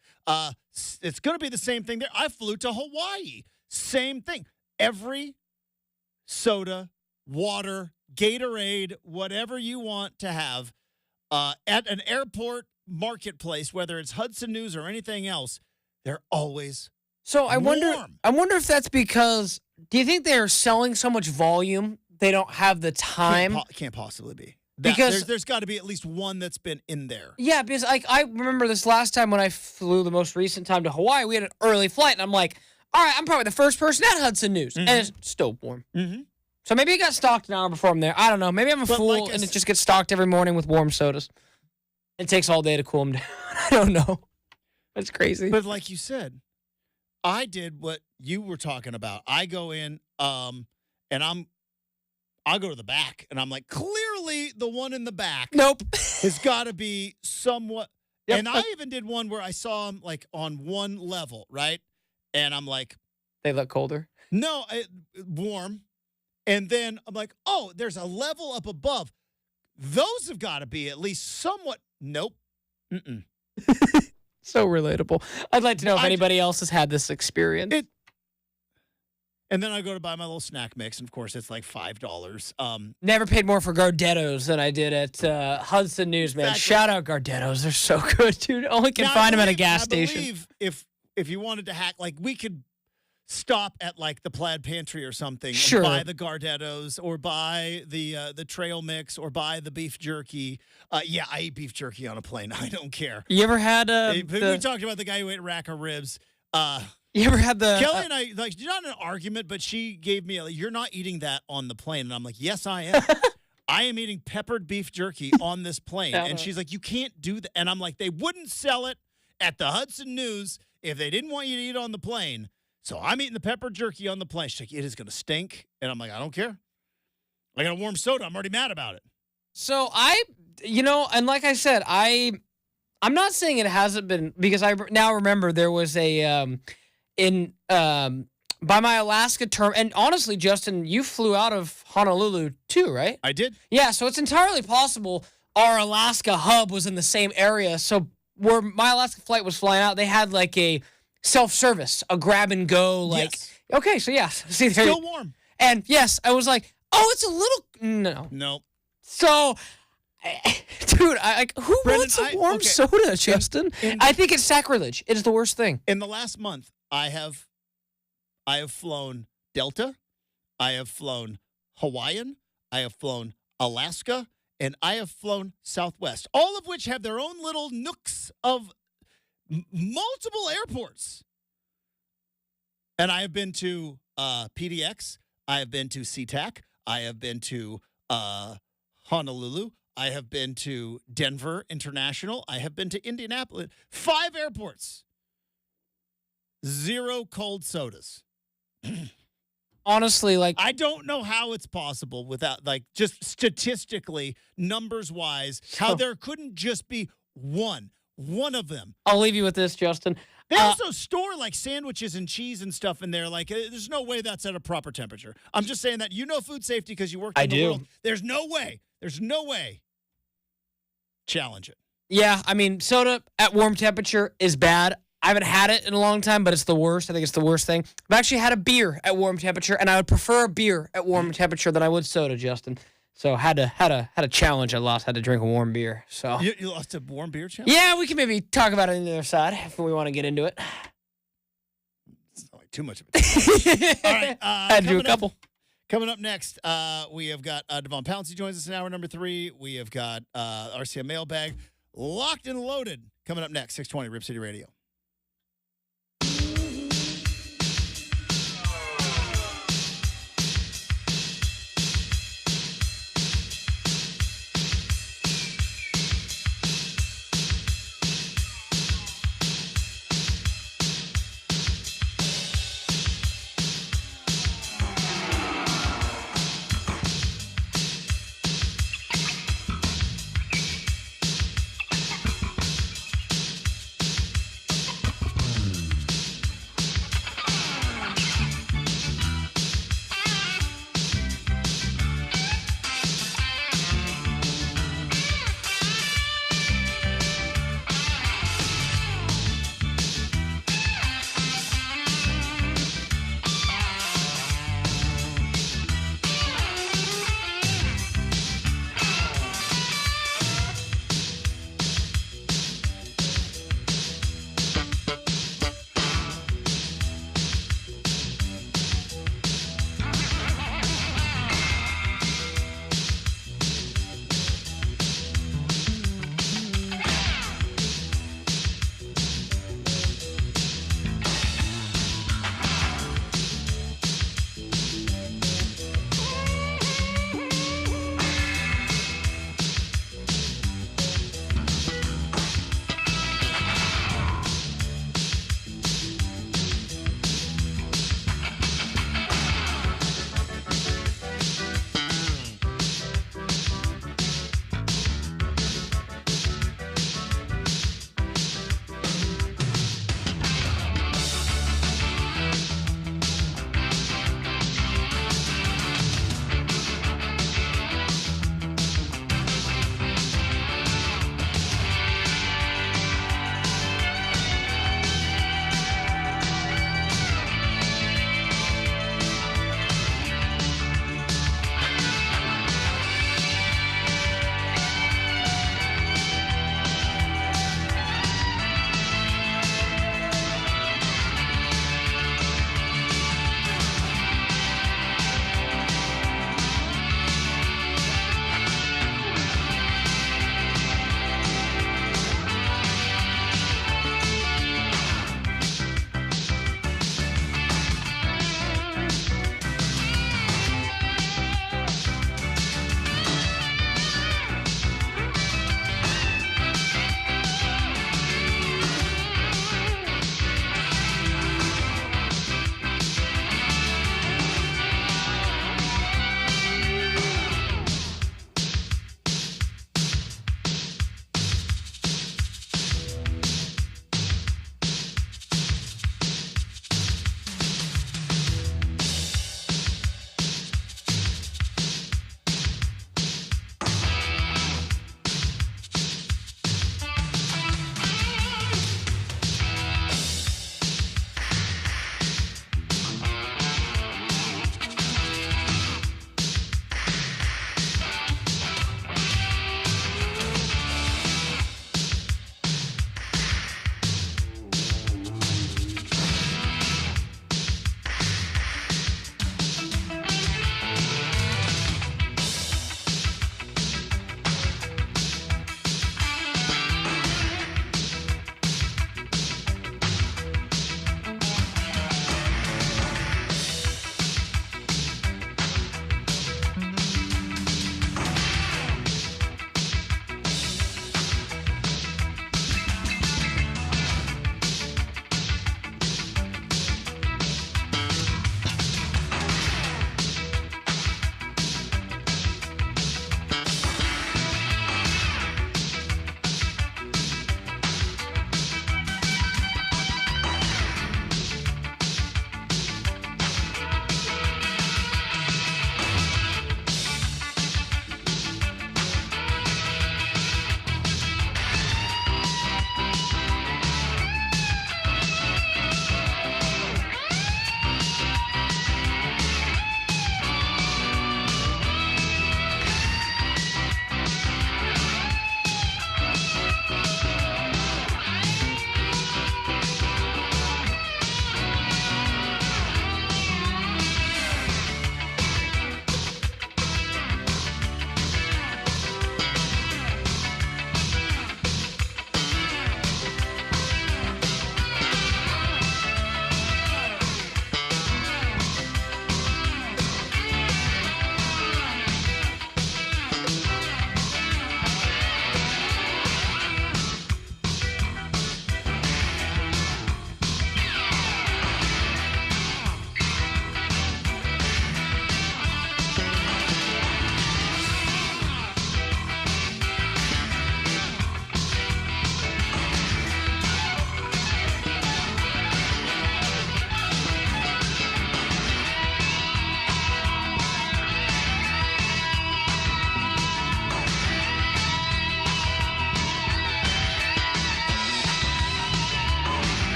It's going to be the same thing there. I flew to Hawaii. Same thing. Every soda, water, Gatorade, whatever you want to have at an airport marketplace, whether it's Hudson News or anything else, they're always So I wonder warm. if that's because do you think they're selling so much volume they don't have the time? Can't possibly be. Because- there's got to be at least one that's been in there. Yeah, because like I remember this last time when I flew the most recent time to Hawaii, we had an early flight, and I'm like, all right, I'm probably the first person at Hudson News, and it's still warm. Mm-hmm. So maybe it got stocked an hour before I'm there. I don't know. Maybe I'm a But fool, like I and it s- just gets stocked every morning with warm sodas. It takes all day to cool them down. I don't know. That's crazy. But like you said, I did what you were talking about. I go in, and I'll go to the back, and I'm like, clearly the one in the back Nope. has got to be somewhat. Yep. And I even did one where I saw him like on one level, right? And I'm like, They look colder. no, warm. And then I'm like, oh, there's a level up above. Those have got to be at least somewhat. Nope. Mm-mm. So relatable. I'd like to know if I- anybody else has had this experience. And then I go to buy my little snack mix, and of course it's like $5. Never paid more for Gardettos than I did at Hudson News, man. Exactly. Shout out Gardettos. They're so good, dude. Only can Now, find them at a I gas believe station. if you wanted to hack, like we could stop at like the Plaid Pantry or something, Sure. and buy the Gardettos or buy the trail mix or buy the beef jerky. Yeah, I eat beef jerky on a plane. I don't care. You ever had We talked about the guy who ate a rack of ribs. you ever had the Kelly and I, like, not an argument, but she gave me, you're not eating that on the plane. And I'm like, yes, I am. I am eating peppered beef jerky on this plane. Yeah. And she's like, you can't do that. And I'm like, they wouldn't sell it at the Hudson News if they didn't want you to eat it on the plane. So I'm eating the peppered jerky on the plane. She's like, it is going to stink. And I'm like, I don't care. I got a warm soda. I'm already mad about it. So and like I said, I'm not saying it hasn't been because I now remember there was a by my Alaska term, and honestly, Justin, you flew out of Honolulu too, right? I did. Yeah, so it's entirely possible our Alaska hub was in the same area. So where my Alaska flight was flying out, they had like a self-service, a grab and go, like Yes. okay, so yeah, see there. Still warm. And yes, I was like, oh, it's a little No. So, dude, who Brenden, wants a warm soda, Justin? I think it's sacrilege. It is the worst thing. In the last month, I have flown Delta, I have flown Hawaiian, I have flown Alaska, and I have flown Southwest, all of which have their own little nooks of multiple airports. And I have been to PDX, I have been to SeaTac, I have been to Honolulu, I have been to Denver International, I have been to Indianapolis. 5 airports. 0 cold sodas. Honestly, like, I don't know how it's possible without, like, just statistically, numbers wise, how there couldn't just be one of them. I'll leave you with this, Justin. They also store like sandwiches and cheese and stuff in there. Like, there's no way that's at a proper temperature. I'm just saying that food safety because you work in the world. There's no way. Challenge it. Yeah, I mean, soda at warm temperature is bad. I haven't had it in a long time, but it's the worst. I think it's the worst thing. I've actually had a beer at warm temperature, and I would prefer a beer at warm temperature than I would soda, Justin. So had a challenge I lost. Had to drink a warm beer. So You lost a warm beer challenge? yeah, we can maybe talk about it on the other side if we want to get into it. It's not like too much of it. All right. Had to do a couple. Coming up next, we have got Devon Pouncey joins us in hour number 3. We have got RCM Mailbag locked and loaded. Coming up next, 620 Rip City Radio.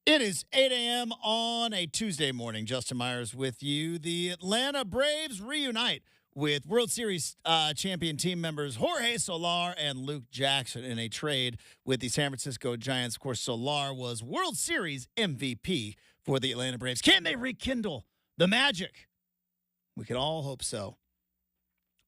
It is 8 a.m. on a Tuesday morning. Justin Myers with you. The Atlanta Braves reunite with World Series champion team members Jorge Soler and Luke Jackson in a trade with the San Francisco Giants. Of course, Soler was World Series MVP for the Atlanta Braves. Can they rekindle the magic? We can all hope so.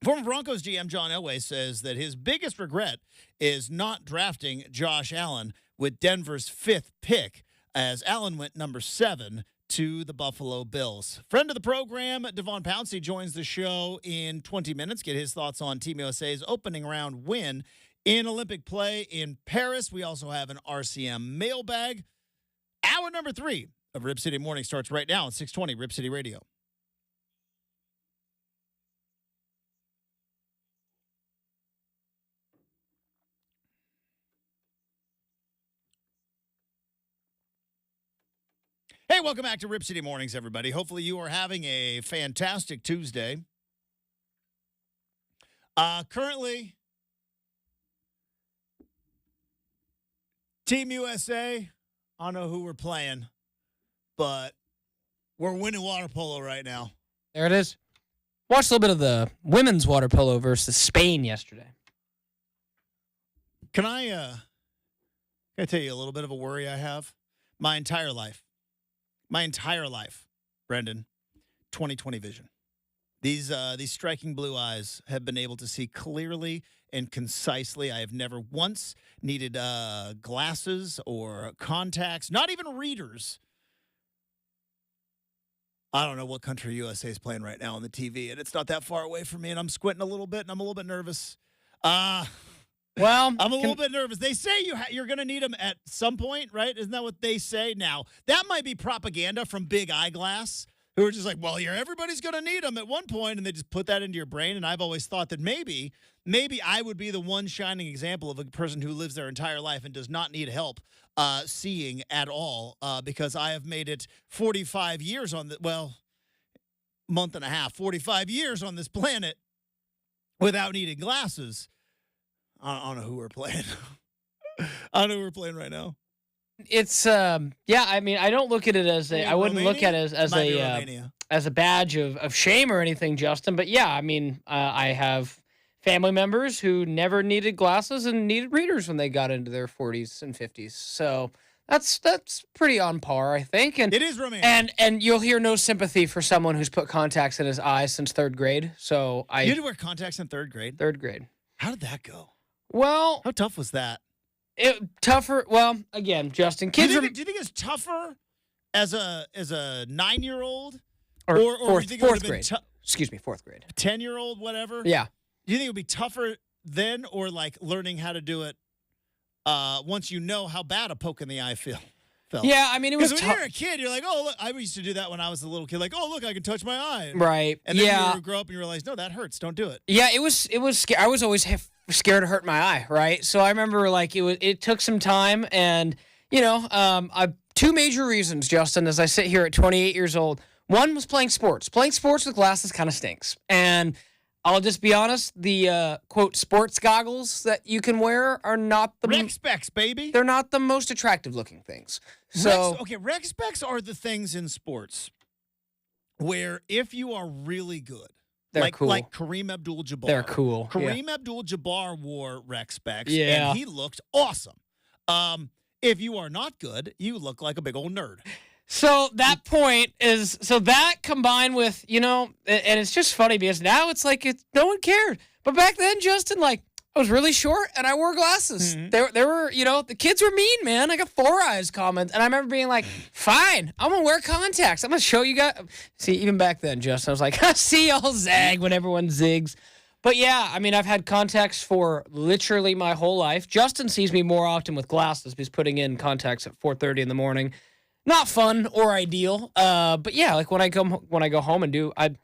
Former Broncos GM John Elway says that his biggest regret is not drafting Josh Allen with Denver's 5th pick, as Allen went number 7 to the Buffalo Bills. Friend of the program, Devon Pouncey, joins the show in 20 minutes. Get his thoughts on Team USA's opening round win in Olympic play in Paris. We also have an RCM mailbag. Hour number 3 of Rip City Morning starts right now at 620 Rip City Radio. Hey, welcome back to Rip City Mornings, everybody. Hopefully you are having a fantastic Tuesday. Currently, Team USA, I don't know who we're playing, but we're winning water polo right now. There it is. Watched a little bit of the women's water polo versus Spain yesterday. Can I tell you a little bit of a worry I have? My entire life, Brenden, 20/20 vision. These striking blue eyes have been able to see clearly and concisely. I have never once needed glasses or contacts, not even readers. I don't know what country USA is playing right now on the TV, and it's not that far away from me, and I'm squinting a little bit, and I'm a little bit nervous. Well, I'm a little bit nervous. They say you're going to need them at some point, right? Isn't that what they say? Now, that might be propaganda from Big Eyeglass, who are just like, well, everybody's going to need them at one point, and they just put that into your brain. And I've always thought that maybe I would be the one shining example of a person who lives their entire life and does not need help seeing at all, because I have made it 45 years on month and a half, 45 years on this planet without needing glasses. I don't know who we're playing. I don't know who we're playing right now. It's I mean, I don't look at it as I wouldn't look at it as a badge of shame or anything, Justin. But yeah, I mean, I have family members who never needed glasses and needed readers when they got into their 40s and 50s. So that's pretty on par, I think. And it is romantic. And you'll hear no sympathy for someone who's put contacts in his eyes since 3rd grade. So You had to wear contacts in 3rd grade? 3rd grade. How did that go? Well, how tough was that? Tougher. Well, again, Justin, kids. Do you think it's tougher as a 9-year-old or fourth grade? Excuse me, 4th grade. 10-year-old, whatever. Yeah. Do you think it would be tougher then, or like learning how to do it once you know how bad a poke in the eye felt? Yeah, I mean, it was because when you're a kid, you're like, oh, look, I used to do that when I was a little kid. Like, oh, look, I can touch my eye. Right. And then you grow up and you realize, no, that hurts. Don't do it. Yeah, it was. I was always scared to hurt my eye. Right. So I remember like it took some time, and two major reasons, Justin, as I sit here at 28 years old. One was playing sports. Playing sports with glasses kind of stinks, and I'll just be honest, the quote sports goggles that you can wear are not the Rec specs, baby. They're not the most attractive looking things. So rec specs are the things in sports where if you are really good, they're cool. Like Kareem Abdul-Jabbar. They're cool. Kareem Abdul-Jabbar wore rec specs, yeah, and he looked awesome. If you are not good, you look like a big old nerd. So that point is, that combined with, and it's just funny because now it's like no one cared. But back then, Justin, like, I was really short and I wore glasses. Mm-hmm. There were, the kids were mean, man. I got 4 eyes comments. And I remember being like, fine, I'm going to wear contacts. I'm going to show you guys. See, even back then, Justin, I was like, see y'all zag when everyone zigs. But yeah, I mean, I've had contacts for literally my whole life. Justin sees me more often with glasses because putting in contacts at 4:30 in the morning. Not fun or ideal. But yeah, like when I go home and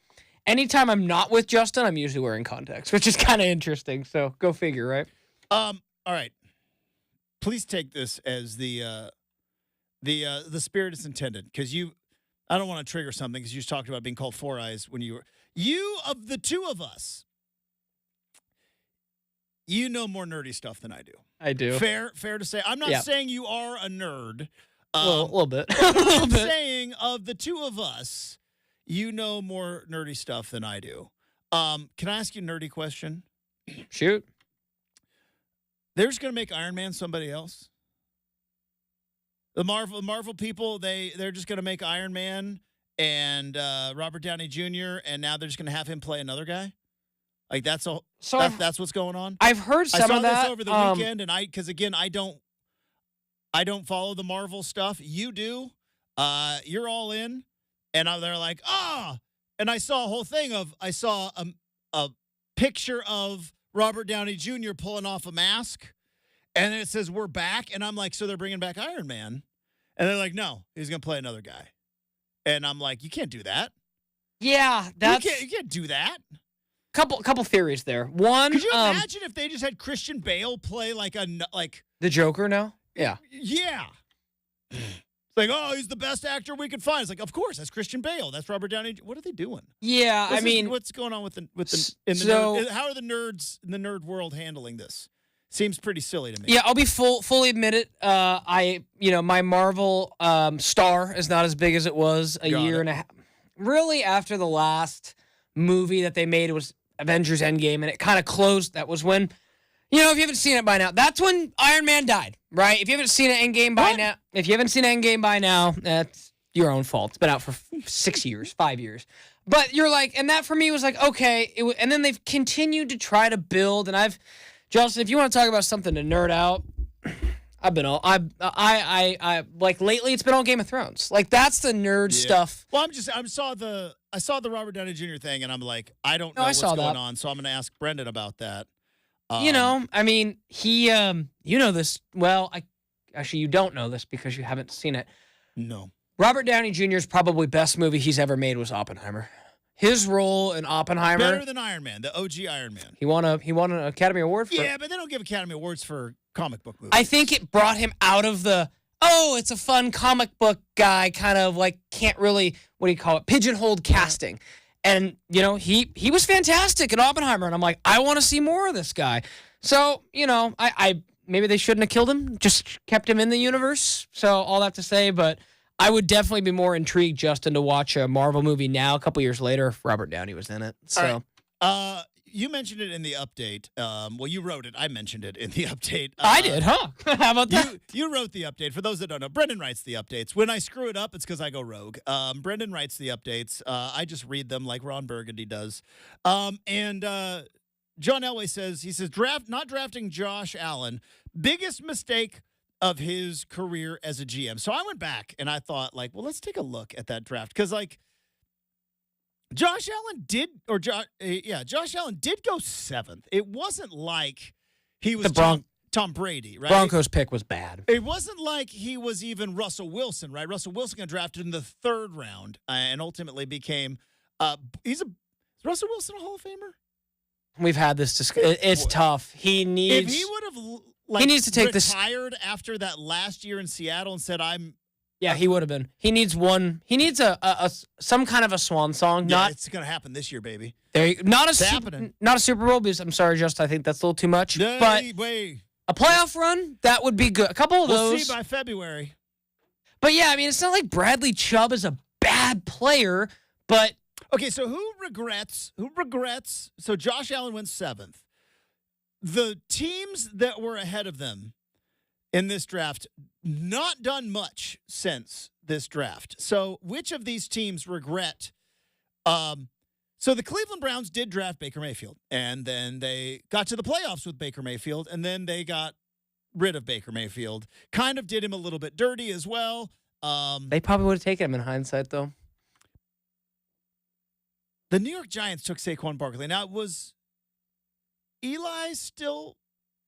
anytime I'm not with Justin, I'm usually wearing contacts, which is kind of interesting. So go figure, right? All right. Please take this as the spirit is intended, because I don't want to trigger something because you just talked about being called 4 eyes when of the two of us, you know more nerdy stuff than I do. I do. Fair to say. I'm not saying you are a nerd. A little bit. But A little I'm bit. saying, of the two of us, you know more nerdy stuff than I do. Can I ask you a nerdy question? Shoot. They're just going to make Iron Man somebody else? The Marvel people, they're just going to make Iron Man and Robert Downey Jr., and now they're just going to have him play another guy? Like, that's all. So That's what's going on? I've heard some I saw of that this over the weekend, and because again, I don't follow the Marvel stuff. You do. You're all in, and they're like, and I saw a whole thing I saw a picture of Robert Downey Jr. pulling off a mask, and it says we're back, and I'm like, so they're bringing back Iron Man, and they're like, no, he's gonna play another guy, and I'm like, you can't do that. Yeah, you can't do that. Couple theories there. One, could you imagine if they just had Christian Bale play like the Joker now? Yeah. Yeah. It's like, oh, he's the best actor we could find. It's like, of course, that's Christian Bale. That's Robert Downey. What are they doing? Yeah, what's going on with the how are the nerds in the nerd world handling this? Seems pretty silly to me. Yeah, I'll be fully admit it. My Marvel star is not as big as it was a year and a half. Really, after the last movie that they made was Avengers Endgame, and it kind of closed. That was when, if you haven't seen it by now, that's when Iron Man died, right? If you haven't seen Endgame by now, that's your own fault. It's been out for 6 years, 5 years. But you're like, and that for me was like, okay. And then they've continued to try to build, and Justin, if you want to talk about something to nerd out, I've been all, I like lately it's been all Game of Thrones. Like that's the nerd stuff. Well, I saw the Robert Downey Jr. thing, and I'm like, I don't know what's going on, so I'm going to ask Brenden about that. He, you know this. Well, actually, you don't know this because you haven't seen it. No. Robert Downey Jr.'s probably best movie he's ever made was Oppenheimer. His role in Oppenheimer, better than Iron Man, the OG Iron Man. He won an Academy Award for it. Yeah, but they don't give Academy Awards for comic book movies. I think it brought him out of the it's a fun comic book guy kind of like can't really pigeonholed casting. And he was fantastic in Oppenheimer, and I'm like, I want to see more of this guy. So I maybe they shouldn't have killed him, just kept him in the universe. So all that to say, but I would definitely be more intrigued, Justin, to watch a Marvel movie now, a couple years later, if Robert Downey was in it. So, you mentioned it in the update. You wrote it. I mentioned it in the update. I did, huh? How about that? You wrote the update. For those that don't know, Brenden writes the updates. When I screw it up, it's because I go rogue. Brenden writes the updates. I just read them like Ron Burgundy does. And John Elway says, not drafting Josh Allen, biggest mistake of his career as a GM. So I went back and I thought, let's take a look at that draft. Because, Josh Allen did go 7th. It wasn't like he was Tom Brady, right? Broncos pick was bad. It wasn't like he was even Russell Wilson, right? Russell Wilson got drafted in the 3rd round and ultimately became is Russell Wilson a Hall of Famer? We've had this discussion. It's tough. If he would have he needs to take retired after that last year in Seattle and said, he would have been. He needs one. He needs a some kind of a swan song. Yeah, it's going to happen this year, baby. Not a Super Bowl, because I'm sorry, Justin, I think that's a little too much. But a playoff run, that would be good. A couple of those. We'll see by February. But yeah, it's not like Bradley Chubb is a bad player, but okay, so who regrets? So Josh Allen went 7th. The teams that were ahead of them in this draft not done much since this draft. So which of these teams regret? So the Cleveland Browns did draft Baker Mayfield, and then they got to the playoffs with Baker Mayfield, and then they got rid of Baker Mayfield. Kind of did him a little bit dirty as well. They probably would have taken him in hindsight, though. The New York Giants took Saquon Barkley. Now, was Eli still?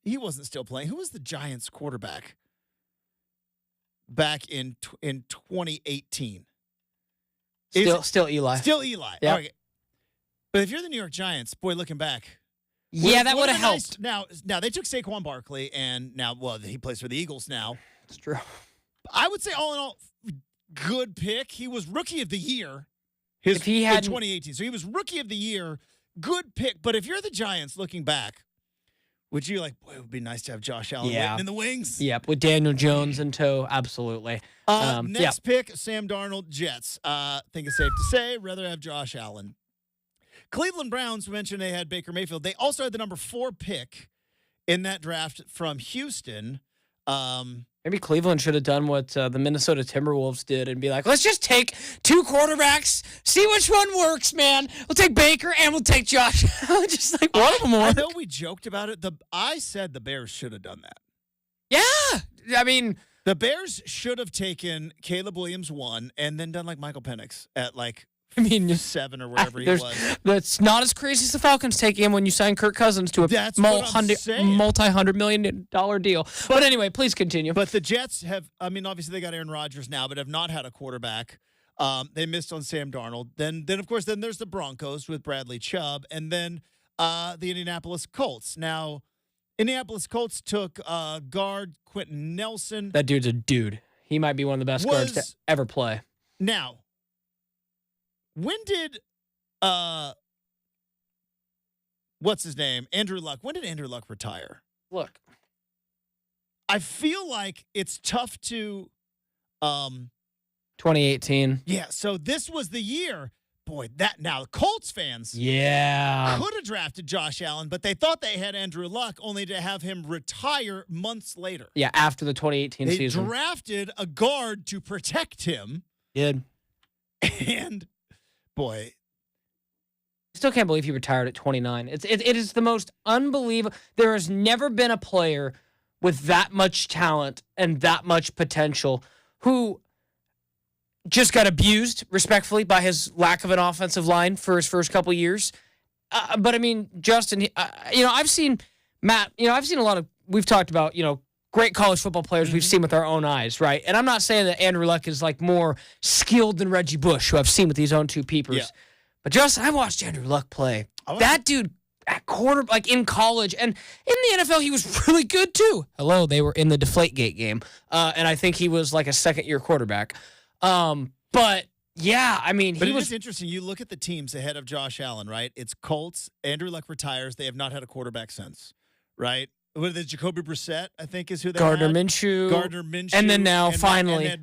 He wasn't still playing. Who was the Giants quarterback back in 2018? Still Eli. Still Eli. Yeah. Okay. But if you're the New York Giants, boy, looking back. Yeah, that would have helped. Now they took Saquon Barkley, and now, he plays for the Eagles now. It's true. I would say, all in all, good pick. He was Rookie of the Year in 2018. So he was Rookie of the Year. Good pick. But if you're the Giants looking back, Would you like? Boy, it would be nice to have Josh Allen Yeah. waiting in the wings. Yep, with Daniel Jones in tow, absolutely. Next pick, Sam Darnold, Jets. Think it's safe to say, rather have Josh Allen. Cleveland Browns mentioned they had Baker Mayfield. They also had the number 4 pick in that draft from Houston. Maybe Cleveland should have done what the Minnesota Timberwolves did and be like, let's just take 2 quarterbacks, see which one works, man. We'll take Baker and we'll take Josh. Just like one of them I work. know we joked about it. I said the Bears should have done that. Yeah. I mean, The Bears should have taken Caleb Williams 1 and then done like Michael Penix at like 7 or wherever he was. That's not as crazy as the Falcons taking him when you sign Kirk Cousins to a multi-$100 million deal. But anyway, please continue. But the Jets have, obviously they got Aaron Rodgers now, but have not had a quarterback. They missed on Sam Darnold. Then of course, there's the Broncos with Bradley Chubb, and then the Indianapolis Colts. Now, Indianapolis Colts took guard Quentin Nelson. That dude's a dude. He might be one of the best guards to ever play. Now, when did what's his name? Andrew Luck. When did Andrew Luck retire? Look. I feel like it's tough to 2018. Yeah, so this was the year. Boy, now Colts fans Yeah. could have drafted Josh Allen, but they thought they had Andrew Luck only to have him retire months later. Yeah, after the 2018 They season. drafted a guard to protect him. Did. And boy, I still can't believe he retired at 29. It is the most unbelievable. There has never been a player with that much talent and that much potential who just got abused, respectfully, by his lack of an offensive line for his first couple years. But I mean, Justin, I've seen Matt, I've seen a lot of, we've talked about, great college football players we've seen with our own eyes, right? And I'm not saying that Andrew Luck is like more skilled than Reggie Bush, who I've seen with these own 2 peepers. Yeah. But Justin, I watched Andrew Luck play. That dude at quarter, like in college and in the NFL, he was really good too. Hello, they were in the Deflategate game. And I think he was like a second-year quarterback. But yeah, but it was interesting. You look at the teams ahead of Josh Allen, right? It's Colts. Andrew Luck retires. They have not had a quarterback since, right? What is it? Jacoby Brissett, I think, is who they Gardner had. Minshew. And then now finally.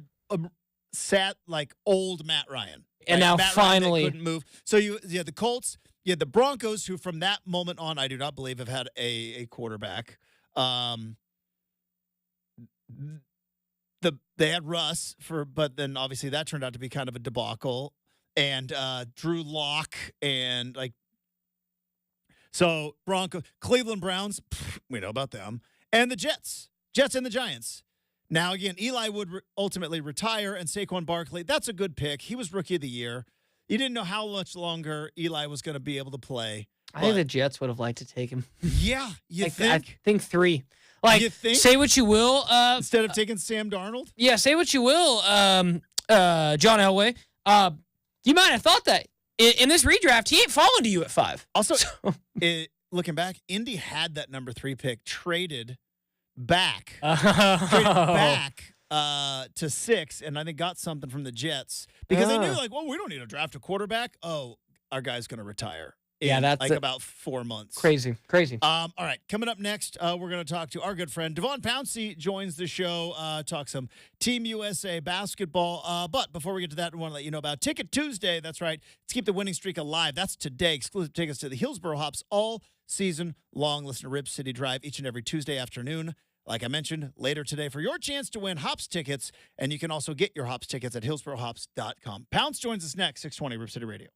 Sat like old Matt Ryan. And now Matt finally. Ryan, couldn't move. So you had the Colts. You had the Broncos, who from that moment on, I do not believe have had a quarterback. They had Russ but then obviously that turned out to be kind of a debacle, and Drew Lock and so Cleveland Browns, we know about them, and the Jets and the Giants. Now again, Eli would ultimately retire, and Saquon Barkley, that's a good pick. He was Rookie of the Year. You didn't know how much longer Eli was going to be able to play. I think the Jets would have liked to take him. Yeah, think? I think 3. Like, you think? Say what you will. Instead of taking Sam Darnold? Yeah, say what you will, John Elway. You might have thought that. In this redraft, he ain't falling to you at 5. Also, looking back, Indy had that number 3 pick traded back. To 6, and I think got something from the Jets because they knew, like, well, we don't need to draft a quarterback. Oh, our guy's going to retire. Yeah, that's like about 4 months. Crazy. All right, coming up next, we're going to talk to our good friend Devon Pouncey. Joins the show, talk some Team USA basketball. But before we get to that, we want to let you know about Ticket Tuesday. That's right. Let's keep the winning streak alive. That's today. Exclusive tickets to the Hillsborough Hops all season long. Listen to Rip City Drive each and every Tuesday afternoon. Like I mentioned, later today for your chance to win Hops tickets. And you can also get your Hops tickets at hillsboroughhops.com. Pounce joins us next, 620 Rip City Radio.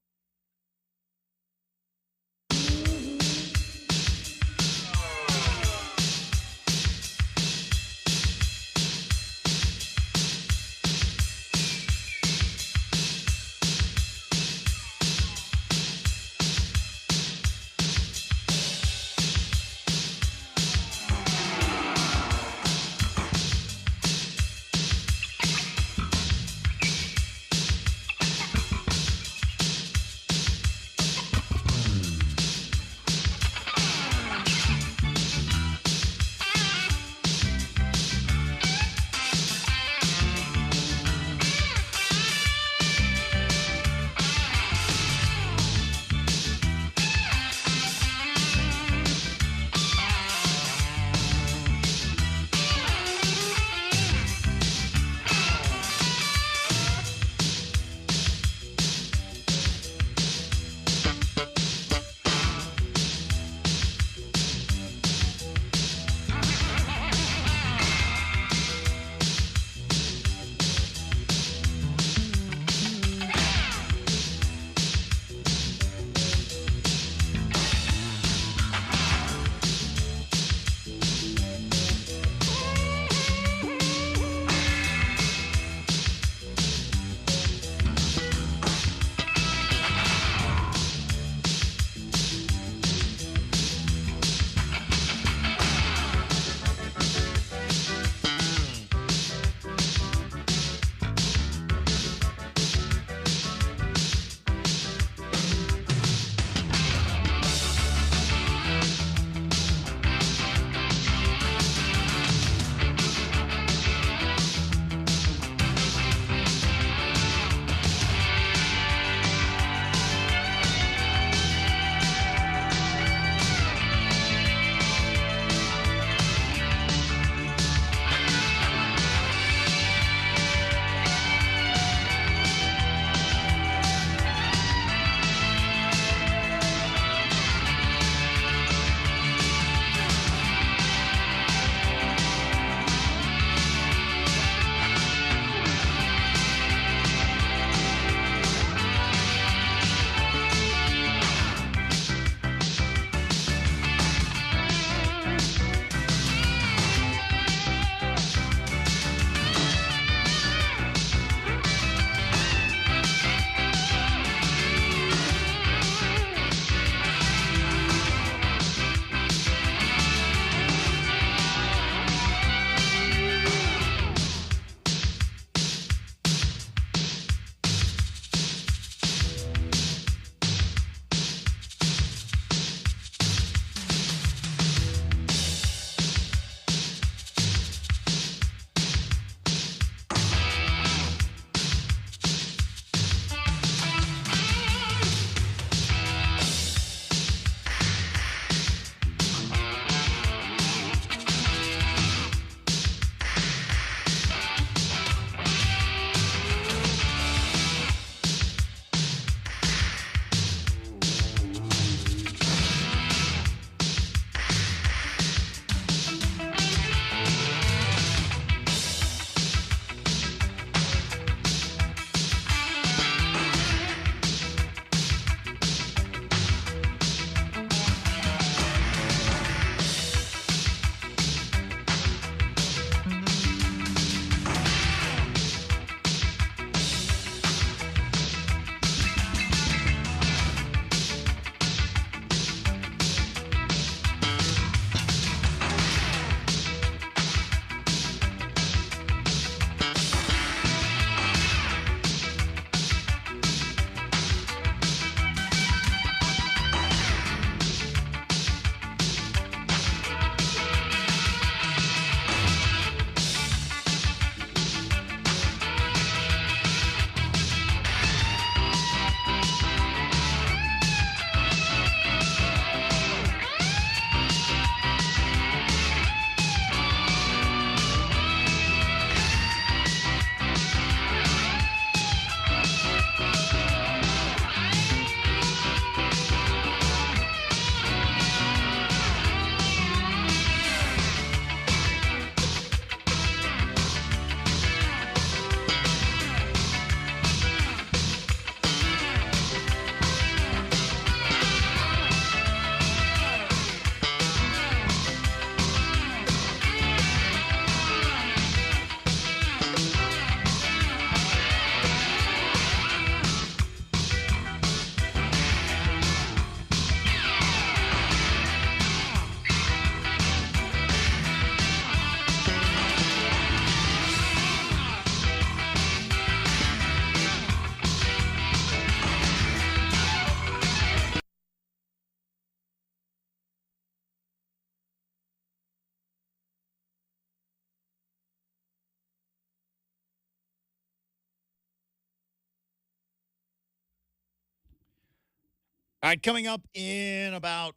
All right, coming up in about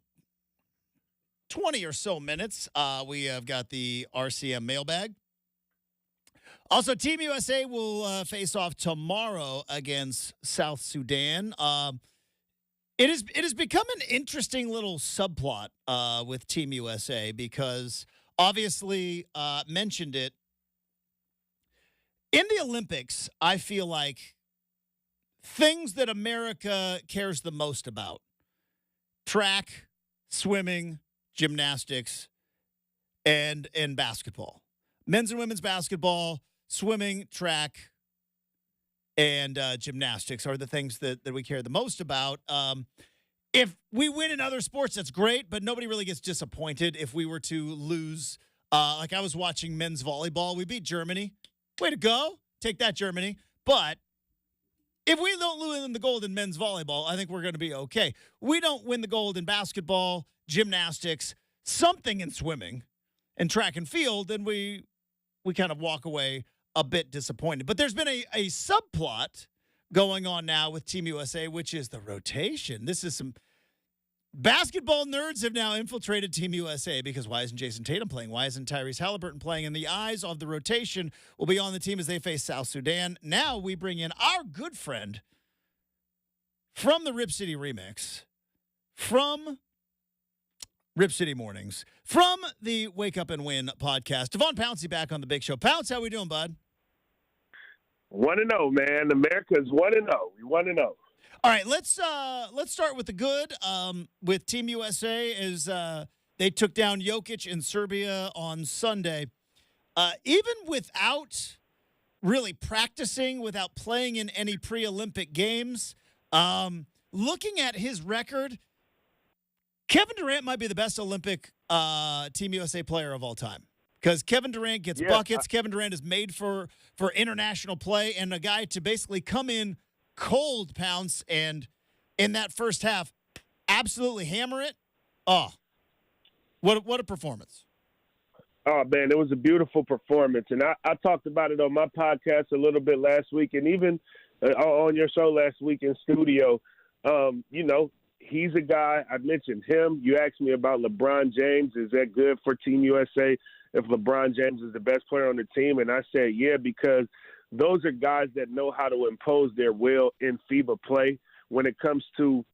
20 or so minutes, we have got the RCM mailbag. Also, Team USA will face off tomorrow against South Sudan. It has become an interesting little subplot with Team USA because obviously mentioned it. In the Olympics, I feel like things that America cares the most about: track, swimming, gymnastics, and basketball. Men's and women's basketball, swimming, track, and gymnastics are the things that we care the most about. If we win in other sports, that's great, but nobody really gets disappointed if we were to lose. Like I was watching men's volleyball. We beat Germany. Way to go. Take that, Germany. But if we don't win the gold in men's volleyball, I think we're going to be okay. We don't win the gold in basketball, gymnastics, something in swimming, and track and field, then we kind of walk away a bit disappointed. But there's been a subplot going on now with Team USA, which is the rotation. This is some basketball nerds have now infiltrated Team USA because why isn't Jason Tatum playing? Why isn't Tyrese Halliburton playing? And the eyes of the rotation will be on the team as they face South Sudan. Now we bring in our good friend from the Rip City Remix, from Rip City Mornings, from the Wake Up and Win podcast. Devon Pouncey back on the big show. Pounce, how we doing, bud? 1-0, man. America's 1-0. We 1-0. All right, let's start with the good. With Team USA as they took down Jokic in Serbia on Sunday. Even without really practicing, without playing in any pre-Olympic games, looking at his record, Kevin Durant might be the best Olympic Team USA player of all time. Because Kevin Durant gets buckets. Kevin Durant is made for international play, and a guy to basically come in cold, Pounce, and in that first half, absolutely hammer it. Oh, what a performance. Oh, man, it was a beautiful performance. And I talked about it on my podcast a little bit last week and even on your show last week in studio. He's a guy, I mentioned him. You asked me about LeBron James. Is that good for Team USA if LeBron James is the best player on the team? And I said, yeah, because those are guys that know how to impose their will in FIBA play when it comes to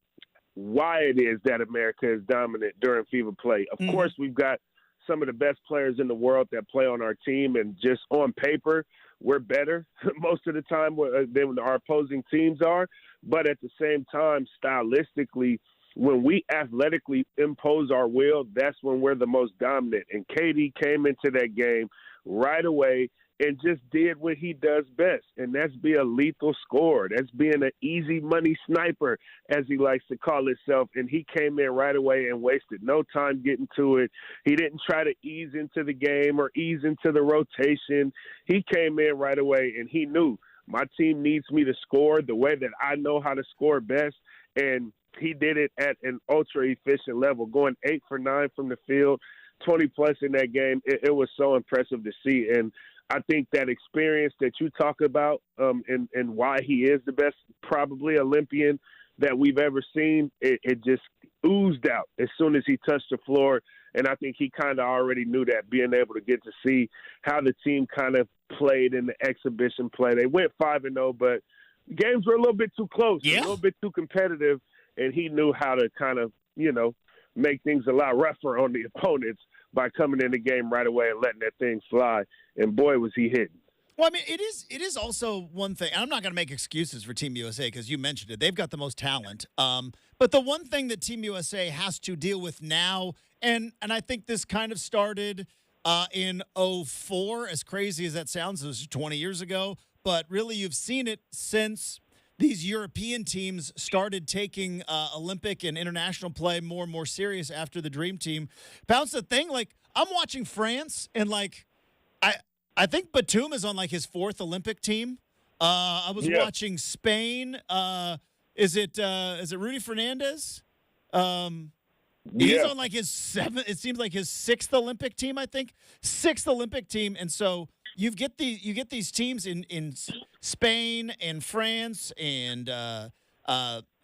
why it is that America is dominant during FIBA play. Of course, we've got some of the best players in the world that play on our team, and just on paper, we're better most of the time than our opposing teams are. But at the same time, stylistically, when we athletically impose our will, that's when we're the most dominant. And KD came into that game right away and just did what he does best, and that's be a lethal scorer. That's being an easy money sniper, as he likes to call himself, and he came in right away and wasted no time getting to it. He didn't try to ease into the game or ease into the rotation. He came in right away, and he knew my team needs me to score the way that I know how to score best, and he did it at an ultra-efficient level, going 8 for 9 from the field, 20-plus in that game. It was so impressive to see, and I think that experience that you talk about and why he is the best probably Olympian that we've ever seen, it just oozed out as soon as he touched the floor. And I think he kind of already knew that, being able to get to see how the team kind of played in the exhibition play. They went 5-0, but games were a little bit too close, a little bit too competitive, and he knew how to kind of, make things a lot rougher on the opponents by coming in the game right away and letting that thing fly. And boy, was he hitting. Well, I mean, it is also one thing. I'm not going to make excuses for Team USA because you mentioned it. They've got the most talent. But the one thing that Team USA has to deal with now, and I think this kind of started in '04, as crazy as that sounds, it was 20 years ago, but really you've seen it since these European teams started taking Olympic and international play more and more serious after the Dream Team. Bounce the thing, like, I'm watching France, and, like, I think Batum is on, like, his 4th Olympic team. I was watching Spain. Is it Rudy Fernandez? He's on, like, his 7th. It seems like his 6th Olympic team, I think. 6th Olympic team. And so you get these teams in Spain and France and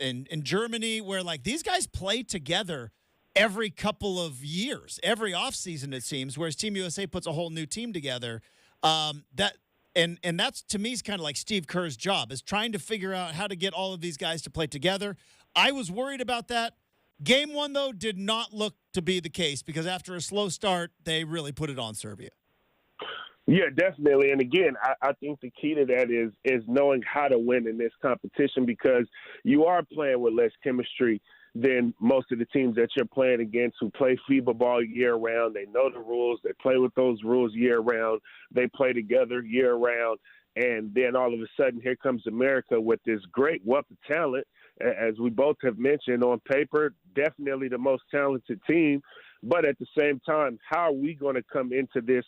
in Germany, where like these guys play together every couple of years, every offseason, it seems, whereas Team USA puts a whole new team together. And that's, to me, is kind of like Steve Kerr's job, is trying to figure out how to get all of these guys to play together. I was worried about that. Game one, though, did not look to be the case because after a slow start, they really put it on Serbia. Yeah, definitely. And again, I think the key to that is knowing how to win in this competition, because you are playing with less chemistry than most of the teams that you're playing against, who play FIBA ball year round. They know the rules. They play with those rules year round. They play together year round. And then all of a sudden, here comes America with this great wealth of talent. As we both have mentioned, on paper, definitely the most talented team. But at the same time, how are we going to come into this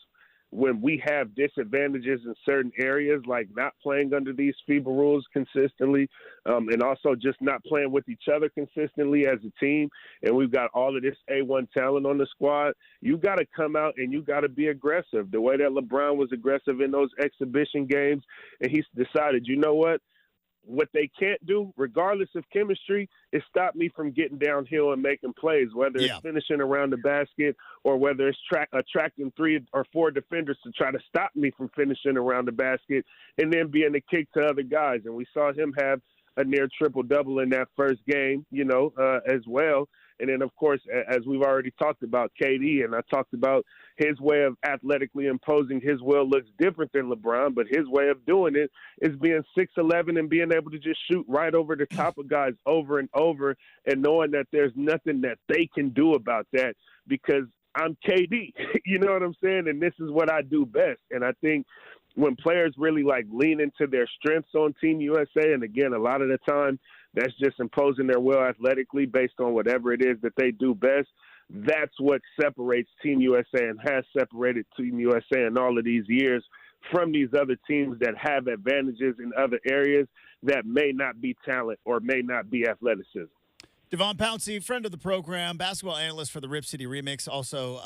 when we have disadvantages in certain areas, like not playing under these FIBA rules consistently, and also just not playing with each other consistently as a team, and we've got all of this A1 talent on the squad? You got to come out and you got to be aggressive. The way that LeBron was aggressive in those exhibition games, and he's decided, you know what they can't do, regardless of chemistry, is stop me from getting downhill and making plays, whether it's finishing around the basket or whether it's attracting 3 or 4 defenders to try to stop me from finishing around the basket and then being a kick to other guys. And we saw him have a near triple-double in that first game, as well. And then, of course, as we've already talked about, KD, and I talked about his way of athletically imposing his will looks different than LeBron, but his way of doing it is being 6'11" and being able to just shoot right over the top of guys over and over, and knowing that there's nothing that they can do about that because I'm KD. You know what I'm saying? And this is what I do best. And I think when players really lean into their strengths on Team USA, and again, a lot of the time that's just imposing their will athletically based on whatever it is that they do best, that's what separates Team USA and has separated Team USA in all of these years from these other teams that have advantages in other areas that may not be talent or may not be athleticism. Devon Pouncey, friend of the program, basketball analyst for the Rip City Remix, also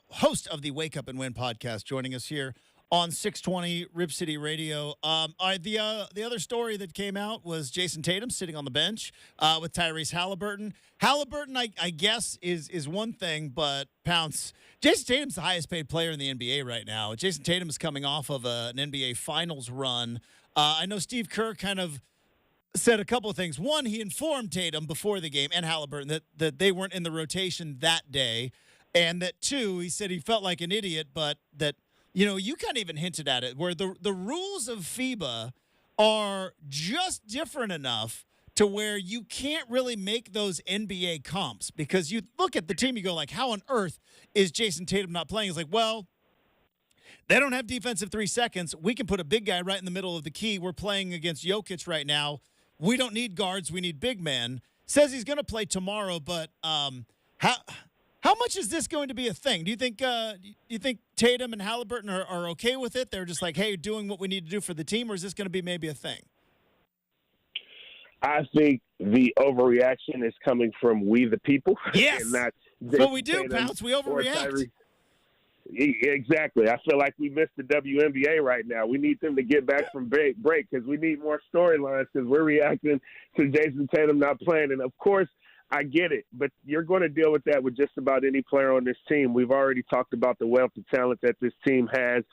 host of the Wake Up and Win podcast, joining us here on 620 Rip City Radio. The other story that came out was Jason Tatum sitting on the bench with Tyrese Halliburton. Halliburton, I guess, is one thing, but Jason Tatum's the highest paid player in the NBA right now. Jason Tatum is coming off of an NBA Finals run. I know Steve Kerr kind of said a couple of things. One, he informed Tatum before the game and Halliburton that they weren't in the rotation that day. And that, two, he said he felt like an idiot, but that, you kind of even hinted at it, where the rules of FIBA are just different enough to where you can't really make those NBA comps, because you look at the team, you go how on earth is Jason Tatum not playing? It's well, they don't have defensive 3 seconds. We can put a big guy right in the middle of the key. We're playing against Jokic right now. We don't need guards. We need big men. Says he's going to play tomorrow, but how much is this going to be a thing? Do you think Tatum and Halliburton are okay with it? They're just hey, doing what we need to do for the team, or is this going to be maybe a thing? I think the overreaction is coming from we the people. Yes, and not that's what we do, Pounce. We overreact. Exactly. I feel like we missed the WNBA right now. We need them to get back from break because we need more storylines, because we're reacting to Jason Tatum not playing. And, of course, I get it, but you're going to deal with that with just about any player on this team. We've already talked about the wealth of talent that this team has.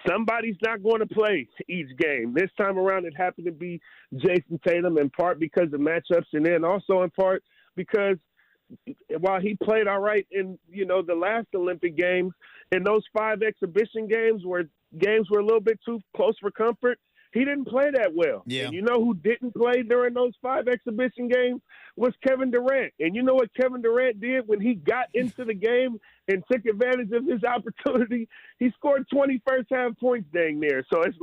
Somebody's not going to play each game. This time around, it happened to be Jason Tatum, in part because of matchups, and then also in part because while he played all right in, the last Olympic Games, in those 5 exhibition games where games were a little bit too close for comfort, he didn't play that well. Yeah. And you know who didn't play during those 5 exhibition games was Kevin Durant. And you know what Kevin Durant did when he got into the game and took advantage of his opportunity? He scored 20 first-half points dang near. So it's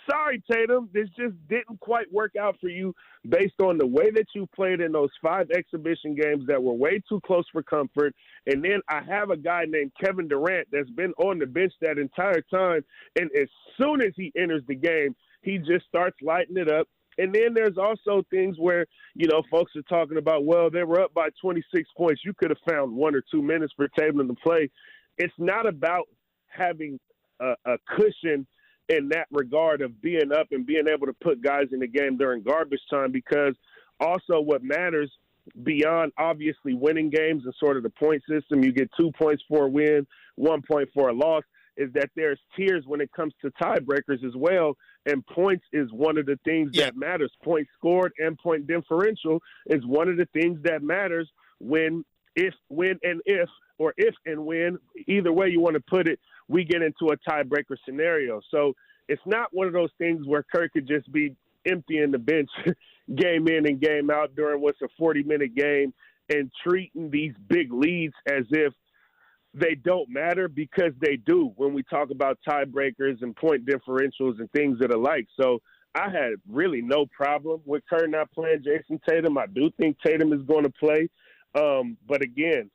sorry, Tatum, this just didn't quite work out for you based on the way that you played in those 5 exhibition games that were way too close for comfort. And then I have a guy named Kevin Durant that's been on the bench that entire time, and as soon as he enters the game, he just starts lighting it up. And then there's also things where, folks are talking about, well, they were up by 26 points. You could have found 1 or 2 minutes for Tatum to play. It's not about having a cushion in that regard of being up and being able to put guys in the game during garbage time, because also what matters beyond obviously winning games and sort of the point system, you get 2 points for a win, 1 point for a loss, is that there's tiers when it comes to tiebreakers as well. And points is one of the things that matters. Points scored and point differential is one of the things that matters if and when, either way you want to put it, we get into a tiebreaker scenario. So it's not one of those things where Kirk could just be emptying the bench game in and game out during what's a 40-minute game and treating these big leads as if they don't matter, because they do when we talk about tiebreakers and point differentials and things that are like. So I had really no problem with Kerr not playing Jason Tatum. I do think Tatum is going to play. But again,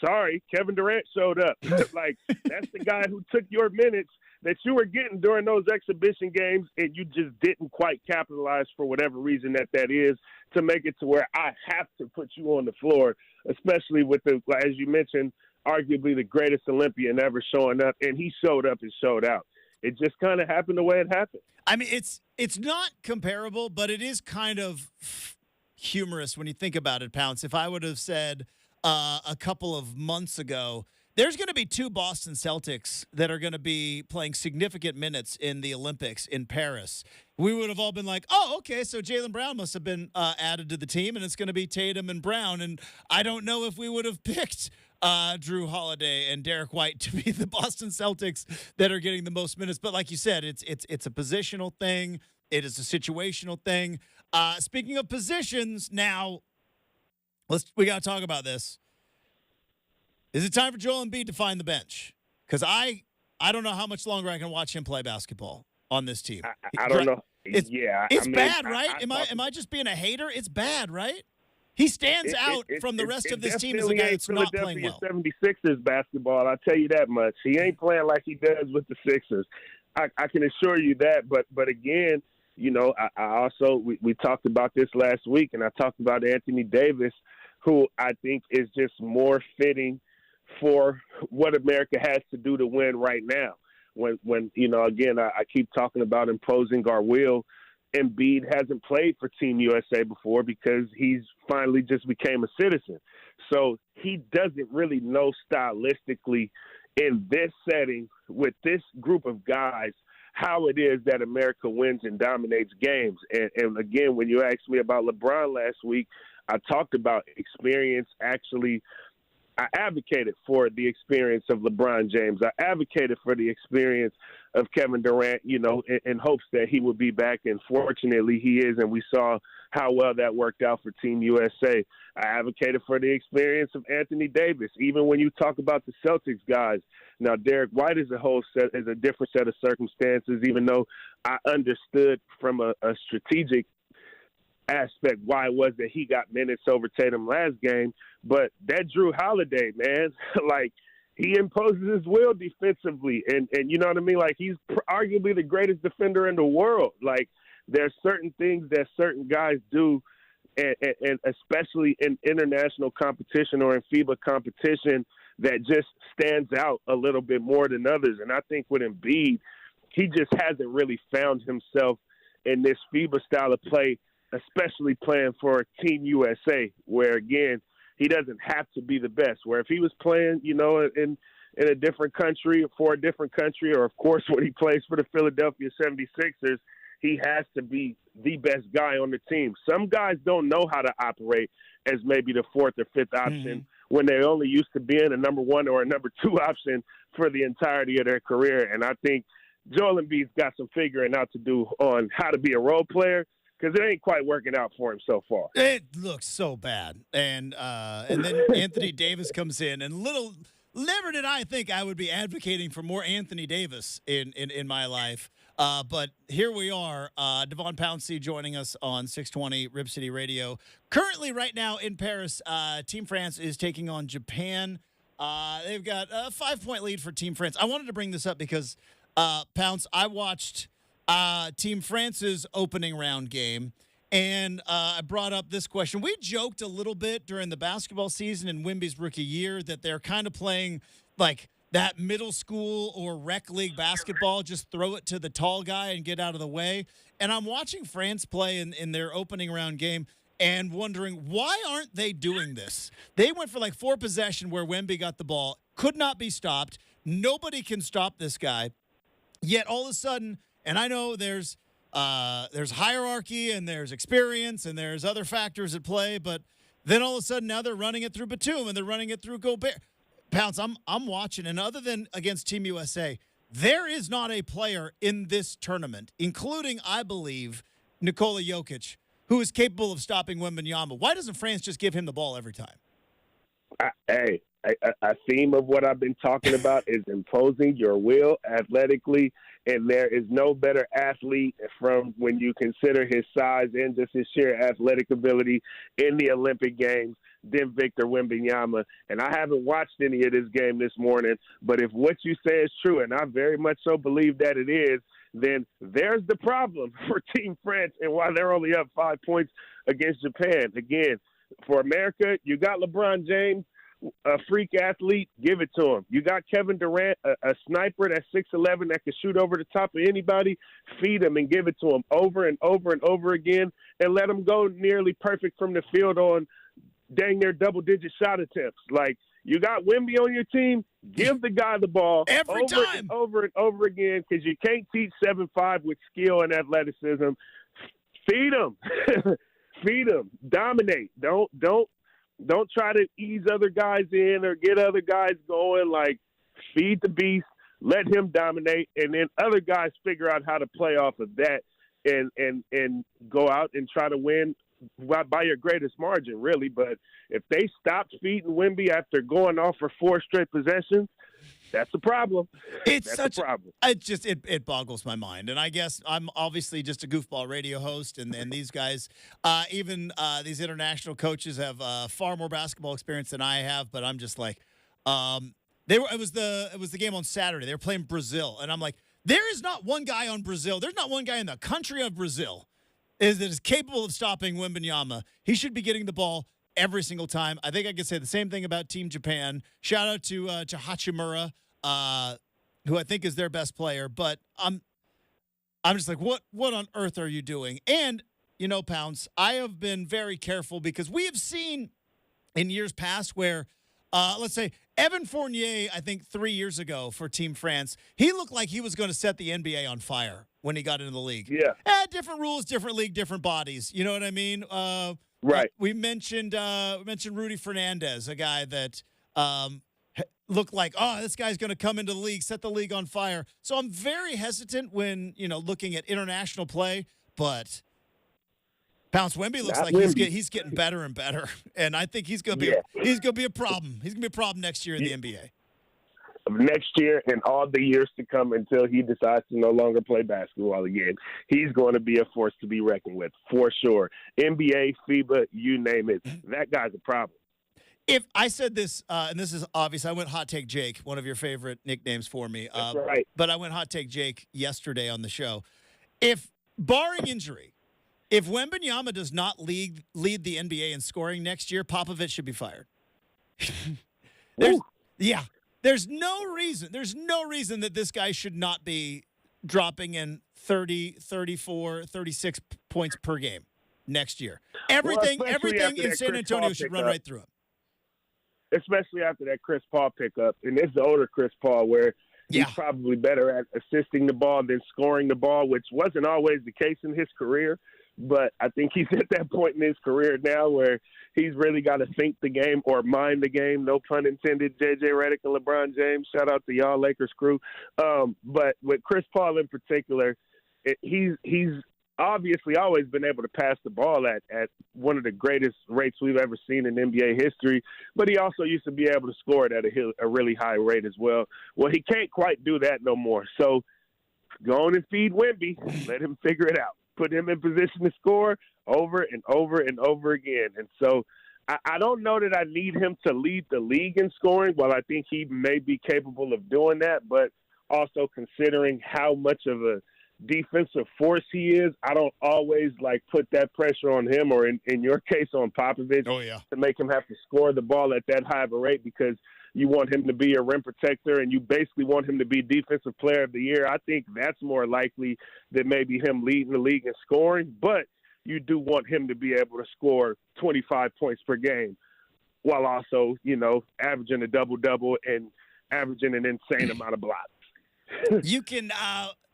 sorry, Kevin Durant showed up. Like, that's the guy who took your minutes that you were getting during those exhibition games, and you just didn't quite capitalize for whatever reason that is, to make it to where I have to put you on the floor, especially with as you mentioned, arguably the greatest Olympian ever showing up, and he showed up and showed out. It just kind of happened the way it happened. I mean, it's not comparable, but it is kind of humorous when you think about it, Pounce. If I would have said a couple of months ago, there's going to be 2 Boston Celtics that are going to be playing significant minutes in the Olympics in Paris, we would have all been like, oh, okay, so Jaylen Brown must have been added to the team, and it's going to be Tatum and Brown. And I don't know if we would have picked Drew Holiday and Derek White to be the Boston Celtics that are getting the most minutes. But like you said, it's a positional thing. It is a situational thing. Speaking of positions, now we got to talk about this. Is it time for Joel Embiid to find the bench? Because I don't know how much longer I can watch him play basketball on this team. I don't know. It's bad, right? Am I just being a hater? It's bad, right? He stands out from the rest of this team as a guy that's not playing well. 76ers basketball, I'll tell you that much. He ain't playing like he does with the Sixers. I can assure you that. But again, you know, I also we talked about this last week, and I talked about Anthony Davis, who I think is just more fitting for what America has to do to win right now. When you know, again, I keep talking about imposing our will. Embiid hasn't played for Team USA before because he's finally just became a citizen. So he doesn't really know stylistically in this setting with this group of guys how it is that America wins and dominates games. And again, when you asked me about LeBron last week, I talked about experience. Actually, I advocated for the experience of LeBron James. I advocated for the experience of Kevin Durant, you know, in hopes that he would be back. And fortunately, he is. And we saw how well that worked out for Team USA. I advocated for the experience of Anthony Davis. Even when you talk about the Celtics guys, now Derek White is a different set of circumstances, even though I understood from a strategic aspect why it was that he got minutes over Tatum last game. But that Drew Holiday, man, like, he imposes his will defensively. And you know what I mean? Like, he's arguably the greatest defender in the world. Like, there's certain things that certain guys do, and especially in international competition or in FIBA competition, that just stands out a little bit more than others. And I think with Embiid, he just hasn't really found himself in this FIBA style of play, especially playing for Team USA, where, again, he doesn't have to be the best. Where if he was playing, you know, in a different country, for a different country, or, of course, when he plays for the Philadelphia 76ers, he has to be the best guy on the team. Some guys don't know how to operate as maybe the fourth or fifth option when they're only used to being a number one or a number two option for the entirety of their career. And I think Joel Embiid's got some figuring out to do on how to be a role player, because it ain't quite working out for him so far. It looks so bad. And then Anthony Davis comes in, and never did I think I would be advocating for more Anthony Davis in my life. But here we are, Devon Pouncey joining us on 620 Rip City Radio. Currently, right now in Paris, Team France is taking on Japan. They've got a 5-point lead for Team France. I wanted to bring this up because, Pounce, I watched Team France's opening round game, and I brought up this question. We joked a little bit during the basketball season in Wemby's rookie year that they're kind of playing like that middle school or rec league basketball, just throw it to the tall guy and get out of the way. And I'm watching France play in their opening round game, and wondering, why aren't they doing this? They went for like 4 possession where Wemby got the ball, could not be stopped. Nobody can stop this guy. Yet all of a sudden, and I know there's hierarchy and there's experience and there's other factors at play, but then all of a sudden now they're running it through Batum and they're running it through Gobert. Pounce, I'm watching, and other than against Team USA, there is not a player in this tournament, including, I believe, Nikola Jokic, who is capable of stopping Wembanyama. Why doesn't France just give him the ball every time? A theme of what I've been talking about is imposing your will athletically, and there is no better athlete from when you consider his size and just his sheer athletic ability in the Olympic Games than Victor Wembanyama. And I haven't watched any of this game this morning, but if what you say is true, and I very much so believe that it is, then there's the problem for Team France and why they're only up 5 points against Japan. Again, for America, you got LeBron James, a freak athlete, give it to him. You got Kevin Durant, a sniper that's 6'11", that can shoot over the top of anybody. Feed him and give it to him over and over and over again, and let him go nearly perfect from the field on dang near double-digit shot attempts. Like, you got Wemby on your team, give the guy the ball every over time, and over and over again, because you can't teach 7'5" with skill and athleticism. Feed him. Feed him. Dominate. Don't try to ease other guys in or get other guys going. Like, feed the beast, let him dominate, and then other guys figure out how to play off of that and go out and try to win by your greatest margin, really. But if they stopped feeding Wemby after going off for 4 straight possessions, that's a problem. That's a problem. It boggles my mind. And I guess I'm obviously just a goofball radio host, and these guys, even these international coaches have far more basketball experience than I have. But I'm just like, it was the game on Saturday. They were playing Brazil, and I'm like, there is not one guy on Brazil. There's not one guy in the country of Brazil that is capable of stopping Wembanyama. He should be getting the ball every single time. I think I could say the same thing about Team Japan. Shout out to Hachimura, who I think is their best player. But I'm just like, what on earth are you doing? And, Pounce, I have been very careful because we have seen in years past where, let's say, Evan Fournier, I think 3 years ago for Team France, he looked like he was going to set the NBA on fire when he got into the league. Yeah. Different rules, different league, different bodies. You know what I mean? Right. We mentioned Rudy Fernandez, a guy that looked like, this guy's going to come into the league, set the league on fire. So I'm very hesitant when, looking at international play, but Pounce Wemby looks like he's getting better and better, and I think he's going to be a problem. He's going to be a problem next year in the NBA. Next year and all the years to come until he decides to no longer play basketball again, he's going to be a force to be reckoned with, for sure. NBA, FIBA, you name it. That guy's a problem. If I said this, and this is obvious, I went Hot Take Jake, one of your favorite nicknames for me. That's right. But I went Hot Take Jake yesterday on the show. If, barring injury, if Wembanyama does not lead the NBA in scoring next year, Popovich should be fired. There's no reason that this guy should not be dropping in 30, 34, 36 points per game next year. Everything in San Antonio should run right through him. Especially after that Chris Paul pickup. And this is the older Chris Paul where he's probably better at assisting the ball than scoring the ball, which wasn't always the case in his career. But I think he's at that point in his career now where he's really got to think the game or mind the game. No pun intended, J.J. Redick and LeBron James. Shout out to y'all Lakers crew. But with Chris Paul in particular, he's obviously always been able to pass the ball at one of the greatest rates we've ever seen in NBA history. But he also used to be able to score it at a really high rate as well. Well, he can't quite do that no more. So go on and feed Wemby. Let him figure it out. Put him in position to score over and over and over again. And so I don't know that I need him to lead the league in scoring. Well, I think he may be capable of doing that, but also considering how much of a defensive force he is, I don't always put that pressure on him or in your case on Popovich to make him have to score the ball at that high of a rate because you want him to be a rim protector and you basically want him to be defensive player of the year. I think that's more likely than maybe him leading the league in scoring, but you do want him to be able to score 25 points per game while also, averaging a double-double and averaging an insane amount of blocks. You can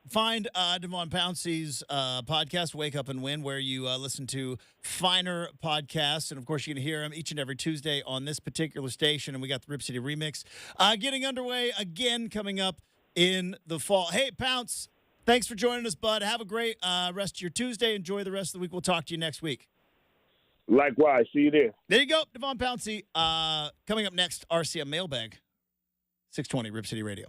find Devon Pouncey's podcast, Wake Up and Win, where you listen to finer podcasts. And, of course, you can hear him each and every Tuesday on this particular station. And we got the Rip City Remix getting underway again coming up in the fall. Hey, Pounce, thanks for joining us, bud. Have a great rest of your Tuesday. Enjoy the rest of the week. We'll talk to you next week. Likewise. See you there. There you go, Devon Pouncey. Coming up next, RCM Mailbag, 620 Rip City Radio.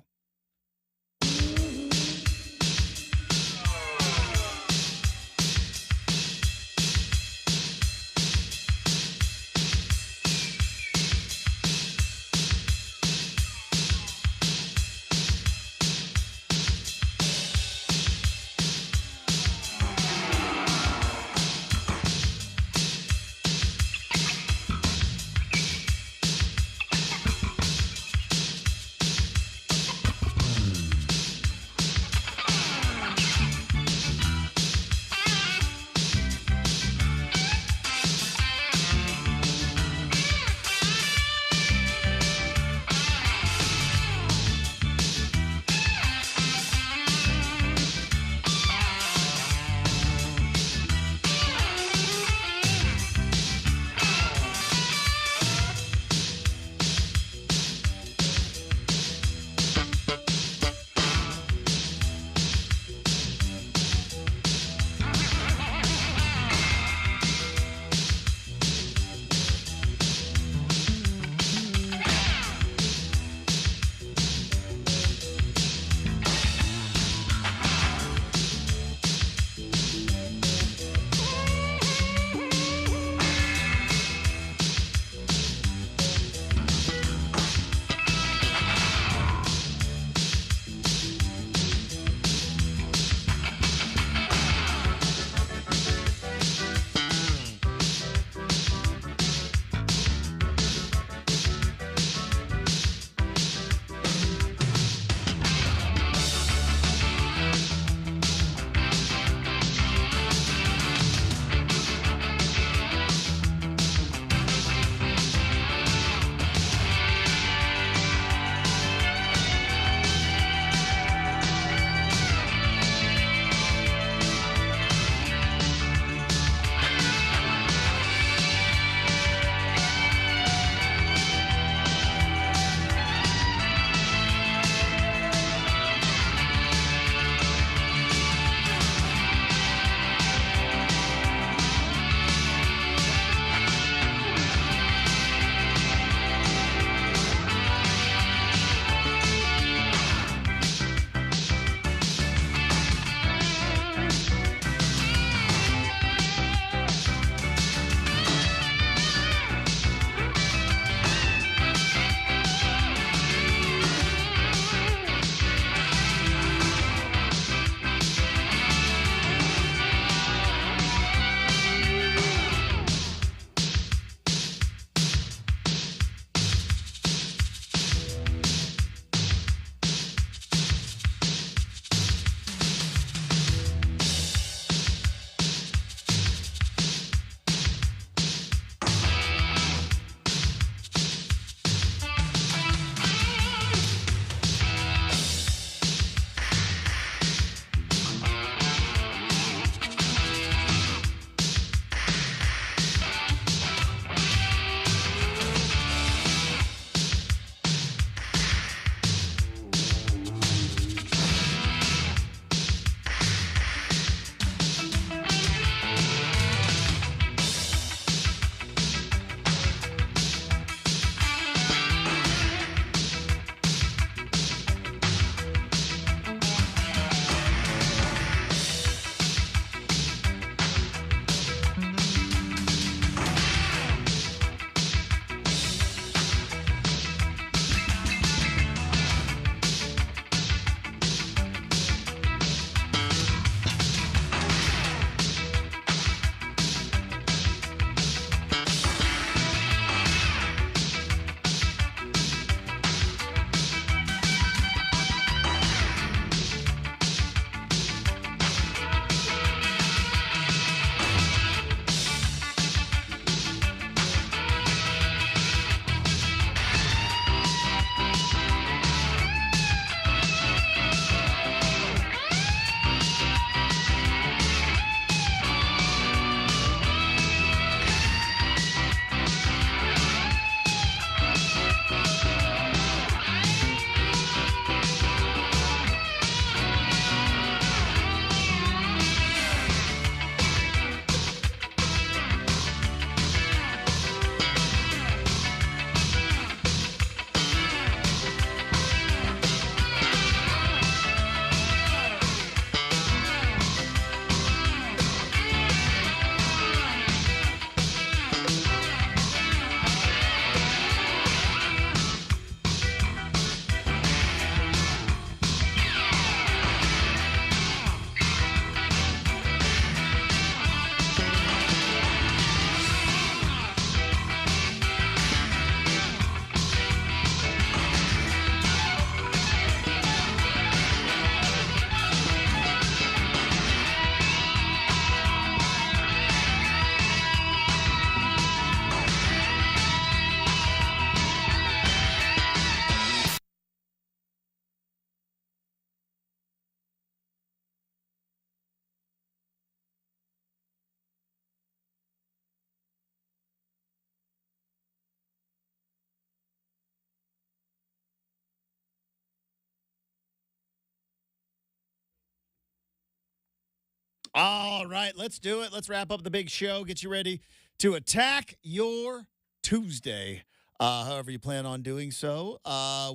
All right, let's do it. Let's wrap up the big show. Get you ready to attack your Tuesday. However you plan on doing so.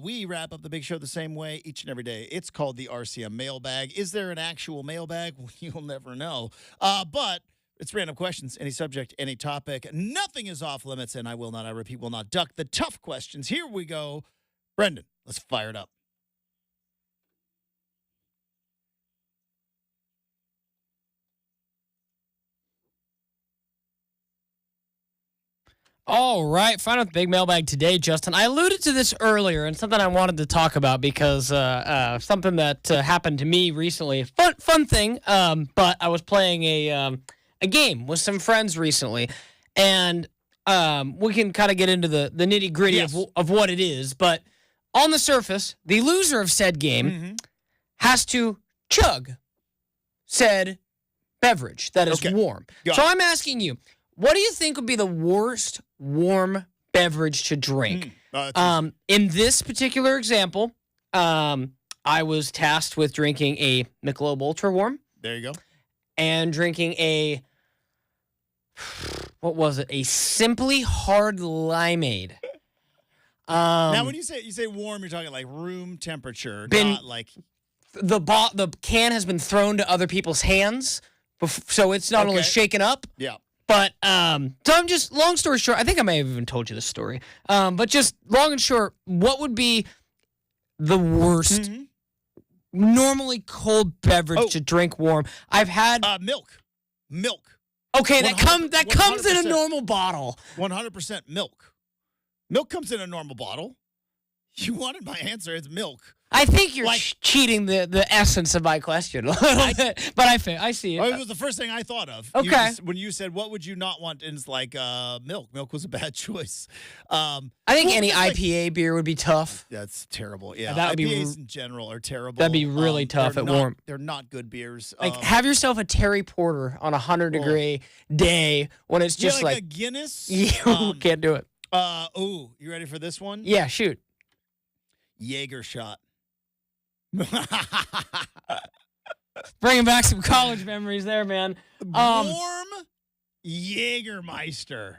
We wrap up the big show the same way each and every day. It's called the RCM mailbag. Is there an actual mailbag? You'll never know. But it's random questions, any subject, any topic. Nothing is off limits, and I repeat, will not duck the tough questions. Here we go. Brenden, let's fire it up. All right, final big mailbag today, Justin. I alluded to this earlier, and something I wanted to talk about because something that happened to me recently. Fun thing, but I was playing a game with some friends recently, and we can kind of get into the nitty gritty of what it is. But on the surface, the loser of said game has to chug said beverage that is warm. So I'm asking you, what do you think would be the worst warm beverage to drink? In this particular example, I was tasked with drinking a Michelob Ultra Warm. There you go. And drinking a, what was it? A Simply Hard Limeade. Now, when you say warm, you're talking like room temperature, not like the can has been thrown to other people's hands, so it's not only shaken up. Yeah. But, so I'm just, long story short, I think I may have even told you this story. But just long and short, what would be the worst normally cold beverage to drink warm? I've had milk. Okay, that comes in a normal bottle. 100% milk. Milk comes in a normal bottle. You wanted my answer. It's milk. I think you're cheating the essence of my question a little bit, but I see it. It was the first thing I thought of. Okay. When you said, what would you not want? And it's like milk. Milk was a bad choice. I think any IPA beer would be tough. That's terrible. Yeah, that would IPAs in general are terrible. That'd be really tough at warm. They're not good beers. Like, have yourself a Terry Porter on a 100-degree day when it's just like a Guinness. You can't do it. You ready for this one? Yeah, shoot. Jaeger shot. Bringing back some college memories there, man. Warm Jägermeister.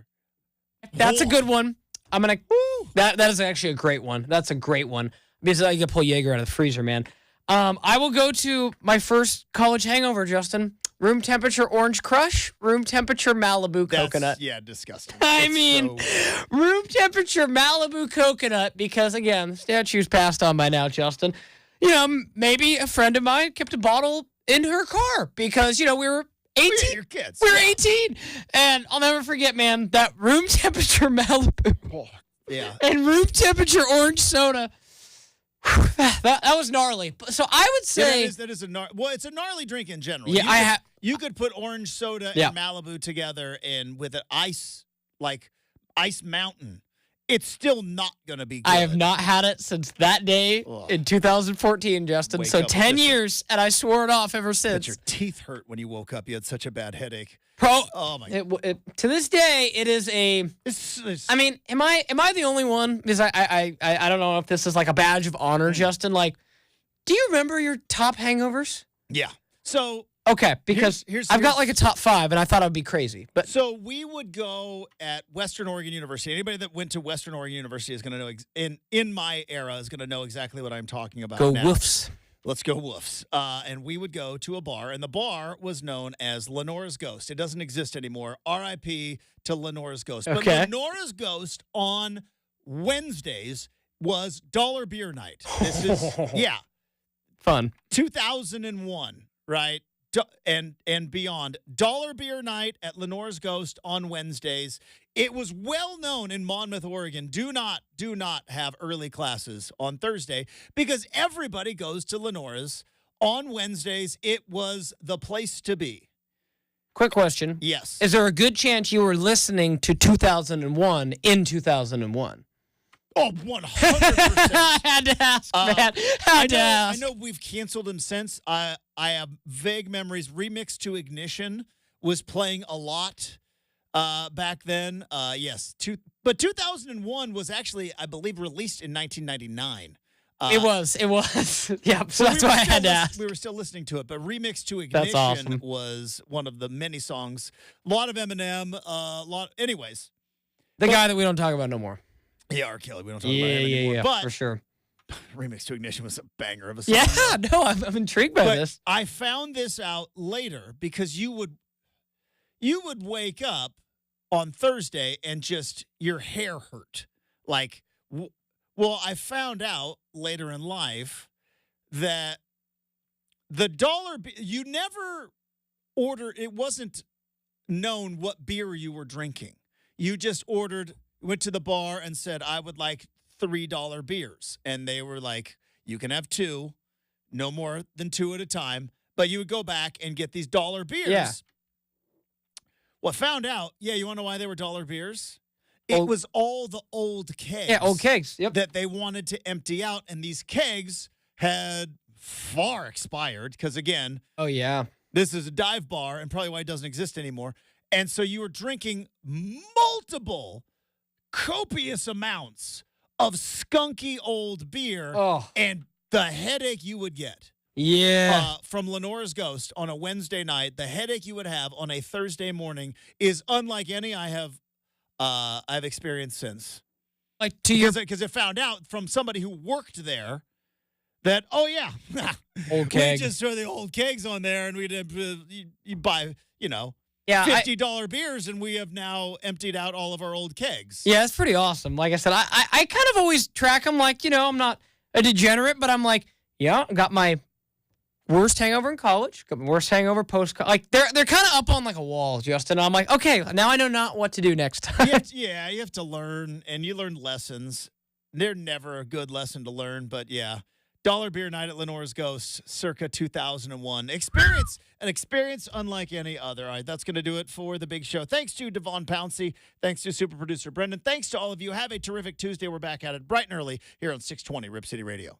That's a good one. I'm gonna. That is actually a great one. That's a great one because I can pull Jaeger out of the freezer, man. I will go to my first college hangover, Justin. Room temperature orange crush, room temperature Malibu coconut. Yeah, disgusting. Room temperature Malibu coconut because, again, the statue's passed on by now, Justin. You know, maybe a friend of mine kept a bottle in her car because, we were 18. Your kids. We were 18. And I'll never forget, man, that room temperature Malibu. Yeah. And room temperature orange soda. That was gnarly. So I would say that is it's a gnarly drink in general. Yeah, you could put orange soda and Malibu together, and with an ice mountain, it's still not gonna be good. I have not had it since that day in 2014, Justin. So 10 years, and I swore it off ever since. But your teeth hurt when you woke up. You had such a bad headache. Oh my! To this day, it is a. I mean, am I the only one? Because I don't know if this is like a badge of honor, Justin. Like, do you remember your top hangovers? Yeah. So okay, because I've got like a top 5, and I thought it would be crazy. But so we would go at Western Oregon University. Anybody that went to Western Oregon University is going to know. In my era, is going to know exactly what I'm talking about. Go now. Woofs. Let's go Woofs. And we would go to a bar, and the bar was known as Lenore's Ghost. It doesn't exist anymore. R.I.P. to Lenore's Ghost. But Lenore's Ghost on Wednesdays was dollar beer night. This is, fun. 2001, right? And beyond. Dollar beer night at Lenore's Ghost on Wednesdays. It was well known in Monmouth, Oregon. Do not have early classes on Thursday because everybody goes to Lenore's on Wednesdays. It was the place to be. Quick question. Yes. Is there a good chance you were listening to 2001 in 2001? Oh, 100%. I had to ask, man. I know we've canceled him since. I have vague memories. Remix to Ignition was playing a lot back then. Yes. But 2001 was actually, I believe, released in 1999. It was. Yeah, so we that's were why I still had to ask. We were still listening to it, but Remix to That's Ignition awesome. was one of the many songs. A lot of Eminem, anyways. The guy that we don't talk about no more. Yeah, R. Kelly. We don't talk about him anymore. Yeah, But for sure. Remix to Ignition was a banger of a song. Yeah, no, I'm intrigued by But this. I found this out later because you would wake up on Thursday and just your hair hurt. Like, well, I found out later in life that the you never ordered, it wasn't known what beer you were drinking. You just went to the bar and said, I would like $3 beers. And they were like, you can have 2, no more than 2 at a time. But you would go back and get these dollar beers. Yeah. Well, I found out, you want to know why they were dollar beers? It was all the old kegs. Yeah, old kegs. Yep. That they wanted to empty out. And these kegs had far expired because, again, Oh, yeah. this is a dive bar and probably why it doesn't exist anymore. And so you were drinking multiple copious amounts of skunky old beer and the headache you would get. Yeah. From Lenore's Ghost on a Wednesday night, the headache you would have on a Thursday morning is unlike any I've experienced since. Like to your Because I found out from somebody who worked there that, old keg. we just throw the old kegs on there and we'd you buy, Yeah, $50 beers, and we have now emptied out all of our old kegs. Yeah, it's pretty awesome. Like I said, I kind of always track them like, I'm not a degenerate, but I'm like, I got my worst hangover in college, got my worst hangover post-college. Like, they're kind of up on like a wall, Justin. I'm like, okay, now I know not what to do next time. You have to learn, and you learn lessons. They're never a good lesson to learn, but yeah. Dollar Beer Night at Lenore's Ghost, circa 2001. An experience unlike any other. All right, that's going to do it for the big show. Thanks to Devon Pouncey. Thanks to super producer Brenden. Thanks to all of you. Have a terrific Tuesday. We're back at it bright and early here on 620 Rip City Radio.